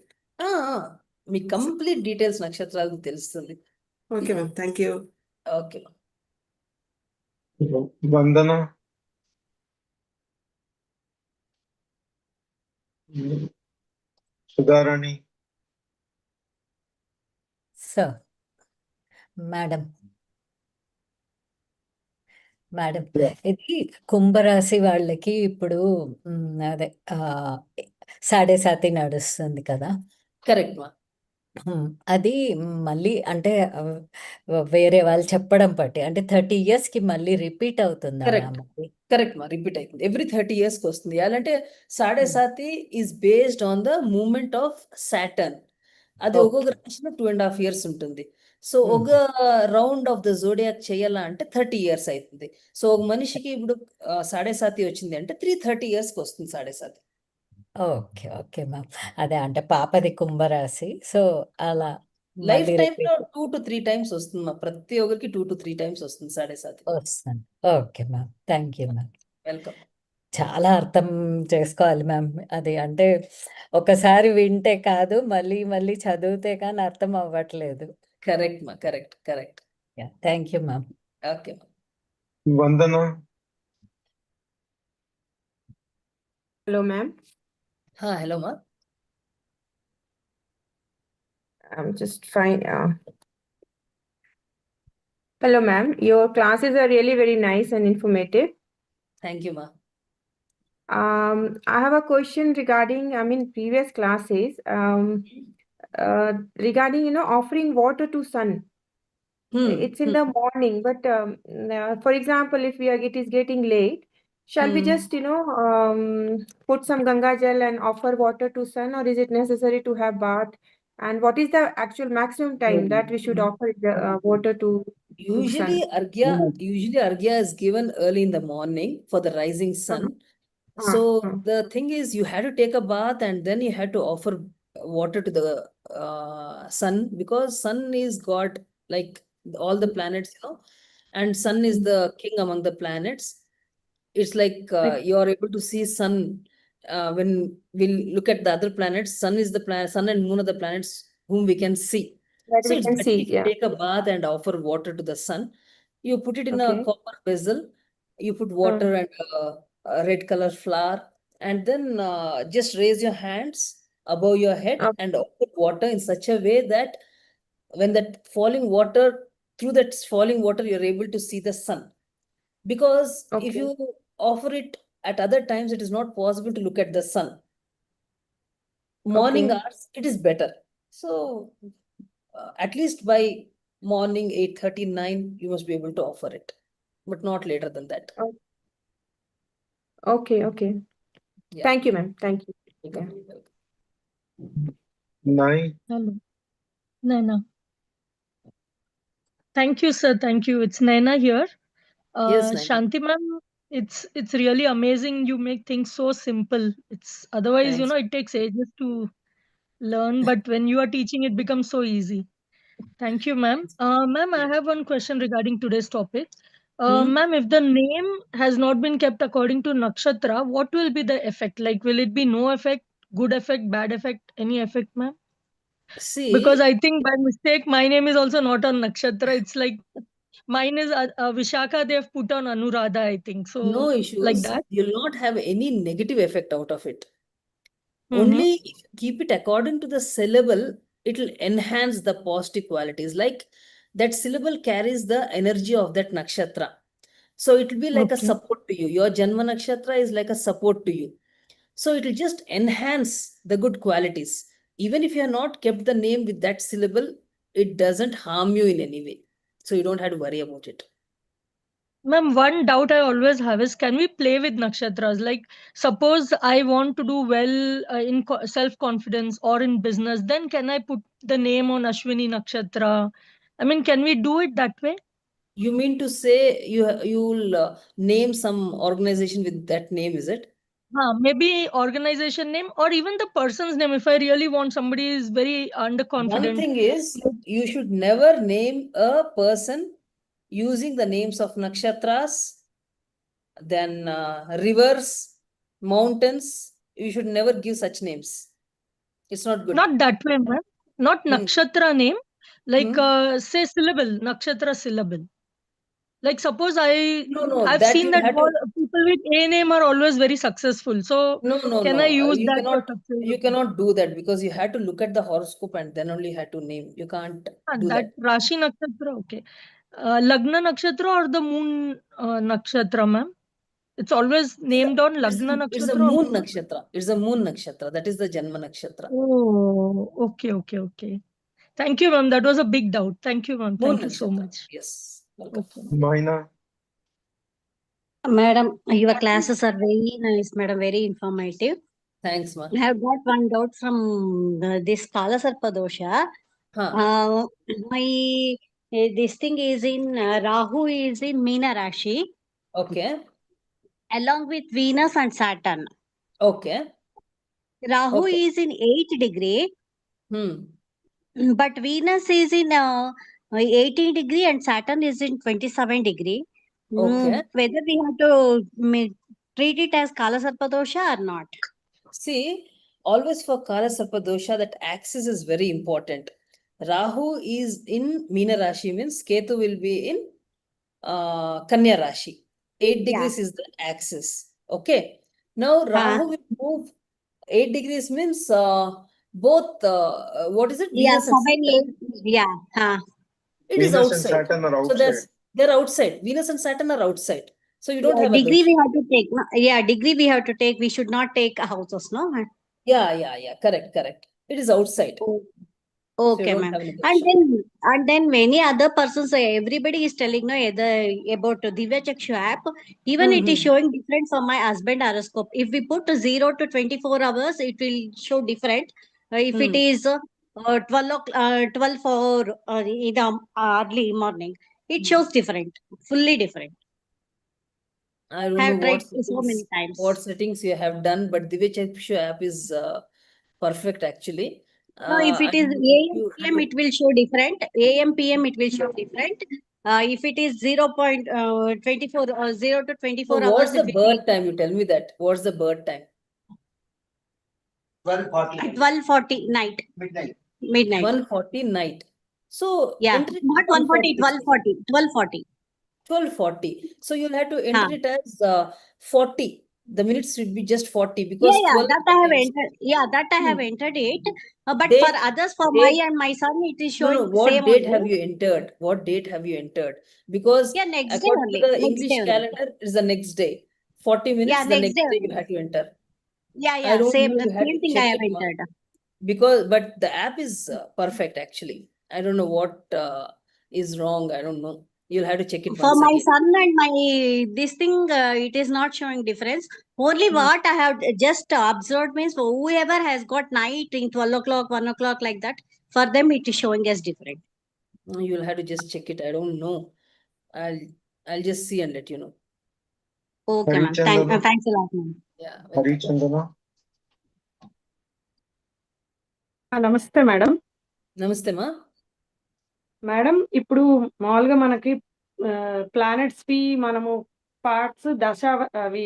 మీ కంప్లీట్ డీటెయిల్స్ నక్షత్రాలు తెలుస్తుంది. Okay ma'am, thank you. Okay. Vandana. Sudharani. Sir. Madam, ఇది కుంభరాశి వాళ్ళకి ఇప్పుడు అదే 7.5 నడుస్తుంది కదా? కరెక్ట్ మా. అది మళ్ళీ అంటే వేరే వాళ్ళు చెప్పడం బట్టి అంటే 30 years కి మళ్ళీ రిపీట్ అవుతుందా? కరెక్ట్ మా, రిపీట్ అవుతుంది. ఎవ్రీ 30 years కి వస్తుంది. అలాంటే 7.5 is based on the moment of Saturn. అది ఒక్కొక్క రాశిలో 2.5 years ఉంటుంది. సో ఒక రౌండ్ ఆఫ్ ద జోడియాక్ చేయాలా అంటే 30 years అవుతుంది. సో ఒక మనిషికి ఇప్పుడు 7.5 వచ్చింది అంటే 330 years కి వస్తుంది 7.5. Okay, okay ma'am. అదే అంటే పాపది కుంభరాశి, సో అలా లైఫ్ టైమ్ లో 2 to 3 times వస్తుంది మా, ప్రతి ఒక్కరికి 2 to 3 times వస్తుంది 7.5. వస్తుంది. Okay ma'am, thank you ma'am. Welcome. చాలా అర్థం చేసుకోవాలి మ్యామ్. అది అంటే ఒకసారి వింటే కాదు, మళ్ళీ మళ్ళీ చదివితే కానీ అర్థం అవ్వట్లేదు. కరెక్ట్ మా, correct. Thank you ma'am. Okay. Vandana. Hello, ma'am. Hello, ma. I'm just fine. Hello, ma'am. Your classes are really very nice and informative. Thank you, ma. I have a question regarding, previous classes, regarding, offering water to sun. It's in the morning, but for example, if it is getting late, shall we just, put some Ganga Jal and offer water to sun, or is it necessary to have bath? And what is the actual maximum time that we should offer the water to Usually, sun? Arghya is given early in the morning for the rising sun. So the thing is, you had to take a bath and then you had to offer water to the sun, because sun is God, like all the planets, and sun is the king among the planets. It's like you are able to see sun when we look at the other planets. Sun is the planet, sun and moon are the planets whom we can see. So it's better if you take a bath and offer water to the sun. You put it in a copper vessel. You put water and a red color flower, and then just raise your hands above your head and offer water in such a way that when that falling water, through that falling water, you're able to see the sun. Because if you offer it at other times, it is not possible to look at the sun. Morning hours, it is better. So at least by morning 8:39, you must be able to offer it, but not later than that. Okay. Yeah. Thank you, ma'am. Thank you. Welcome. Nai. Hello. Naina. Thank you, sir. Thank you. It's Naina here. Yes, Naina. Shanthi ma'am, it's really amazing. You make things so simple. It's otherwise, Thanks. it takes ages to learn, but when you are teaching, it becomes so easy. Thank you, ma'am. Ma'am, I have one question regarding today's topic. Ma'am, if the name has not been kept according to nakshatra, what will be the effect? Like, will it be no effect, good effect, bad effect, any effect, ma'am? See, Because I think by mistake, my name is also not on nakshatra. It's like mine is Vishakha. They've put on Anuradha, I think. So no issues. like that. You'll not have any negative effect out of it. Only if you keep it according to the syllable, it will enhance the positive qualities. Like that syllable carries the energy of that nakshatra. So it will be like a support to you. Your Janma nakshatra is like a support to you. So it will just enhance the good qualities. Even if you have not kept the name with that syllable, it doesn't harm you in any way. So you don't have to worry about it. Ma'am, one doubt I always have is, can we play with nakshatras? Like, suppose I want to do well in self-confidence or in business, then can I put the name on Ashwini Nakshatra? I mean, can we do it that way? You mean to say you'll name some organization with that name, is it? Maybe organization name or even the person's name. If I really want, somebody is very underconfident. One thing is, you should never name a person using the names of nakshatras, then rivers, mountains. You should never give such names. It's not good. Not that way, ma'am. Not nakshatra name. Like, say syllable, nakshatra syllable. Like, suppose I've that seen you that have to. people with A name are always very successful. So can I use You that? you cannot do that, because you have to look at the horoscope and then only have to name. You can't do that. Rashi nakshatra, okay. Lagna nakshatra or the moon nakshatra, ma'am? It's always named on Lagna nakshatra. It's a moon nakshatra. It's a moon nakshatra. That is the Janma nakshatra. Oh, okay. Thank you, ma'am. That was a big doubt. Thank you, ma'am. Thank you so much. Yes. Welcome. Okay. Maina. Madam, your classes are very nice, madam. Very informative. Thanks, ma. I have got one doubt from this Kala Sarpa dosha. This thing is in Rahu is in Meena Rashi. Okay. Along with Venus and Saturn. Okay. Rahu is in 8 degree. But Venus is in 18 degree and Saturn is in 27 degree. Okay. Whether we have to treat it as Kala Sarpa dosha or not? See, always for Kala Sarpa dosha, that axis is very important. Rahu is in Meena Rashi, means Ketu will be in Kanya Rashi. 8 degrees is the axis. Okay. Now Rahu will move 8 degrees, means both what is it? Venus and Saturn. It is Venus outside. and Saturn are So outside. they're outside. Venus and Saturn are outside. So you don't have a degree dosha. we have to take. Degree we have to take. We should not take houses, no? Yeah. Correct. It is outside. Okay, so ma'am. And then many other persons, everybody is telling about Divya Chakshu app. Even it is showing different from my husband horoscope. If we put 0 to 24 hours, it will show different. If it is 12 for in the early morning, it shows different, fully different. I don't have know tried so many times. What settings you have done, but Divya Chakshu app is perfect actually. No, if it is AM, PM, it will show different. AM, PM, it will show different. If it is 0.24 or 0 to 24 hours. What's the birth time? You tell me that. What's the birth time? 12:40 night. Midnight. 1:40 night. So not 1:40, 12:40. 12:40. So you'll have to enter it as 40. The minutes should be just 40, because that I have entered. That I have entered it. But for others, for my and my son, it is showing what same date only. have you entered? What date have you entered? Because next day according only. to the Next English day only. calendar, it's the next day. 40 minutes, the next day you have to enter. I don't same, know, you have same to thing check I have it, entered. But the app is perfect actually. I don't know what is wrong. I don't know. You'll have to check it For once my again. son and my this thing, it is not showing difference. Only what I have just observed means whoever has got night in 12 o'clock, 1 o'clock like that, for them it is showing as different. You'll have to just check it. I don't know. I'll just see and let you know. Okay, ma'am. Thanks a lot, ma'am. Yeah. Harichandana. నమస్తే madam. నమస్తే మా. Madam, ఇప్పుడు మామూలుగా మనకి planets వి మనము parts దశ అవి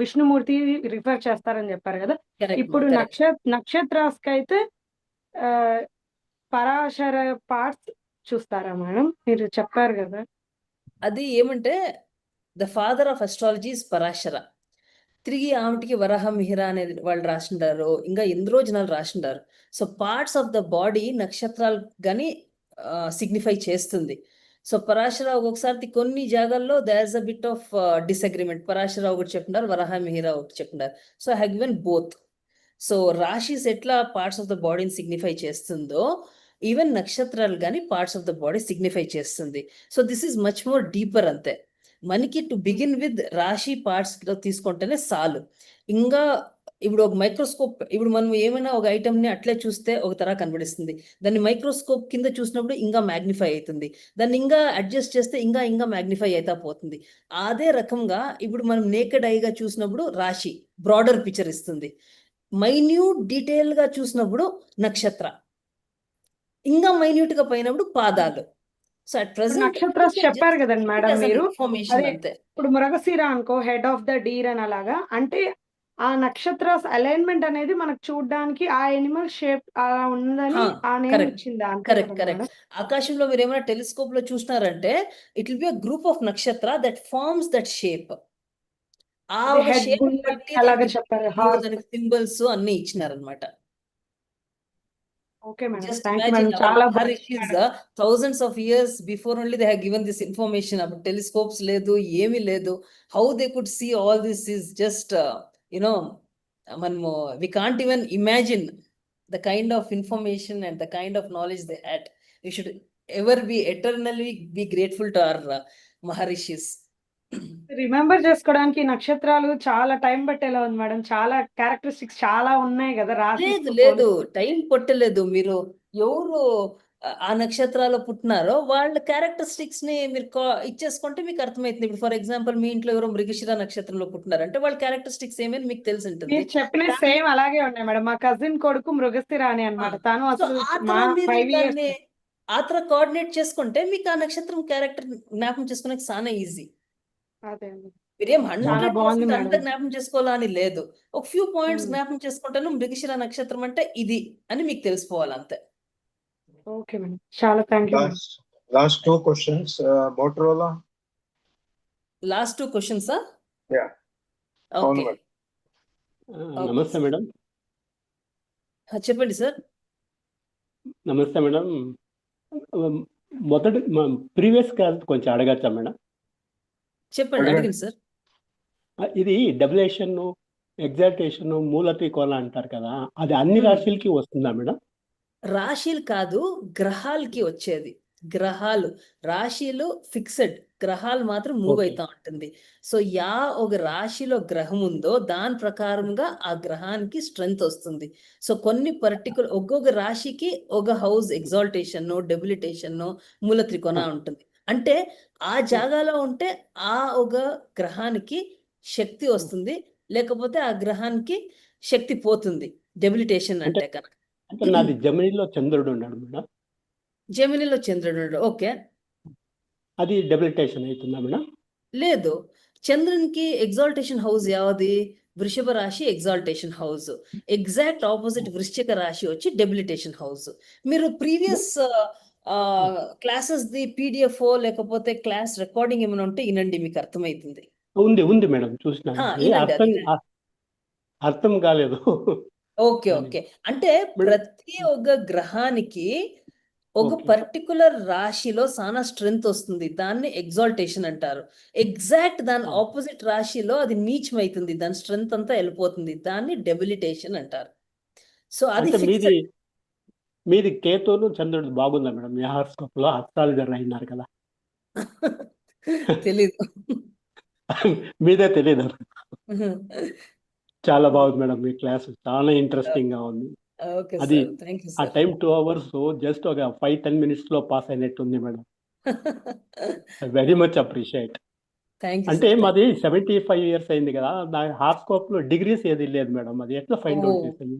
Vishnumurthy refer చేస్తారని చెప్పారు కదా. ఇప్పుడు నక్షత్రాస్కి అయితే పరాశర పార్ట్స్ చూస్తారా మేడం? మీరు చెప్పారు కదా. అది ఏమంటే the father of astrology is Parashara. తిరిగి ఆమెటికి వరహ మిహిర అనేది వాళ్ళు రాసిండారు, ఇంకా ఎందరో జనాలు రాసిండారు. So parts of the body నక్షత్రాలు కానీ సిగ్నిఫై చేస్తుంది. సో పరాశరావు ఒక్కొక్కసారి కొన్ని జాగాల్లో there's a bit of disagreement. పరాశరావు ఒకటి చెప్తున్నారు, వరాహ మిహిరా ఒకటి చెప్తున్నారు. So I have given both. So రాశిస్ ఎట్లా పార్ట్స్ ఆఫ్ ద బాడీని సిగ్నిఫై చేస్తుందో, ఈవెన్ నక్షత్రాలు కానీ parts of the body signify చేస్తుంది. So this is much more deeper అంతే. మనకి టు బిగిన్ విత్ రాశి పార్ట్స్ తీసుకుంటేనే చాలు. ఇంకా ఇప్పుడు ఒక మైక్రోస్కోప్, ఇప్పుడు మనం ఏమైనా ఒక ఐటమ్ని అట్లే చూస్తే ఒక తర కనబడిస్తుంది, దాన్ని మైక్రోస్కోప్ కింద చూసినప్పుడు ఇంకా మ్యాగ్నిఫై అవుతుంది, దాన్ని ఇంకా అడ్జస్ట్ చేస్తే ఇంకా ఇంకా మ్యాగ్నిఫై అవుతా పోతుంది. అదే రకంగా ఇప్పుడు మనం నేకెడ్ ఐగా చూసినప్పుడు రాశి బ్రాడర్ పిక్చర్ ఇస్తుంది, మైన్యూట్ డీటెయిల్ గా చూసినప్పుడు నక్షత్ర, ఇంకా మైన్యూట్ గా పోయినప్పుడు పాదాలు. సో అట్ ప్రెసెంట్ నక్షత్రాలు చెప్పారు కదండి మేడం మీరు, ఇన్ఫర్మేషన్ అదే అంతే. ఇప్పుడు మృగశిర అనుకో హెడ్ ఆఫ్ ద డీర్ అని అలాగా, అంటే ఆ నక్షత్రాస్ అలైన్మెంట్ అనేది మనకు చూడడానికి ఆ ఎనిమల్ షేప్ అలా ఉందని ఆ నేమ్ ఇచ్చిందా? అంతే కరెక్ట్ కదా కరెక్ట్. మేడం? ఆకాశంలో మీరు ఏమైనా టెలిస్కోప్ లో చూసినారంటే it will be a group of నక్షత్ర దట్ ఫార్మ్స్ దట్ షేప్. ఆ అదే ఒక హెడ్ షేప్ బుల్లెట్ అలాగా చెప్పారు, హార్స్. దానికి సింబల్స్ అన్ని ఇచ్చినారనమాట. Okay madam, Just thank you imagine madam, our చాలా Maharishis thousands of years before only they have given this information. About telescopes ledu, ఏమి లేదు. How they could see all this is just you know, మనము we can't even imagine the kind of information and the kind of knowledge they had. We should ever be eternally be grateful to our Maharishis. Remember చేసుకోవడానికి నక్షత్రాలు చాలా time పట్టేలా ఉంది madam, చాలా characteristics చాలా ఉన్నాయి కదా రాశి. లేదు లేదు, టైం పట్టలేదు. మీరు ఎవరు ఆ నక్షత్రాలు పుట్టినారో వాళ్ళ క్యారెక్టరిస్టిక్స్ ని మీరు ఇచ్చేసుకుంటే మీకు అర్థమవుతుంది. ఇప్పుడు ఫర్ ఎగ్జాంపుల్ మీ ఇంట్లో ఎవరో మృగశిర నక్షత్రంలో పుట్టినారంటే వాళ్ళ క్యారెక్టరిస్టిక్స్ ఏమని మీకు తెలిసి ఉంటుంది. మీరు చెప్పిన సేమ్ అలాగే ఉన్నాయి మేడం. మా కజిన్ కొడుకు మృగశిర అని అన్నమాట, తను అసలు మా 5 years. ఆ తర్వాత కోఆర్డినేట్ చేసుకుంటే మీకు ఆ నక్షత్రం క్యారెక్టర్ జ్ఞాపకం చేసుకునే చాలా ఈజీ. అదే మీరేం చాలా బాగుంది 100% అంత మేడం. జ్ఞాపకం చేసుకోవాలని లేదు. ఒక ఫ్యూ పాయింట్స్ జ్ఞాపకం చేసుకుంటాను, మృగశిర నక్షత్రం అంటే ఇది అని మీకు తెలిసిపోవాలి అంతే. ఓకే మేడం, చాలా thank you. Last 2 questions. Motorola. Last 2 questions, sir? Yeah. Okay. నమస్తే మేడం. చెప్పండి సార్. నమస్తే మేడం. మొదటి ప్రీవియస్ క్లాస్ కొంచెం అడగచ్చా మేడం? చెప్పండి, అడగండి సార్. ఇది డబ్లేషన్, ఎగ్జాల్టేషన్, మూలత్రికోణ అంటారు కదా, అది అన్ని రాశులకి వస్తుందా మేడం? రాశిలు కాదు, గ్రహాలకి వచ్చేది. గ్రహాలు, రాశిలు ఫిక్స్డ్, గ్రహాలు మాత్రం మూవ్ అవుతా ఉంటుంది. సో ఒక రాశిలో గ్రహం ఉందో దాని ప్రకారంగా ఆ గ్రహానికి స్ట్రెంగ్త్ వస్తుంది. సో కొన్ని పర్టికులర్ ఒక్కొక్క రాశికి ఒక హౌస్ ఎగ్జాల్టేషన్, డెబిలిటేషన్, మూల త్రికోణ ఉంటుంది. అంటే ఆ జాగాలో ఉంటే ఆ ఒక గ్రహానికి శక్తి వస్తుంది, లేకపోతే ఆ గ్రహానికి శక్తి పోతుంది. డెబిలిటేషన్ అంటే కనుక. అంటే నాది జమినిలో చంద్రుడు ఉన్నాడు మేడం. జమినిలో చంద్రుడు, ఓకే. అది డెబిలిటేషన్ అవుతుందా మేడం? లేదు, చంద్రునికి ఎగ్జాల్టేషన్ హౌస్ యావది? వృషభ రాశి ఎగ్జాల్టేషన్ హౌస్. ఎగ్జాక్ట్ ఆపోజిట్ వృశ్చిక రాశి వచ్చి డెబిలిటేషన్ హౌస్. మీరు ప్రీవియస్ క్లాసెస్ ది PDF లేకపోతే క్లాస్ రికార్డింగ్ ఏమైనా ఉంటే వినండి, మీకు అర్థమవుతుంది. ఉంది మేడం, చూసిన. అర్థం కాలేదు. Okay okay. అంటే ప్రతి ఒక్క గ్రహానికి ఒక పర్టికులర్ రాశిలో చాలా స్ట్రెంగ్త్ వస్తుంది, దాన్ని ఎగ్జాల్టేషన్ అంటారు. ఎగ్జాక్ట్ దాని ఆపోజిట్ రాశిలో అది నీచం అవుతుంది, దాని స్ట్రెంగ్త్ అంతా వెళ్ళిపోతుంది, దాన్ని డెబిలిటేషన్ అంటారు. సో అది మీది కేతువును చంద్రుడు బాగుందా మేడం? మీ హారోస్కోప్ లో అస్ట్రాలజర్ అయినారు కదా. తెలీదు. మీదే తెలీదు. చాలా బాగుంది మేడం మీ క్లాస్, చాలా ఇంట్రెస్టింగ్ గా ఉంది. అది ఆ టైం 2 hours జస్ట్ ఒక 5-10 minutes లో పాస్ అయినట్టు ఉంది మేడం. Very much appreciate. అంటే మాది 75 years అయింది కదా, నా హారోస్కోప్ లో డిగ్రీస్ ఏది లేదు మేడం, అది ఎట్లా ఫైండ్ అవుట్ చేసేది?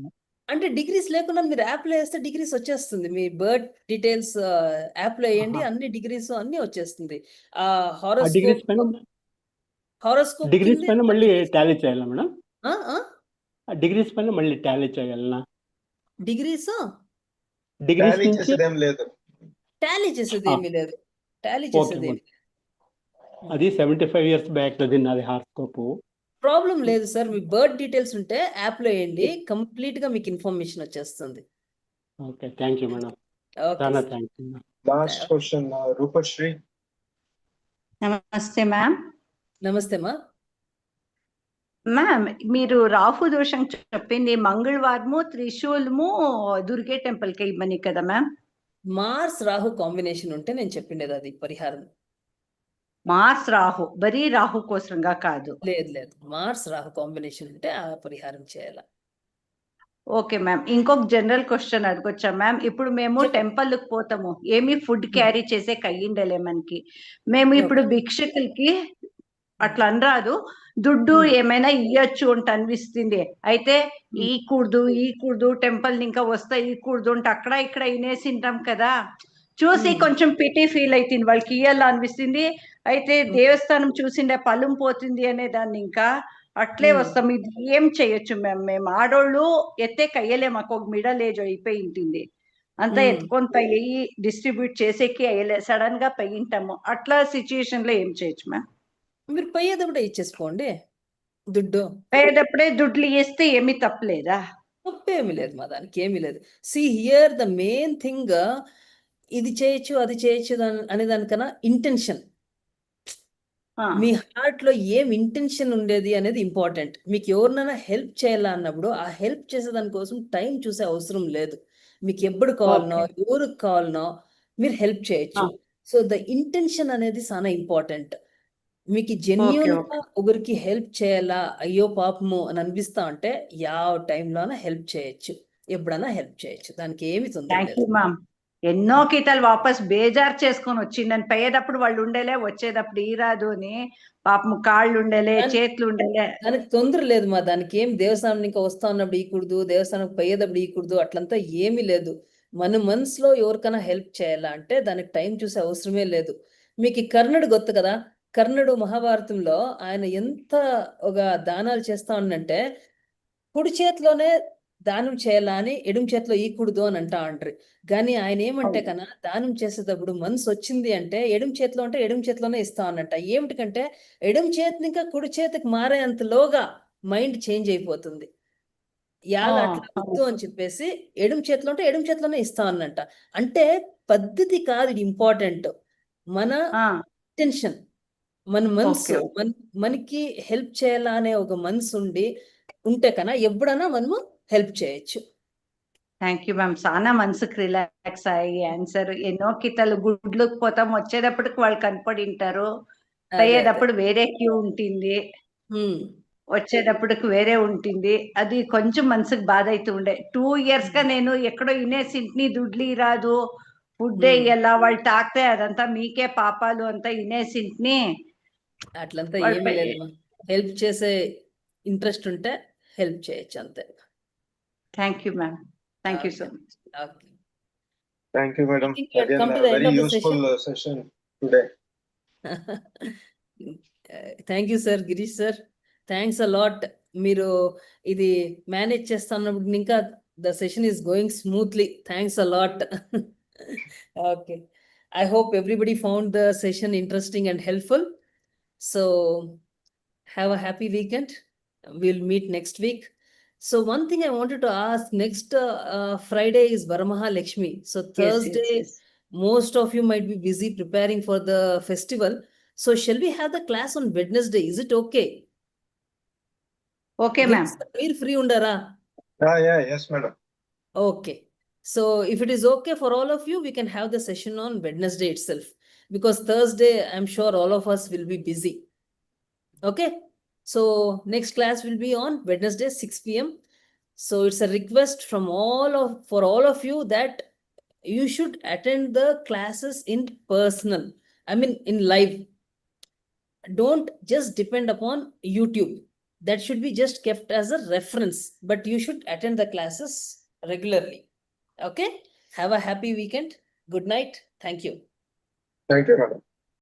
అంటే డిగ్రీస్ లేకుండా మీరు యాప్ లో వేస్తే డిగ్రీస్ వచ్చేస్తుంది. మీ బర్త్ డీటెయిల్స్ యాప్ లో వేయండి, అన్ని డిగ్రీస్ అన్ని వచ్చేస్తుంది. ఆ హారోస్కోప్ డిగ్రీస్ పైన మళ్ళీ టాలీ చేయాలా మేడం? డిగ్రీస్ పైన మళ్ళీ టాలీ చేయాలనా? డిగ్రీస్ నుంచి టాలీ చేసేది ఏమీ లేదు. టాలీ చేసేది అది 75 years బ్యాక్ నాది హారోస్కోప్. ప్రాబ్లం లేదు సార్, మీ బర్త్ డీటెయిల్స్ ఉంటే యాప్ లో వేయండి, కంప్లీట్ గా మీకు ఇన్ఫర్మేషన్ వచ్చేస్తుంది. Okay, thank you madam. Okay. Thank you. Last question, Rupashri. నమస్తే మ్యామ్. నమస్తే మా. మ్యామ్ మీరు రాహు దోషం చెప్పింది మంగళవారము త్రిశూలము దుర్గే టెంపుల్ కి ఇవ్వని కదా మ్యామ్? మార్స్ రాహు కాంబినేషన్ ఉంటే నేను చెప్పిండేది అది పరిహారం. మార్స్ రాహు బరీ రాహు కోసంగా కాదు. లేదు మార్స్ రాహు కాంబినేషన్ ఉంటే ఆ పరిహారం చేయాలి. Okay ma'am. ఇంకొక జనరల్ క్వశ్చన్ అడగొచ్చా మ్యామ్? ఇప్పుడు మేము టెంపుల్ కి పోతాము, ఏమి ఫుడ్ క్యారీ చేసే కయ్యిండలే మనకి. మేము ఇప్పుడు భిక్షకులకి అట్లా అనరాదు, దుడ్డు ఏమైనా ఇయ్యొచ్చు అంట అనిపిస్తుంది. అయితే ఈ కూడదు టెంపుల్ ఇంకా వస్తా ఈ కూడదు అంటే అక్కడ ఇక్కడ ఇనేసి ఉంటాం కదా, చూసి కొంచెం పిటి ఫీల్ అవుతుంది, వాళ్ళకి ఇయ్యాల అనిపిస్తుంది. అయితే దేవస్థానం చూసిండే పలుం పోతుంది అనే దాన్ని ఇంకా అట్లే వస్తాం. ఇది ఏం చేయొచ్చు మేము ఆడోళ్ళు ఎత్తే కయ్యలే, మాకు ఒక మిడల్ ఏజ్ అయిపోయి ఉంటుంది, అంతా ఎత్తుకొని పోయి డిస్ట్రిబ్యూట్ చేసేకి అయ్యలే, సడన్ గా పెయింటాము. అట్లా సిచ్యుయేషన్ లో ఏం చేయొచ్చు మ్యామ్? మీరు పోయేటప్పుడే ఇచ్చేసుకోండి దుడ్డు. పోయేటప్పుడే దుడ్లు ఇస్తే ఏమీ తప్పలేదా? తప్పేమీ లేదు మా, దానికి ఏమీ లేదు. See here the main thing, ఇది చేయొచ్చు అది చేయొచ్చు అనే దానికన్నా ఇంటెన్షన్, మీ హార్ట్ లో ఏం ఇంటెన్షన్ ఉండేది అనేది ఇంపార్టెంట్. మీకు ఎవరినైనా హెల్ప్ చేయాలా అన్నప్పుడు ఆ హెల్ప్ చేసే దానికోసం టైం చూసే అవసరం లేదు. మీకు ఎప్పుడు కావాలనో ఎవరికి కావాలనో మీరు హెల్ప్ చేయొచ్చు. సో ద ఇంటెన్షన్ అనేది చాలా ఇంపార్టెంట్. మీకు జెన్యూన్ గా ఒకరికి హెల్ప్ చేయాలా, అయ్యో పాపము అని అనిపిస్తా ఉంటే ಯಾವ టైంలోనే హెల్ప్ చేయొచ్చు, ఎప్పుడైనా హెల్ప్ చేయొచ్చు, దానికి ఏమి తొందర థ్యాంక్ లేదు. You ma'am. ఎన్నో కీతాలు వాపస్ బేజారు చేసుకొని వచ్చి, నన్ను పోయేటప్పుడు వాళ్ళు ఉండేలే, వచ్చేటప్పుడు ఈ రాదు అని పాపం కాళ్ళు ఉండేలే చేతులు ఉండేలే. దానికి తొందర లేదు మా, దానికి ఏం దేవస్థానం ఇంకా వస్తా ఉన్నప్పుడు ఈకూడదు, దేవస్థానం పోయేటప్పుడు ఈకూడదు అట్లంతా ఏమీ లేదు. మన మనసులో ఎవరికైనా హెల్ప్ చేయాలా అంటే దానికి టైం చూసే అవసరమే లేదు. మీకు కర్ణుడు గొత్తు కదా, కర్ణుడు మహాభారతంలో ఆయన ఎంత ఒక దానాలు చేస్తా ఉన్నంటే కుడి చేతిలోనే దానం చేయాలా అని ఎడుము చేతిలో ఈకూడదు అని అంటా అంటారు. కానీ ఆయన ఏమంటే కన్నా దానం చేసేటప్పుడు మనసు వచ్చింది అంటే ఎడుము చేతిలో అంటే ఎడుము చేతిలోనే ఇస్తా అన్నట్ట. ఏమిటికంటే ఎడుము చేతిని ఇంకా కుడి చేతికి మారేంతలోగా మైండ్ చేంజ్ అయిపోతుంది. యాద అట్లా వద్దు అని చెప్పేసి ఎడుము చేతిలో అంటే ఎడుము చేతిలోనే ఇస్తా అన్నట్ట. అంటే పద్ధతి కాదు, ఇది ఇంపార్టెంట్. మన ఇంటెన్షన్, మన మనసు, మనకి హెల్ప్ చేయాలా అనే ఒక మనసు ఉంటే కన్నా ఎప్పుడైనా మనము హెల్ప్ చేయొచ్చు. Thank you ma'am. చాలా మనసుకు రిలాక్స్ అయ్యి ఆన్సర్. ఎన్నో కితలు గుడ్లకు పోతాం, వచ్చేటప్పటికి వాళ్ళు కనపడి ఉంటారు, పోయేటప్పుడు వేరే క్యూ ఉంటుంది, వచ్చేటప్పటికి వేరే ఉంటుంది. అది కొంచెం మనసుకు బాధ అవుతూ ఉండే. 2 years గా నేను ఎక్కడో ఇనేసింటిని, దుడ్లు రాదు, ఫుడ్ ఇయ్యాలా, వాళ్ళు తాకితే అదంతా మీకే పాపాలు అంతా ఇనేసింటిని. అట్లంతా ఏమీ లేదు, హెల్ప్ చేసే ఇంట్రెస్ట్ ఉంటే హెల్ప్ చేయొచ్చు అంతే. Thank you ma'am. Thank you so much. Okay. Thank you, madam. Again, Come to the end very of the useful session today. Thank you sir, Girish sir, thanks a lot. మీరు ఇది manage చేస్తున్నప్పుడు ఇంకా the session is going smoothly. Thanks a lot. Okay, I hope everybody found the session interesting and helpful. So have a happy weekend. We'll meet next week. So one thing I wanted to ask, next Friday is Varamaha Lakshmi. So Thursday, yes. most of you might be busy preparing for the festival. So shall we have the class on Wednesday? Is it okay? Okay, ma'am. You're free undara? Yes, madam. Okay. So if it is okay for all of you, we can have the session on Wednesday itself. Because Thursday, I'm sure all of us will be busy. Okay. So next class will be on Wednesday, 6 p.m. So it's a request from for all of you that you should attend the classes in personal. I mean, in live. Don't just depend upon YouTube. That should be just kept as a reference. But you should attend the classes regularly. Okay? Have a happy weekend. Good night. Thank you. Thank you, madam.